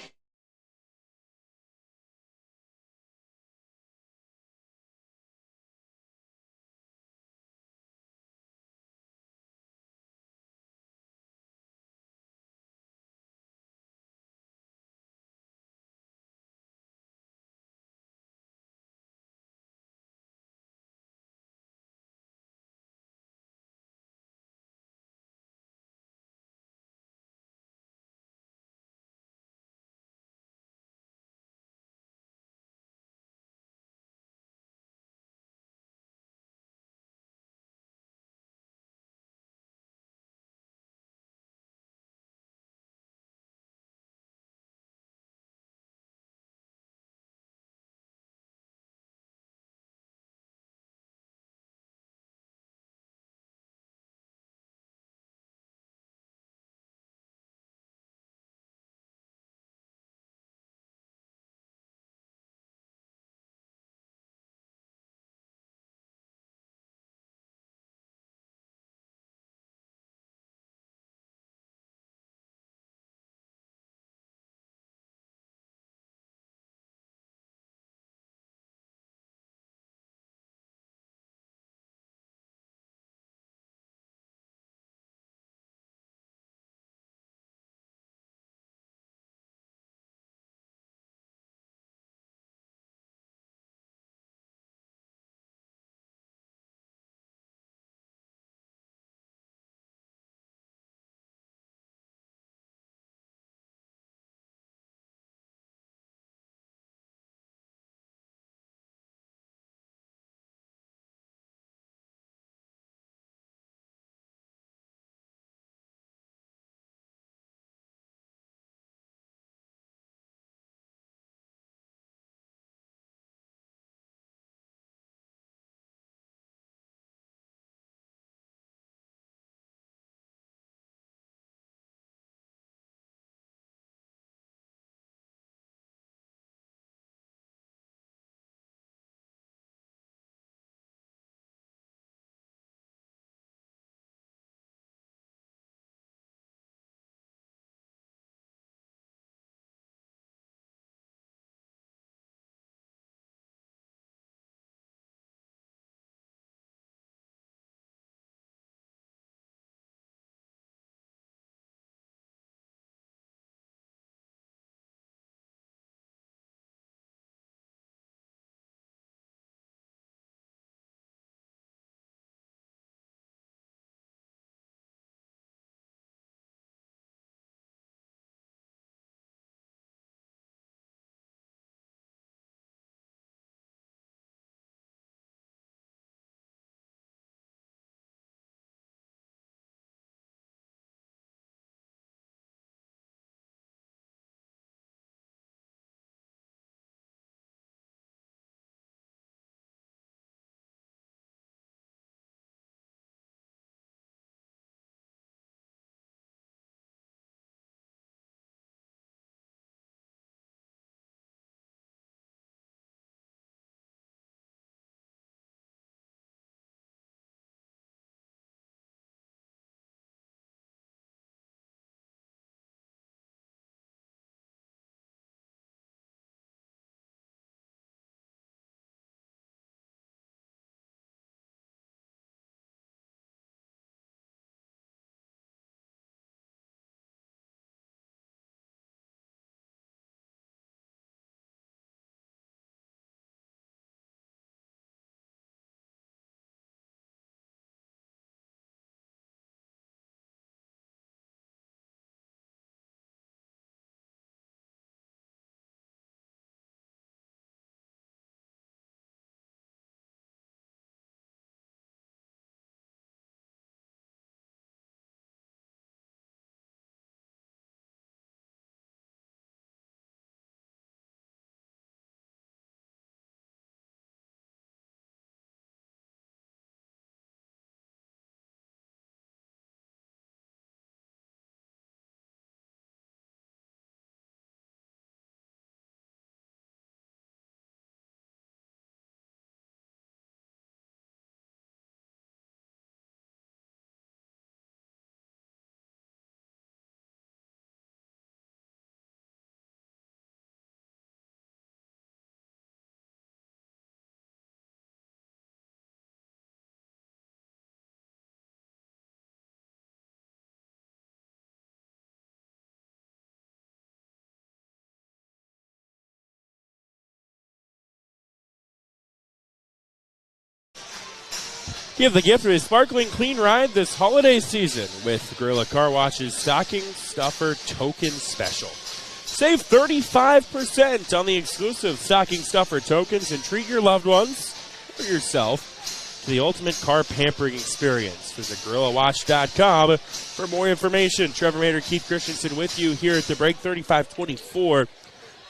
Give the gift of a sparkling clean ride this holiday season with Gorilla Car Wash's Stocking Stuffer Token Special. Save 35% on the exclusive Stocking Stuffer tokens and treat your loved ones or yourself to the ultimate car pampering experience. Visit GorillaWash.com for more information. Trevor Mater, Keith Christensen with you here at the break. 35-24,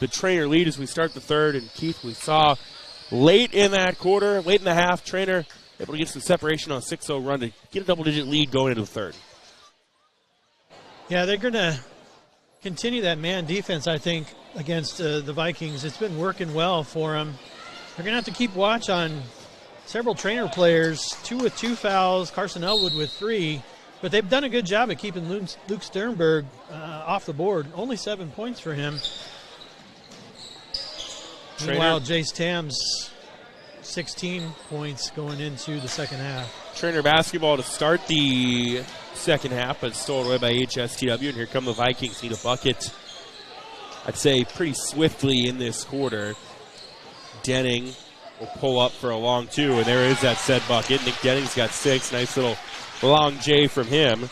the Treynor lead as we start the third. And Keith, we saw late in that quarter, late in the half, Treynor able to get some separation on a 6-0 run to get a double-digit lead going into the third. Yeah, they're going to continue that man defense, I think, against the Vikings. It's been working well for them. They're going to have to keep watch on several Treynor players, 2 with 2 fouls, Carson Elwood with 3. But they've done a good job at keeping Luke Sternberg off the board. Only 7 points for him. Meanwhile, Jace Tams, 16 points going into the second half. Treynor basketball to start the second half, but stolen away by AHSTW. And here come the Vikings. Need a bucket, I'd say, pretty swiftly in this quarter. Denning will pull up for a long 2, and there is that said bucket. Nick Denning's got 6. Nice little long J from him.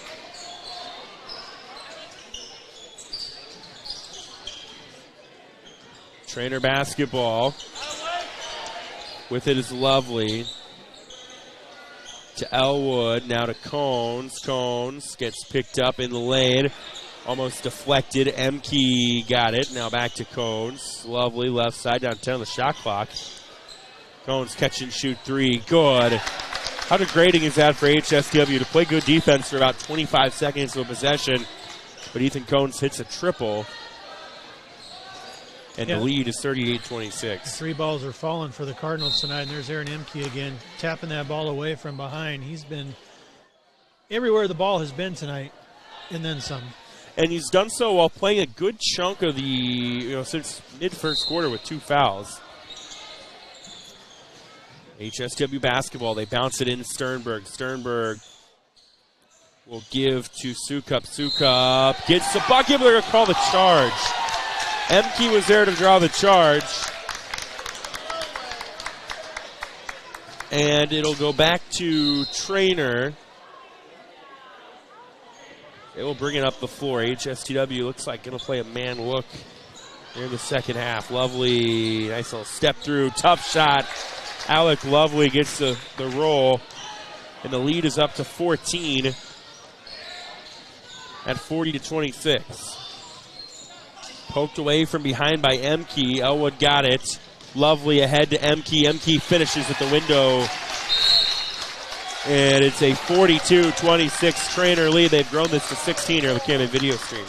Treynor basketball. With it is Lovely. To Elwood, now to Cones. Cones gets picked up in the lane. Almost deflected. Emke got it. Now back to Cones. Lovely left side, down 10 on the shot clock. Cones catch and shoot 3. Good. How degrading is that for HSW to play good defense for about 25 seconds of possession? But Ethan Cones hits a triple. And the lead is 38-26. 3 balls are falling for the Cardinals tonight, and there's Aaron Emke again, tapping that ball away from behind. He's been everywhere the ball has been tonight, and then some. And he's done so while playing a good chunk of the, since mid-first quarter with 2 fouls. HSW basketball, they bounce it in Sternberg. Sternberg will give to Sukup. Sukup gets the bucket, but they're going to call the charge. Emke was there to draw the charge. And it'll go back to Treynor. They will bring it up the floor. HSTW looks like going to play a man look here in the second half. Lovely, nice little step through, tough shot. Alec Lovely gets the roll. And the lead is up to 14 at 40-26. Poked away from behind by Emke. Elwood got it. Lovely ahead to Emke. Emke finishes at the window. And it's a 42-26 Treynor lead. They've grown this to 16 here on the KMA video stream.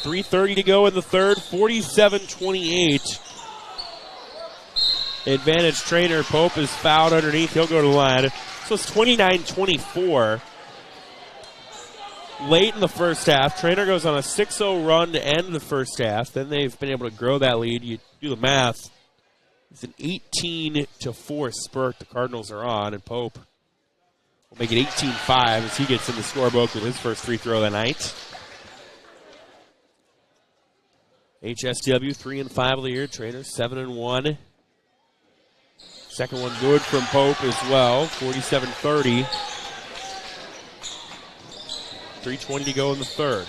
3:30 to go in the third, 47-28. Advantage Treynor. Pope is fouled underneath. He'll go to the line. So it's 29-24. Late in the first half, Treynor goes on a 6-0 run to end the first half. Then they've been able to grow that lead. You do the math. It's an 18-4 spurt the Cardinals are on, and Pope will make it 18-5 as he gets in the scorebook with his first free throw of the night. AHSTW 3-5 of the year. Treynor 7-1. Second one good from Pope as well. 47-30. 3:20 to go in the third.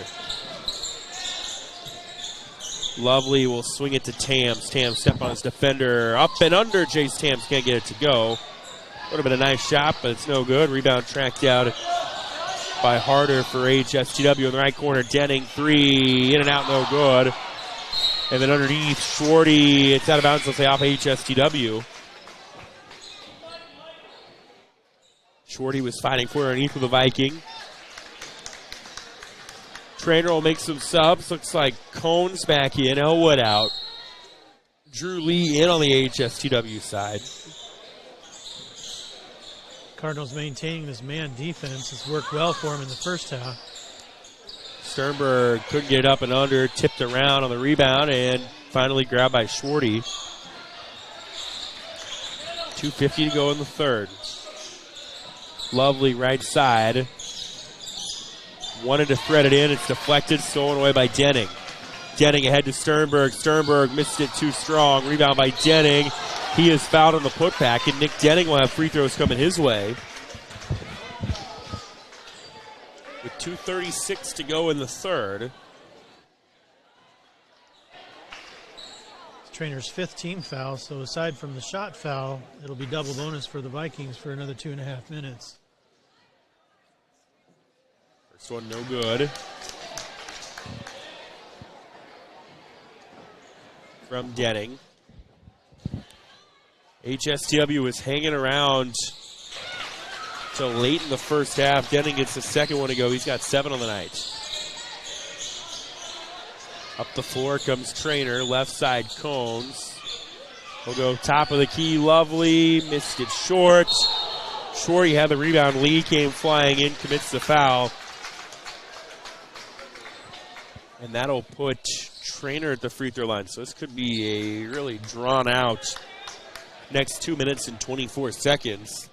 Lovely will swing it to Tams. Tams step on his defender. Up and under. Jace Tams can't get it to go. Would have been a nice shot, but it's no good. Rebound tracked out by Harder for AHSTW in the right corner. Denning, three. In and out, no good. And then underneath, Shorty. It's out of bounds. Let's say off AHSTW. Shorty was fighting for it underneath with the Viking. Treynor will make some subs. Looks like Cohn's back in. Elwood out. Drew Lee in on the AHSTW side. Cardinals maintaining this man defense has worked well for him in the first half. Sternberg couldn't get it up and under. Tipped around on the rebound and finally grabbed by Shorty. 2:50 to go in the third. Lovely right side. Wanted to thread it in. It's deflected. Stolen away by Denning. Denning ahead to Sternberg. Sternberg missed it too strong. Rebound by Denning. He is fouled on the putback, and Nick Denning will have free throws coming his way. With 2:36 to go in the third. Treynor's fifth team foul, so aside from the shot foul, it'll be double bonus for the Vikings for another 2.5 minutes. First one no good. From Denning. HSTW was hanging around till late in the first half. Denning gets the second one to go. He's got 7 on the night. Up the floor comes Treynor. Left side, Cones. He'll go top of the key. Lovely. Missed it short. Shorty had the rebound. Lee came flying in, commits the foul. And that'll put Treynor at the free throw line. So this could be a really drawn out next 2 minutes and 24 seconds.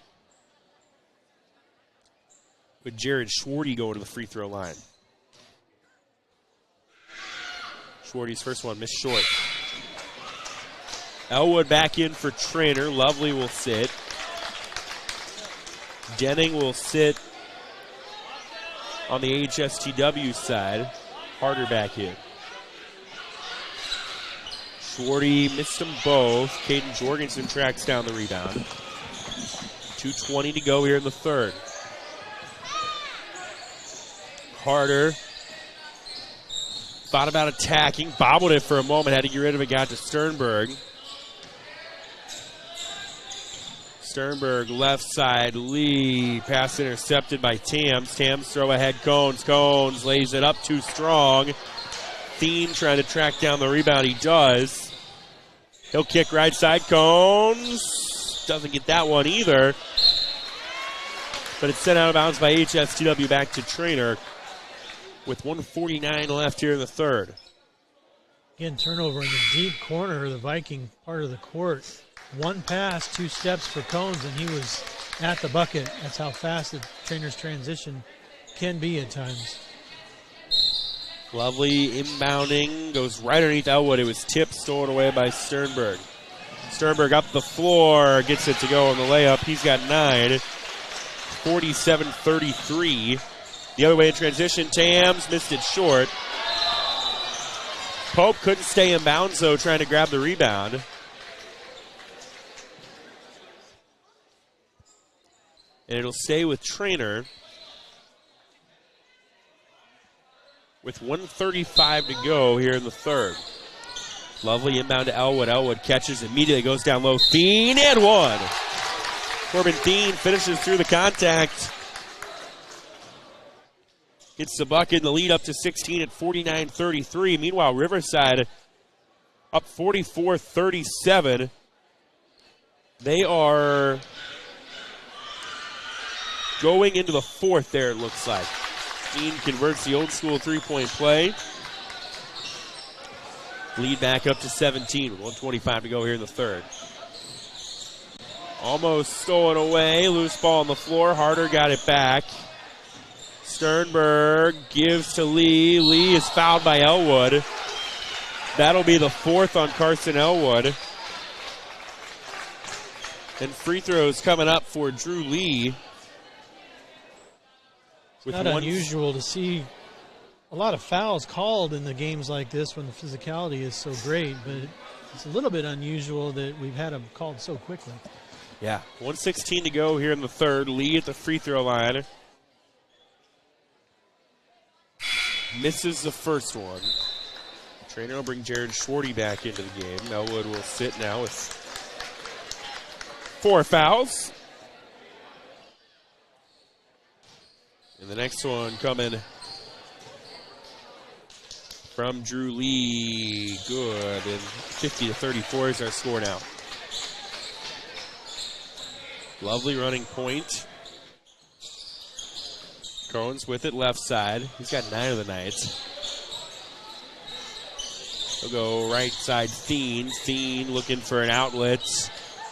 With Jared Shorty going to the free throw line. Shorty's first one missed short. Elwood back in for Treynor. Lovely will sit. Denning will sit on the HSTW side. Harder back in. Shorty missed them both. Caden Jorgensen tracks down the rebound. 2:20 to go here in the third. Harder thought about attacking, bobbled it for a moment, had to get rid of it, got to Sternberg. Sternberg left side, Lee, pass intercepted by Tams. Tams throw ahead, Cones. Cones lays it up too strong. Thien trying to track down the rebound, he does. He'll kick right side, Cones. Doesn't get that one either. But it's sent out of bounds by HSTW back to Treynor with 1:49 left here in the third. Again, turnover in the deep corner of the Viking part of the court. One pass, 2 steps for Cones, and he was at the bucket. That's how fast the Treynor's transition can be at times. Lovely inbounding, goes right underneath Elwood. It was tipped, stolen away by Sternberg. Sternberg up the floor, gets it to go on the layup. He's got 9. 47-33. The other way in transition, Tams missed it short. Pope couldn't stay in bounds, though, trying to grab the rebound. And it'll stay with Treynor with 1:35 to go here in the third. Lovely inbound to Elwood. Elwood catches, immediately goes down low. Thien and one. Corbin Thien finishes through the contact. gets the bucket and the lead up to 16 at 49-33. Meanwhile, Riverside up 44-37. They are going into the fourth there, it looks like. Dean converts the old school three-point play. Lead back up to 17 with 1:25 to go here in the third. Almost stolen away. Loose ball on the floor. Harder got it back. Sternberg gives to Lee. Lee is fouled by Elwood. That'll be the fourth on Carson Elwood. And free throws coming up for Drew Lee. It's not unusual to see a lot of fouls called in the games like this when the physicality is so great, but it's a little bit unusual that we've had them called so quickly. Yeah, 1:16 to go here in the third. Lee at the free throw line. Misses the first one. Treynor will bring Jared Schwarty back into the game. Elwood will sit now with 4 fouls. And the next one coming from Drew Lee. Good. And 50-34 is our score now. Lovely running point. Cohen's with it left side. He's got 9 of the night. He'll go right side, Thien. Thien looking for an outlet.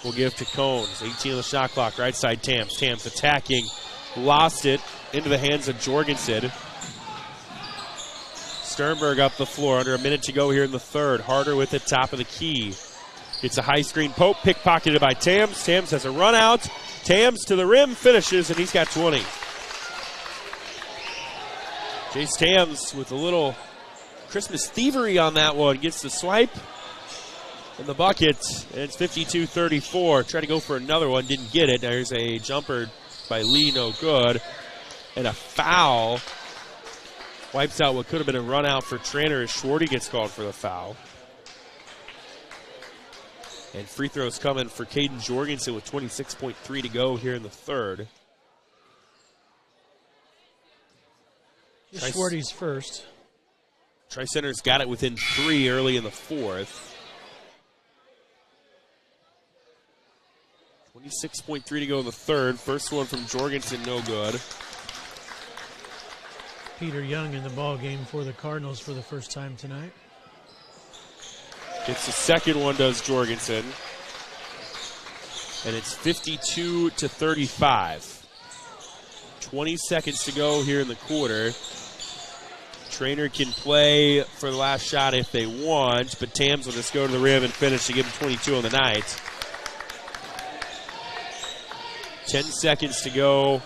We'll give to Cones. 18 on the shot clock. Right side, Tams. Tams attacking. Lost it into the hands of Jorgensen. Sternberg up the floor. Under a minute to go here in the third. Harder with it, top of the key. Gets a high screen poke. Pickpocketed by Tams. Tams has a run out. Tams to the rim. Finishes, and he's got 20. Jace Tams with a little Christmas thievery on that one. Gets the swipe and the bucket. And it's 52-34. Tried to go for another one. Didn't get it. There's a jumper by Lee. No good. And a foul. Wipes out what could have been a run out for Treynor as Schwarty gets called for the foul. And free throws coming for Caden Jorgensen with 26.3 to go here in the third. Schwarty's first. Tri-Center's got it within 3 early in the fourth. 26.3 to go in the third. First one from Jorgensen, no good. Peter Young in the ball game for the Cardinals for the first time tonight. Gets the second one, does Jorgensen. And it's 52-35. 20 seconds to go here in the quarter. Treynor can play for the last shot if they want, but Tams will just go to the rim and finish to give him 22 on the night. 10 seconds to go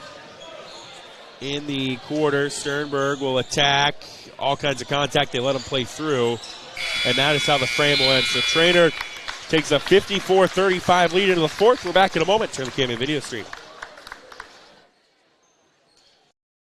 in the quarter. Sternberg will attack. All kinds of contact. They let him play through. And that is how the frame will end. So Treynor takes a 54-35 lead into the fourth. We're back in a moment. Turn the KMA video stream.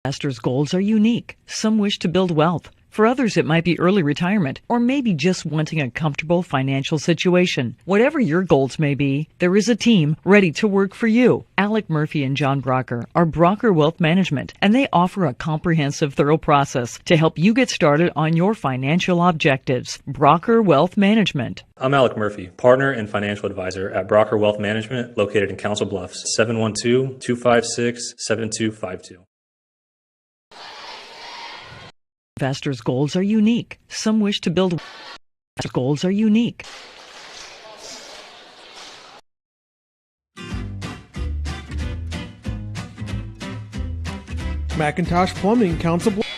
Investors' goals are unique. Some wish to build wealth. For others, it might be early retirement or maybe just wanting a comfortable financial situation. Whatever your goals may be, there is a team ready to work for you. Alec Murphy and John Brocker are Brocker Wealth Management, and they offer a comprehensive, thorough process to help you get started on your financial objectives. Brocker Wealth Management. I'm Alec Murphy, partner and financial advisor at Brocker Wealth Management, located in Council Bluffs, 712-256-7252. Investors' goals are unique. Some wish to build. Goals are unique. McIntosh Plumbing, Council Bluffs.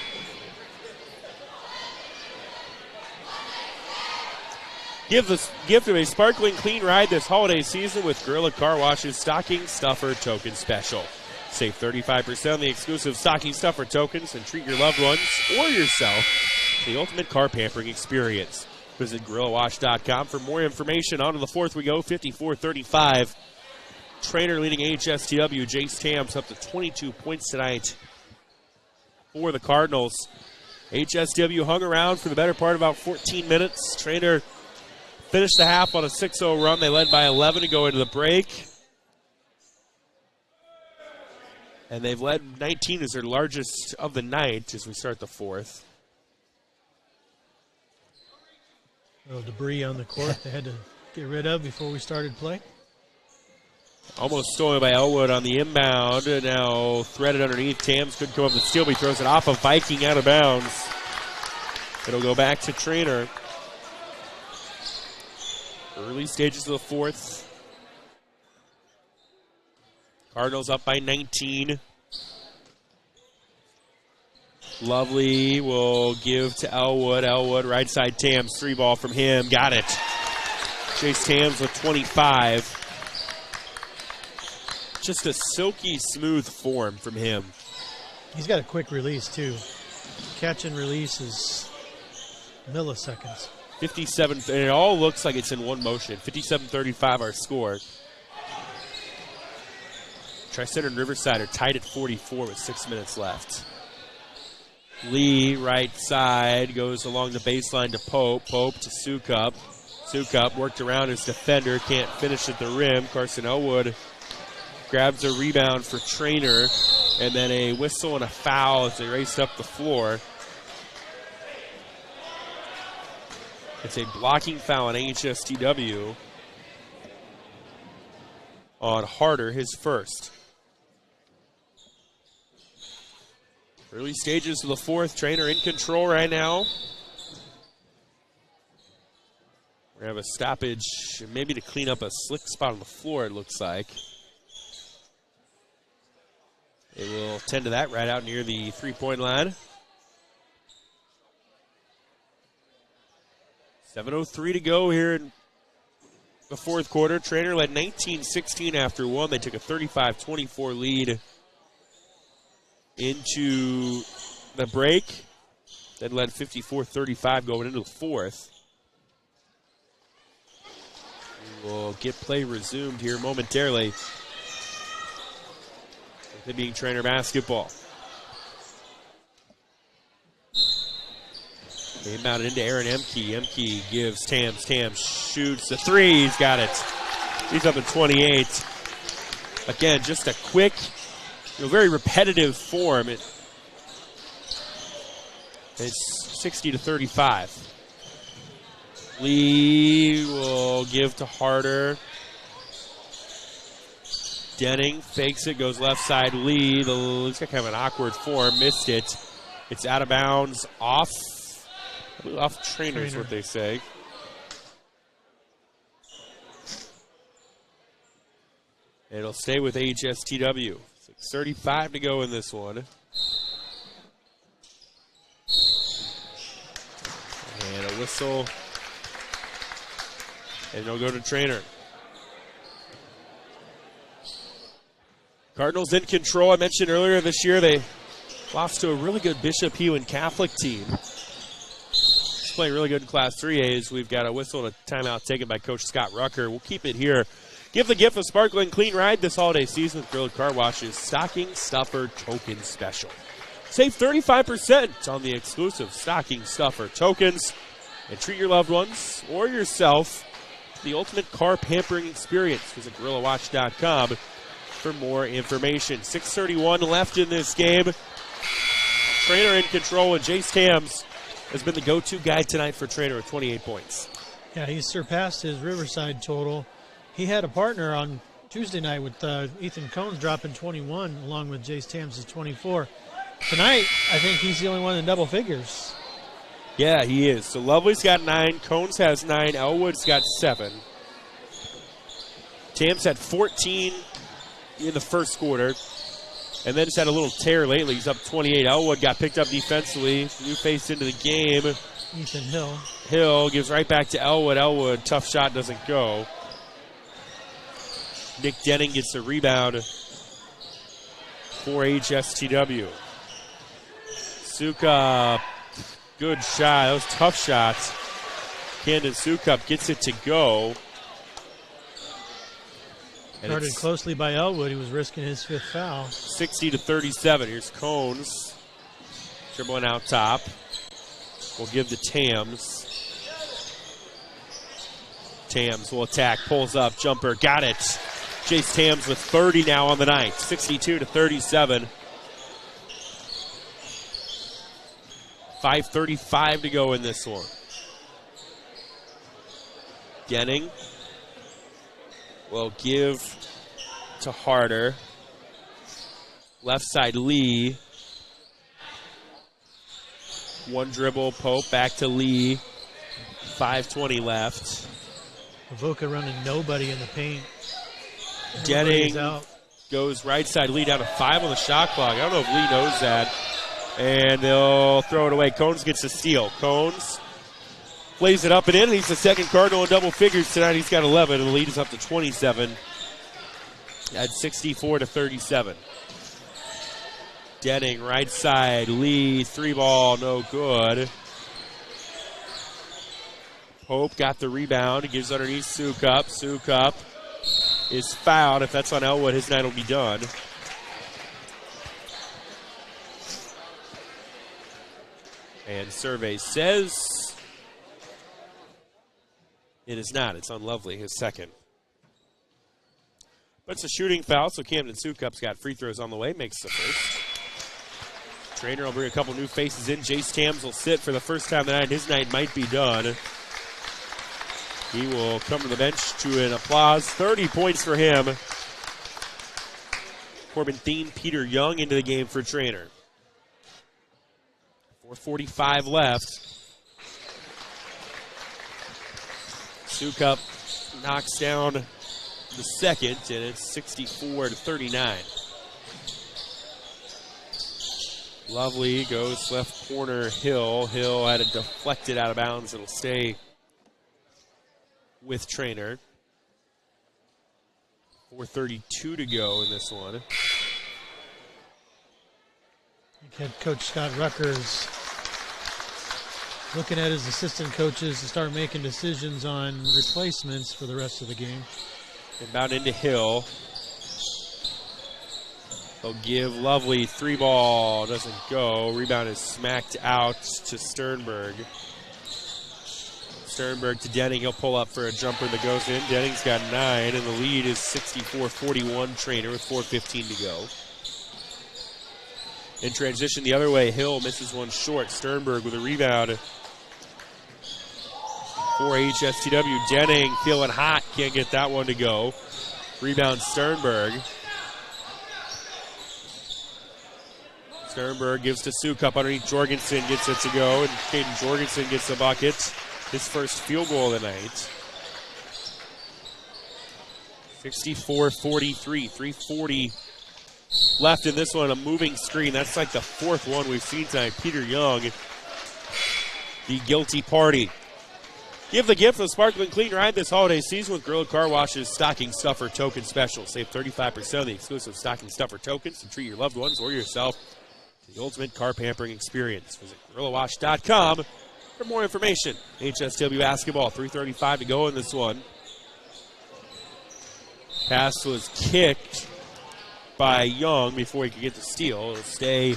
Give the gift of a sparkling clean ride this holiday season with Gorilla Car Wash's Stocking Stuffer Token Special. Save 35% on the exclusive Stocking Stuffer tokens and treat your loved ones or yourself to the ultimate car pampering experience. Visit GorillaWash.com for more information. On to the fourth we go, 54-35. Treynor leading AHSTW. Jace Tams up to 22 points tonight for the Cardinals. AHSTW hung around for the better part of about 14 minutes. Treynor finished the half on a 6-0 run. They led by 11 to go into the break. And they've led 19 as their largest of the night as we start the fourth. A little debris on the court they had to get rid of before we started play. Almost stolen by Elwood on the inbound. Now threaded underneath. Tams could come up with the steal, but he throws it off of Viking out of bounds. It'll go back to Treynor. Early stages of the fourth. Cardinals up by 19. Lovely will give to Elwood. Elwood, right side Tams. 3-ball from him. Got it. Chase Tams with 25. Just a silky smooth form from him. He's got a quick release, too. Catch and release is milliseconds. 57, and it all looks like it's in one motion. 57-35 our score. Tri-Center and Riverside are tied at 44 with 6 minutes left. Lee, right side, goes along the baseline to Pope. Pope to Sukup. Sukup worked around his defender, can't finish at the rim. Carson Elwood grabs a rebound for Treynor, and then a whistle and a foul as they race up the floor. It's a blocking foul on AHSTW on Harder, his first. Early stages of the fourth. Treynor in control right now. We're going to have a stoppage, maybe to clean up a slick spot on the floor, it looks like. They will tend to that right out near the three-point line. 7:03 to go here in the fourth quarter. Treynor led 19-16 after one. They took a 35-24 lead into the break. Then led 54-35 going into the fourth. We'll get play resumed here momentarily. With it being Treynor basketball. They inbounded into Aaron Emke. Emke gives Tams. Tams shoots the three. He's got it. He's up at 28. Again, just a quick, very repetitive form. It's 60-35. Lee will give to Harder. Denning fakes it, goes left side. Lee, looks like kind of an awkward form, missed it. It's out of bounds, off Treynor is what they say. It'll stay with AHSTW. 6:35 to go in this one. And a whistle. And it'll go to Treynor. Cardinals in control. I mentioned earlier this year they lost to a really good Bishop Hewan Catholic team. It's playing really good in Class 3As. We've got a whistle and a timeout taken by Coach Scott Rucker. We'll keep it here. Give the gift of sparkling clean ride this holiday season with Grilled Car Wash's Stocking Stuffer Token Special. Save 35% on the exclusive Stocking Stuffer tokens and treat your loved ones or yourself to the ultimate car pampering experience. Visit GorillaWatch.com for more information. 6:31 left in this game. Treynor in control, and Jace Tams has been the go-to guy tonight for Treynor with 28 points. Yeah, he's surpassed his Riverside total. He had a partner on Tuesday night with Ethan Cones dropping 21 along with Jace Tams' 24. Tonight, I think he's the only one in double figures. Yeah, he is. So Lovely's got 9, Cones has 9, Elwood's got 7. Tams had 14 in the first quarter, and then just had a little tear lately. He's up 28. Elwood got picked up defensively. New face into the game. Ethan Hill. Hill gives right back to Elwood. Elwood, tough shot, doesn't go. Nick Denning gets the rebound for HSTW. Sukup, good shot. That was tough shots. Camden Sukup gets it to go. And Guarded closely by Elwood. He was risking his 5th foul. 60-37. Here's Cones. Dribbling out top. We'll give to Tams. Tams will attack. Pulls up. Jumper. Got it. Jace Tams with 30 now on the night, 62-37. 5:35 to go in this one. Denning will give to Harder. Left side Lee. One dribble, Pope back to Lee. 5:20 left. Avoca running nobody in the paint. Denning goes right side. Lee down to 5 on the shot clock. I don't know if Lee knows that. And they'll throw it away. Cones gets a steal. Cones plays it up and in. He's the second Cardinal in double figures tonight. He's got 11, and the lead is up to 27 at 64-37. Denning right side. Lee, 3-ball, no good. Pope got the rebound. He gives underneath Sukup. Sukup is fouled. If that's on Elwood, his night will be done. And survey says it is not. It's on Lovely, his second. But it's a shooting foul, so Camden Sukup's got free throws on the way. Makes the first. Treynor will bring a couple new faces in. Jace Tams will sit for the first time tonight. His night might be done. He will come to the bench to an applause. 30 points for him. Corbin Thien, Peter Young into the game for Treynor. 4:45 left. Sukup knocks down the second, and it's 64-39. Lovely goes left corner, Hill. Hill had it deflected out of bounds. It'll stay with Treynor. 4:32 to go in this one. Head coach Scott Ruckers looking at his assistant coaches to start making decisions on replacements for the rest of the game. Inbound into Hill. They'll give Lovely 3-ball. Doesn't go. Rebound is smacked out to Sternberg. Sternberg to Denning. He'll pull up for a jumper that goes in. Denning's got 9, and the lead is 64-41 Treynor with 4:15 to go. In transition the other way, Hill misses one short. Sternberg with a rebound for AHSTW. Denning feeling hot. Can't get that one to go. Rebound Sternberg. Sternberg gives to Sukup underneath Jorgensen. Gets it to go. And Caden Jorgensen gets the bucket. His first field goal of the night. 64-43. 3:40 left in this one. A moving screen. That's like the fourth one we've seen tonight. Peter Young, the guilty party. Give the gift of a sparkling clean ride this holiday season with Gorilla Car Wash's Stocking Stuffer Token Special. Save 35% on the exclusive Stocking Stuffer tokens to treat your loved ones or yourself to the ultimate car pampering experience. Visit GorillaWash.com for more information. HSW basketball, 3:35 to go in this one. Pass was kicked by Young before he could get the steal. It'll stay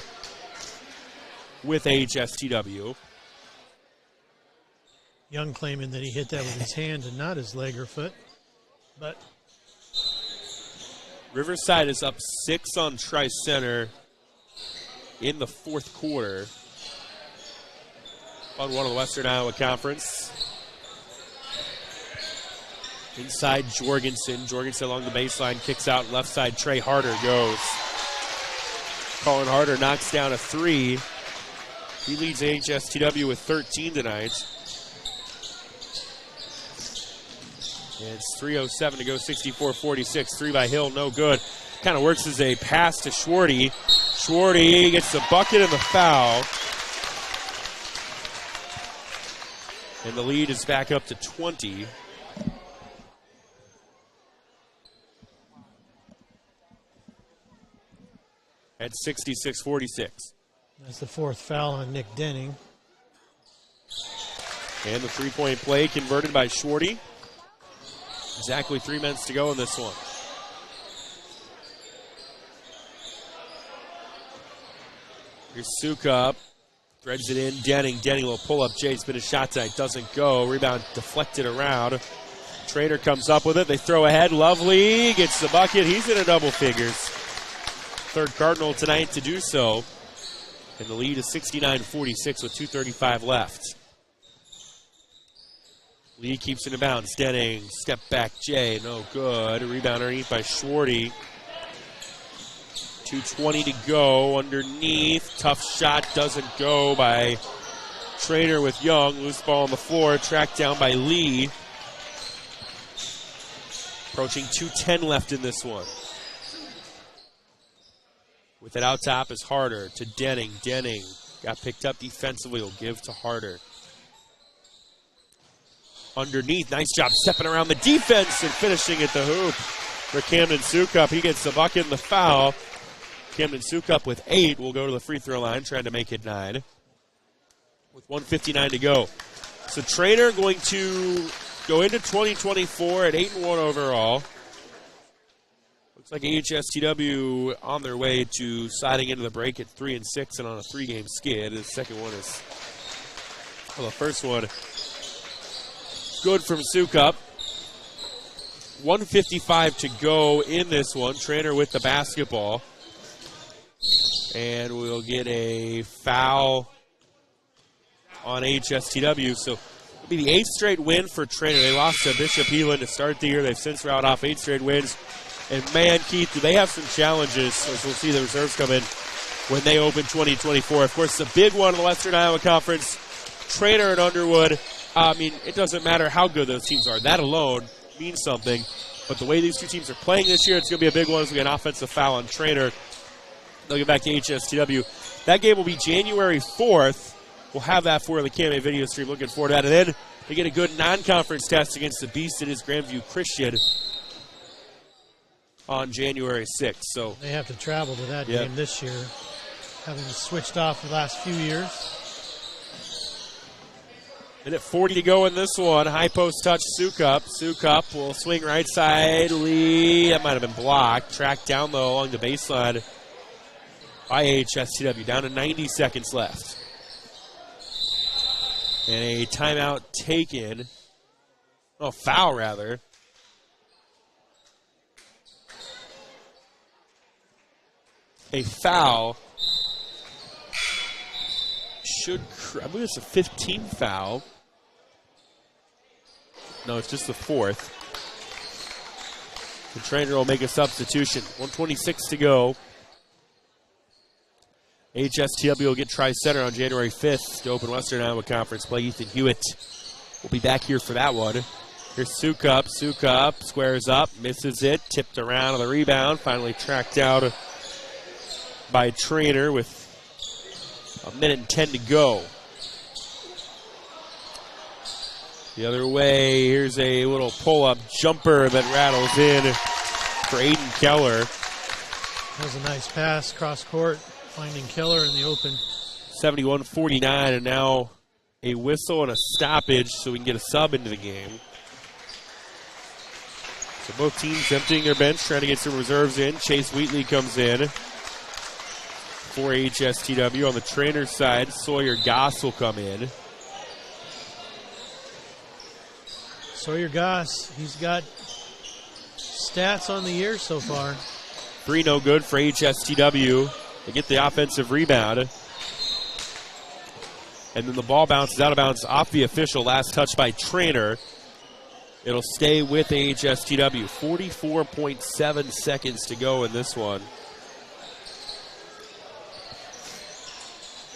with HSTW. Young claiming that he hit that with his hand and not his leg or foot. But Riverside is up 6 on Tri-Center in the fourth quarter. On one of the Western Iowa Conference. Inside Jorgensen. Jorgensen along the baseline, kicks out left side. Trey Harder goes. Colin Harder knocks down a 3. He leads HSTW with 13 tonight. And it's 3:07 to go, 64-46. 3 by Hill, no good. Kind of works as a pass to Schwarty. Schwarty gets the bucket and the foul. And the lead is back up to 20. At 66-46. That's the fourth foul on Nick Denning. And the three-point play converted by Schwarty. Exactly 3 minutes to go in this one. Here's Sukup. Threads it in. Denning. Denning will pull up. Jay's been a shot tonight. Doesn't go. Rebound deflected around. Treynor comes up with it. They throw ahead. Lovely gets the bucket. He's in a double figures. Third Cardinal tonight to do so. And the lead is 69-46 with 2:35 left. Lee keeps it in bounds. Denning, step back Jay, no good. A rebound underneath by Schwarty. 2:20 to go underneath. Tough shot doesn't go by Treynor with Young. Loose ball on the floor, tracked down by Lee. Approaching 2:10 left in this one. With it out top is Harder to Denning. Denning got picked up defensively. Will give to Harder. Underneath, nice job stepping around the defense and finishing at the hoop for Camden Sukup. He gets the bucket and the foul. Camden Sukup with 8 will go to the free throw line, trying to make it 9. With 1:59 to go. So Treynor going to go into 2024 at 8-1 overall. Looks like AHSTW on their way to sliding into the break at 3-6 and on a 3-game skid. The second one is, well, the first one, good from Sukup. 1:55 to go in this one. Treynor with the basketball. And we'll get a foul on HSTW. So it'll be the 8th straight win for Treynor. They lost to Bishop Heelan to start the year. They've since rounded off 8 straight wins. And man, Keith, do they have some challenges as we'll see the reserves come in when they open 2024. Of course, the big one in the Western Iowa Conference, Treynor and Underwood. I mean, it doesn't matter how good those teams are. That alone means something. But the way these two teams are playing this year, it's going to be a big one as we get an offensive foul on Treynor. They'll get back to HSTW. That game will be January 4th. We'll have that for the KMA video stream. Looking forward to that. And then they get a good non-conference test against the beast that is Grandview Christian on January 6th. So they have to travel to that game this year, having switched off the last few years. Minute 40 to go in this one. High post touch, Sukup. Sukup will swing right side. Lee, that might have been blocked. Tracked down, though, along the baseline by HSTW. Down to 90 seconds left. And a timeout taken. Oh, foul, rather. A foul. I believe it's a 15th foul. No, it's just the 4th. The Treynor will make a substitution. 1:26 to go. HSTW will get Tri-Center on January 5th to open Western Iowa Conference play. Ethan Hewitt will be back here for that one. Here's Sukup. Sukup squares up, misses it, tipped around on the rebound, finally tracked out by Treynor with 1:10 to go. The other way, here's a little pull-up jumper that rattles in for Aiden Keller. That was a nice pass, cross-court, finding Keller in the open. 71-49, and now a whistle and a stoppage so we can get a sub into the game. So both teams emptying their bench, trying to get some reserves in. Chase Wheatley comes in for HSTW. On the Treynor side, Sawyer Goss will come in. Sawyer Goss, he's got stats on the year so far. 3 no good for HSTW. They get the offensive rebound. And then the ball bounces out of bounds off the official. Last touch by Treynor. It'll stay with HSTW. 44.7 seconds to go in this one.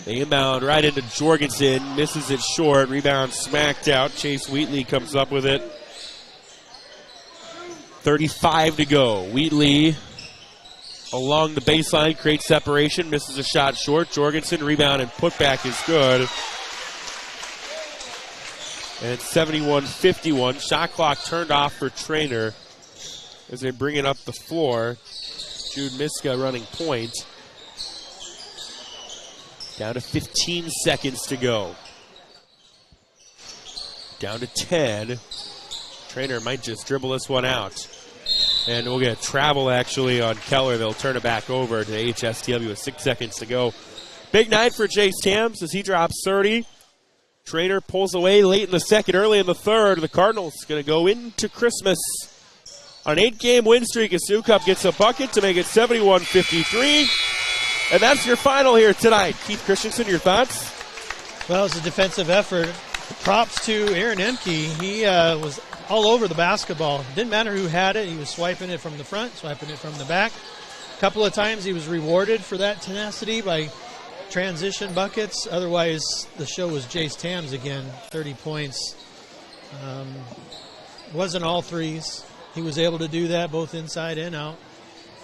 They inbound right into Jorgensen. Misses it short. Rebound smacked out. Chase Wheatley comes up with it. 35 to go. Wheatley along the baseline, creates separation, misses a shot short. Jorgensen, rebound and putback is good. And it's 71-51. Shot clock turned off for Treynor as they bring it up the floor. Jude Miska running point. Down to 15 seconds to go. Down to 10. Treynor might just dribble this one out. And we'll get travel actually on Keller. They'll turn it back over to HSTW with 6 seconds to go. Big night for Chase Tams as he drops 30. Treynor pulls away late in the second, early in the third. The Cardinals going to go into Christmas on an 8-game win streak as Sukup gets a bucket to make it 71-53. And that's your final here tonight. Keith Christensen, your thoughts? Well, it's a defensive effort. Props to Aaron Emke. He was all over the basketball. Didn't matter who had it. He was swiping it from the front, swiping it from the back. A couple of times he was rewarded for that tenacity by transition buckets. Otherwise, the show was Jace Tams again, 30 points. Wasn't all threes. He was able to do that both inside and out.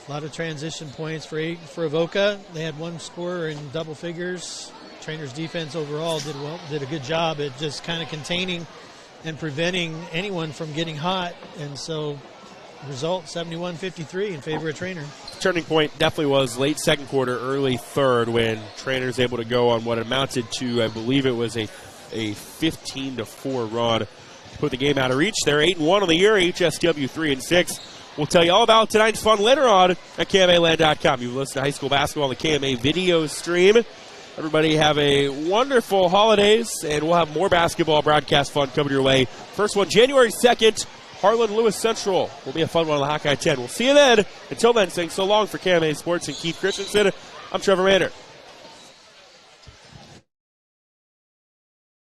A lot of transition points for Avoca. They had one scorer in double figures. Treynor's defense overall did a good job at just kind of containing and preventing anyone from getting hot. And so, result 71-53 in favor of Treynor. Turning point definitely was late second quarter, early third when Treynor's able to go on what amounted to, I believe it was a 15-4 run. Put the game out of reach. They're 8-1 on the year. AHSTW 3-6. We'll tell you all about tonight's fun later on at KMAland.com. You've listened to high school basketball on the KMA video stream. Everybody have a wonderful holidays, and we'll have more basketball broadcast fun coming your way. First one, January 2nd, Harlan-Lewis Central. Will be a fun one on the Hawkeye 10. We'll see you then. Until then, saying so long for KMA Sports and Keith Christensen, I'm Trevor Maynard.